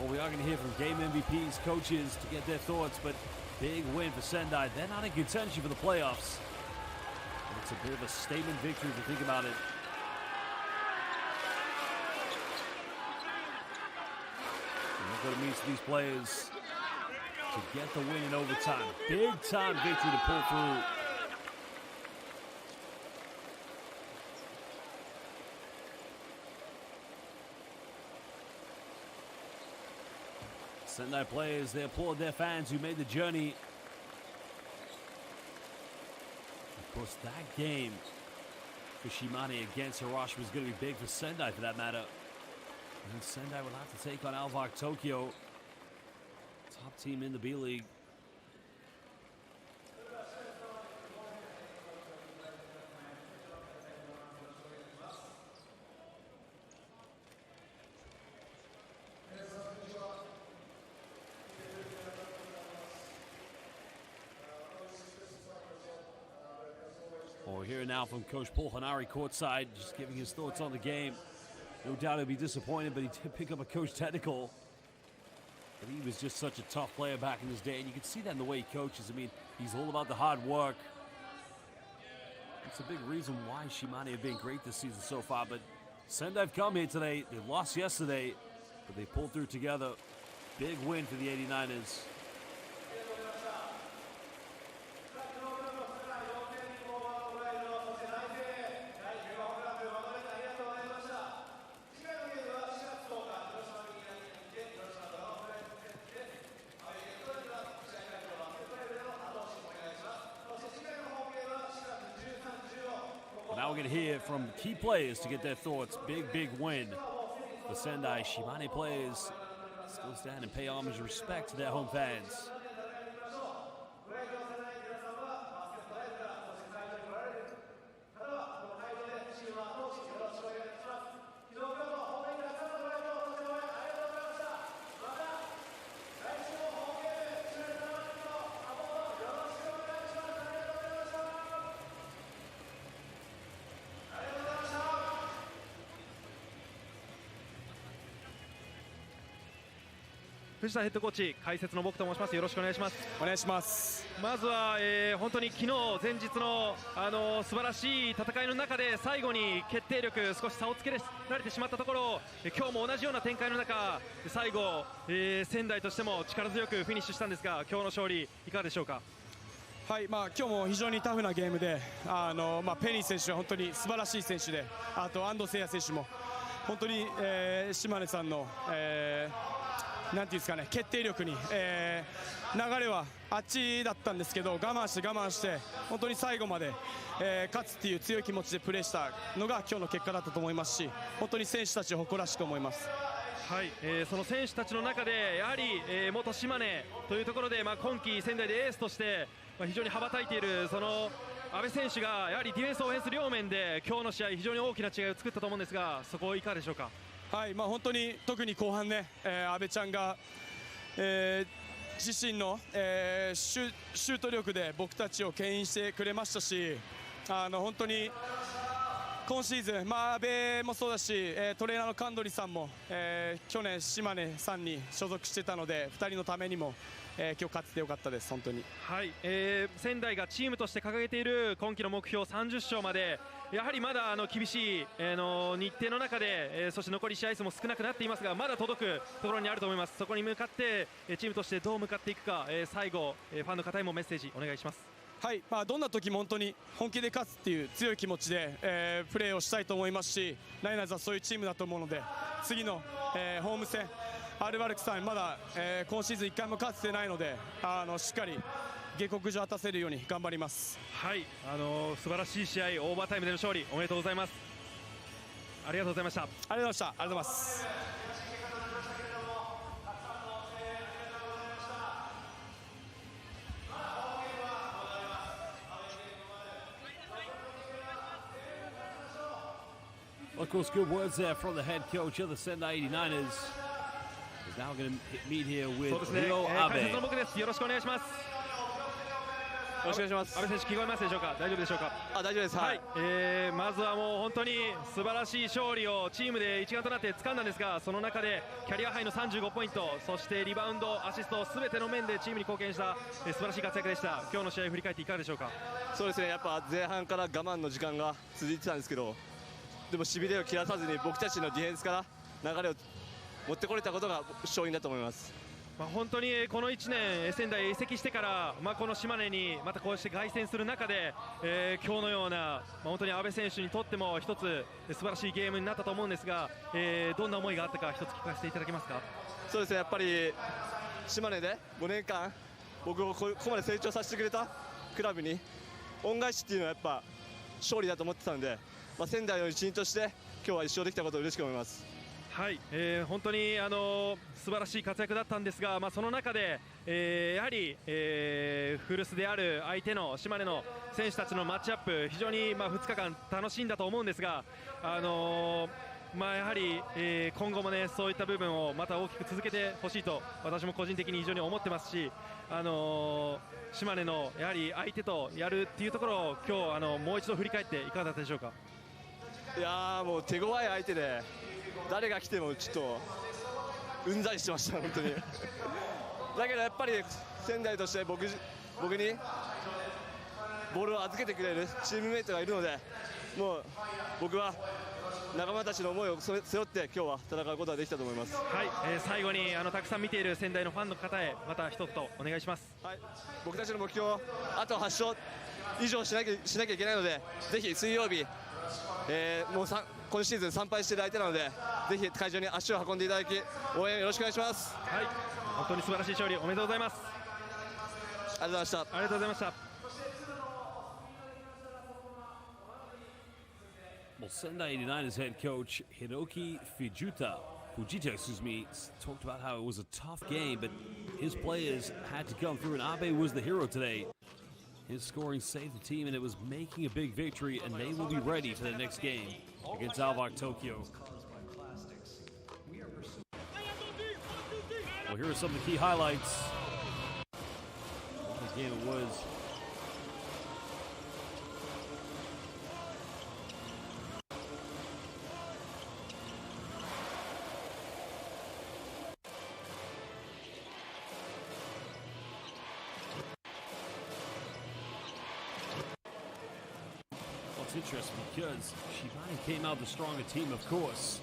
Well, we are going to hear from game MVPs, coaches to get their thoughts, but big win for Sendai. They're not in contention for the playoffs. But it's a bit of a statement victory if you think about it. What it means to these players to get the win in overtime. Big time victory to pull through. Sendai players, they applaud their fans who made the journey. Of course, that game for Shimane against Hiroshima is going to be big for Sendai for that matter. And Sendai will have to take on Alvark Tokyo, top team in the B-League. Well, we're hearing now from Coach Paul Hanari courtside, just giving his thoughts on the game. No doubt he'll be disappointed, but he did pick up a coach technical. But he was just such a tough player back in his day, and you can see that in the way he coaches. I mean, he's all about the hard work. It's a big reason why Shimane have been great this season so far, but Sendai have come here today. They lost yesterday, but they pulled through together. Big win for the 89ers. Now we're going to hear from key players to get their thoughts. Big win for Sendai. Shimane players still stand and pay homage and respect to their home fans.藤田ヘッドコーチ、解説の僕と申します。よろしくお願いします。お願いします。まずは、本当に昨日前日の素晴らしい戦いの中で最後に決定力少し差をつけられてしまったところ、今日も同じような展開の中、最後、仙台としても力強くフィニッシュしたんですが、今日の勝利いかがでしょうか。はい、今日も非常にタフなゲームで、ペリー選手は本当に素晴らしい選手で、あと安藤誠也選手も本当に、島根さんの、なんていうんですかね、決定力に、流れはあっちだったんですけど、我慢して本当に最後まで、勝つっていう強い気持ちでプレーしたのが今日の結果だったと思いますし、本当に選手たちを誇らしく思います。はい、その選手たちの中でやはり、元島根というところで、今季仙台でエースとして、非常に羽ばたいているその阿部選手がやはりディフェンスオフェンス両面で今日の試合非常に大きな違いを作ったと思うんですが、そこいかがでしょうか。はい、本当に特に後半ね、阿部ちゃんが、自身の、シュート力で僕たちを牽引してくれましたし、本当に今シーズン、阿部もそうだし、トレーナーの神取さんも、去年島根さんに所属してたので、2人のためにも、今日勝ってよかったです。本当に、はい、仙台がチームとして掲げている今季の目標30勝までやはりまだ厳しい、日程の中で、そして残り試合数も少なくなっていますが、まだ届くところにあると思います。そこに向かってチームとしてどう向かっていくか、最後ファンの方にもメッセージお願いします。はい、どんな時も本当に本気で勝つっていう強い気持ちで、プレーをしたいと思いますし、ライナーズはそういうチームだと思うので、次の、ホーム戦アルバルクさんにまだ、今シーズン1回も勝ってないので、しっかり下克上を果たせるように頑張ります。はい、素晴らしい試合、オーバータイムでの勝利おめでとうございます。ありがとうございました。ありがとうございました。ありがとうございます。Of course, good words there from the head coach of the Sendai 89ers. He's now going to meet here with そうですね、 Ryo 解説の Abe. 僕です。よろしくお願いします。よろしくお願いします。阿部選手、聞こえますでしょうか。大丈夫でしょうか。大丈夫です。はい、まずはもう本当に素晴らしい勝利をチームで一丸となって掴んだんですが、その中でキャリアハイの35ポイント、そしてリバウンド、アシスト、すべての面でチームに貢献した、素晴らしい活躍でした。今日の試合を振り返っていかがでしょうか。そうですね、やっぱ前半から我慢の時間が続いてたんですけど、でもしびれを切らさずに僕たちのディフェンスから流れを持ってこれたことが勝因だと思います。本当にこの1年、仙台へ移籍してから、この島根にまたこうして凱旋する中で、今日のような、本当に阿部選手にとっても一つ素晴らしいゲームになったと思うんですが、どんな思いがあったか一つ聞かせていただけますか。そうですね、やっぱり島根で5年間僕をここまで成長させてくれたクラブに恩返しっていうのはやっぱ勝利だと思ってたので、仙台の一員として今日は一勝できたことを嬉しく思います。はい、本当に素晴らしい活躍だったんですが、その中で、やはり、古巣である相手の島根の選手たちのマッチアップ、非常に2日間楽しんだと思うんですが、やはり、今後もね、そういった部分をまた大きく続けてほしいと私も個人的に非常に思ってますし、島根のやはり相手とやるっていうところを今日もう一度振り返っていかがだったでしょうか。いやー、もう手強い相手で誰が来てもちょっとうんざりしてました本当にだけどやっぱり仙台として僕にボールを預けてくれるチームメイトがいるので、もう僕は仲間たちの思いを背負って今日は戦うことができたと思います。はい、最後にたくさん見ている仙台のファンの方へまた一言お願いします。はい、僕たちの目標、あと8勝以上しなきゃいけないので、ぜひ水曜日、もう今シーズン3敗している相手なので、ぜひ会場に足を運んでいただき応援よろしくお願いします。はい、本当に素晴らしい勝利おめでとうございます。ありがとうございました。ありがとうございました。Well, Sendai 89ers head coach Hiroki Fujita, talked about how it was a tough game, but his players had to come through, and Abe was the hero today. His scoring saved the team, and it was making a big victory, and they will be ready for the next game against Alvark Tokyo. Well, here are some of the key highlights. What a game it was. It's interesting because Shimane came out the stronger team, of course.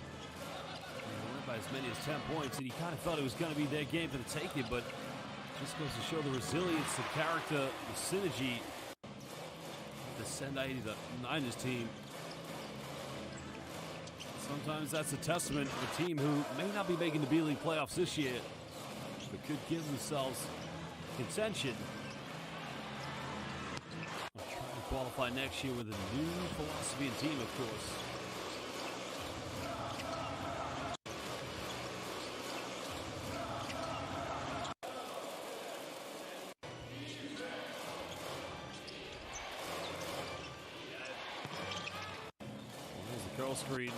They won by as many as 10 points, and you kind of thought it was going to be their game for the taking, but it just goes to show the resilience, the character, the synergy of the Sendai 89ers team. Sometimes that's a testament to the team who may not be making the B.LEAGUE playoffs this year, but could give themselves contention. Qualify next year with a new philosophy and team, of course. Well, there's the curl screen.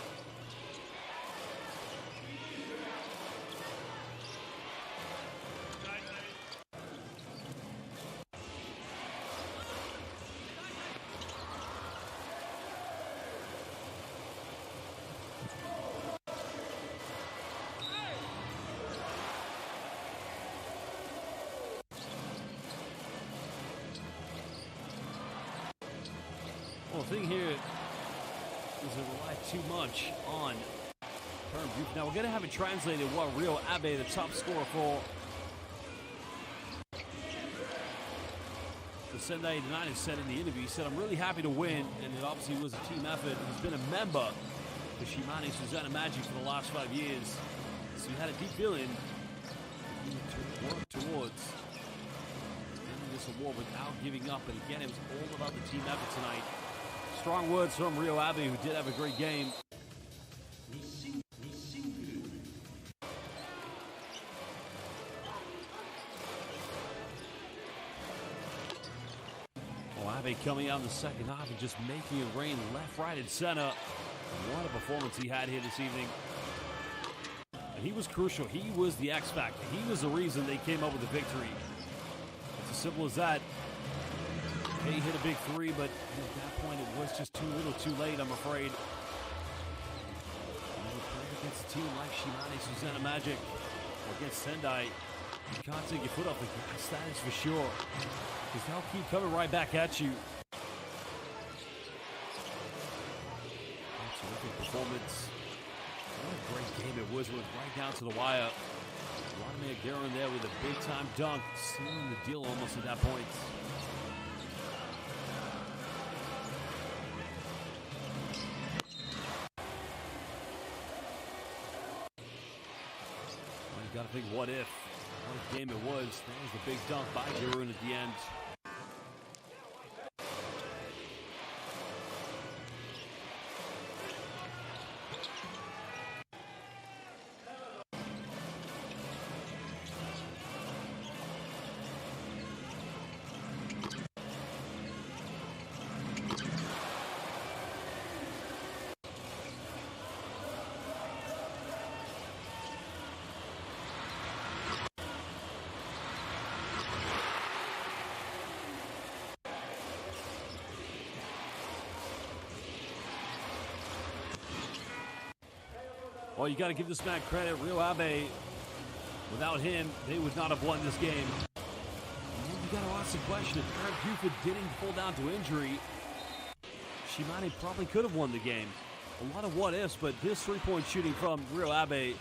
Well, the thing here is to rely too much on term brief. Now, we're going to have it translated what Ryo Abe, the top scorer for the Sendai 89ers, said in the interview. He said, "I'm really happy to win," and it obviously was a team effort. He's been a member of the Shimane Susanoo Magic for the last 5 years. So he had a deep feeling to work towards winning this award without giving up. And again, it was all about the team effort tonight. Strong words from Ryo Abe, who did have a great game. Abe coming out in the second half and just making it rain left, right, and center. What a performance he had here this evening. And he was crucial. He was the X factor. He was the reason they came up with the victory. It's as simple as that. He hit a big three, but at that point it was just too little, too late, I'm afraid. When you play against a team like Shimane Susanoo Magic or against Sendai, you can't take your foot off the gas, that is for sure. Because they'll keep coming right back at you. Terrific performance. What a great game it was. It went right down to the wire. Vladimir Guerin there with a big-time dunk, sealing the deal almost at that point. Well, you got to think, what if? What a game it was. That was the big dunk by Guerin at the end. Well, you got to give this man credit. Ryo Abe, without him, they would not have won this game. And you got to ask the question, if Aaron Buford didn't fall down to injury, Shimane probably could have won the game. A lot of what ifs, but this three-point shooting from Ryo Abe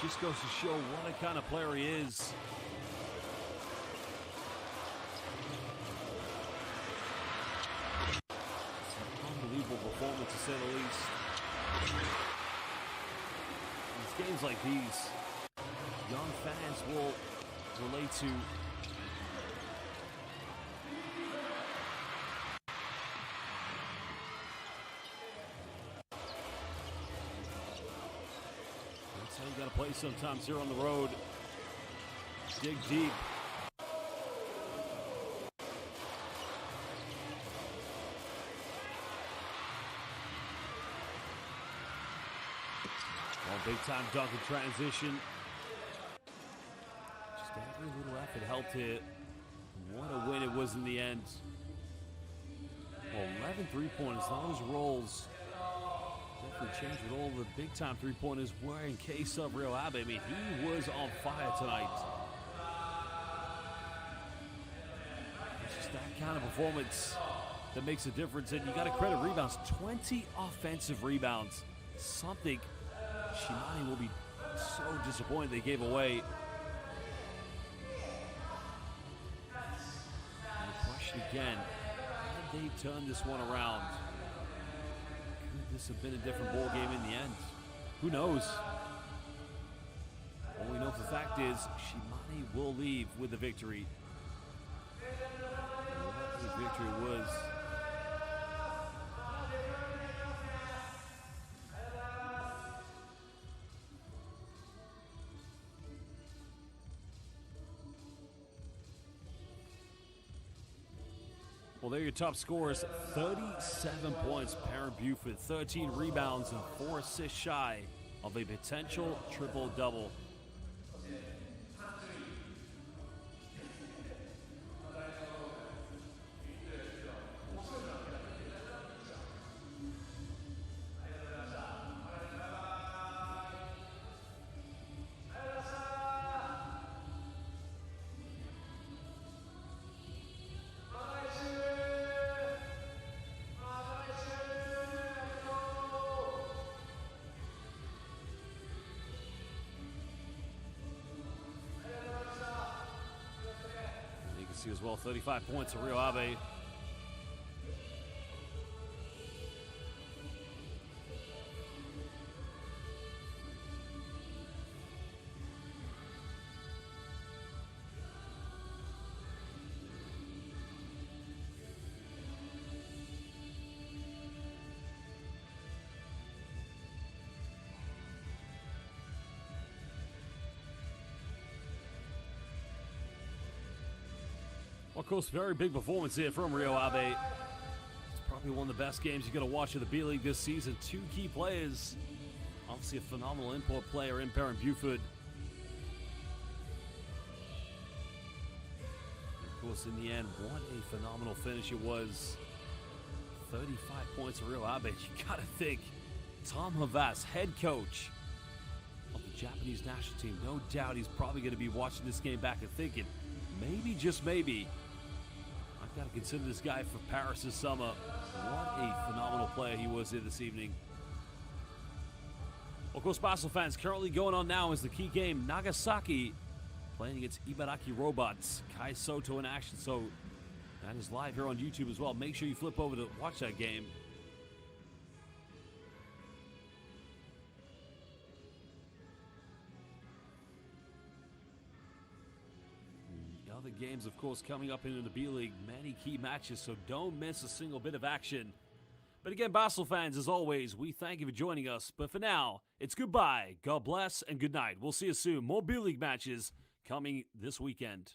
just goes to show what a kind of player he is. It's an unbelievable performance, to say the least. Games like these, young fans will relate to. That's how you got to play sometimes here on the road. Dig deep. Big time dunk in transition. Just every little effort helped here. What a win it was in the end. Well, 11 3-pointers, those rolls definitely changed with all the big time 3-pointers were in case of Ryo Abe. I mean, he was on fire tonight. It's just that kind of performance that makes a difference. And you got to credit rebounds, 20 offensive rebounds. Something Shimane will be so disappointed they gave away. And the question again, had they turned this one around? Could this have been a different ball game in the end? Who knows? All we know for the fact is Shimane will leave with the victory. And what the victory was. Well, they're your top scorers. 37 points, Aaron Buford, 13 rebounds, and 4 assists shy of a potential triple-double. See as well, 35 points for Ryo Abe. Of course, very big performance here from Rio Abe. It's probably one of the best games you're going to watch of the B-League this season. Two key players. Obviously a phenomenal import player in Perrin Buford. Of course, in the end, what a phenomenal finish it was. 35 points for Rio Abe. You got to think, Tom Havas, head coach of the Japanese national team. No doubt he's probably going to be watching this game back and thinking, maybe, just maybe, I've got to consider this guy for Paris this summer. What a phenomenal player he was here this evening. Of course, Basel fans, currently going on now is the key game, Nagasaki playing against Ibaraki Robots. Kai Soto in action, so that is live here on YouTube as well. Make sure you flip over to watch that game. The other games, of course, coming up into the B-League. Many key matches, so don't miss a single bit of action. But again, Basel fans, as always, we thank you for joining us. But for now, it's goodbye, God bless, and good night. We'll see you soon. More B-League matches coming this weekend.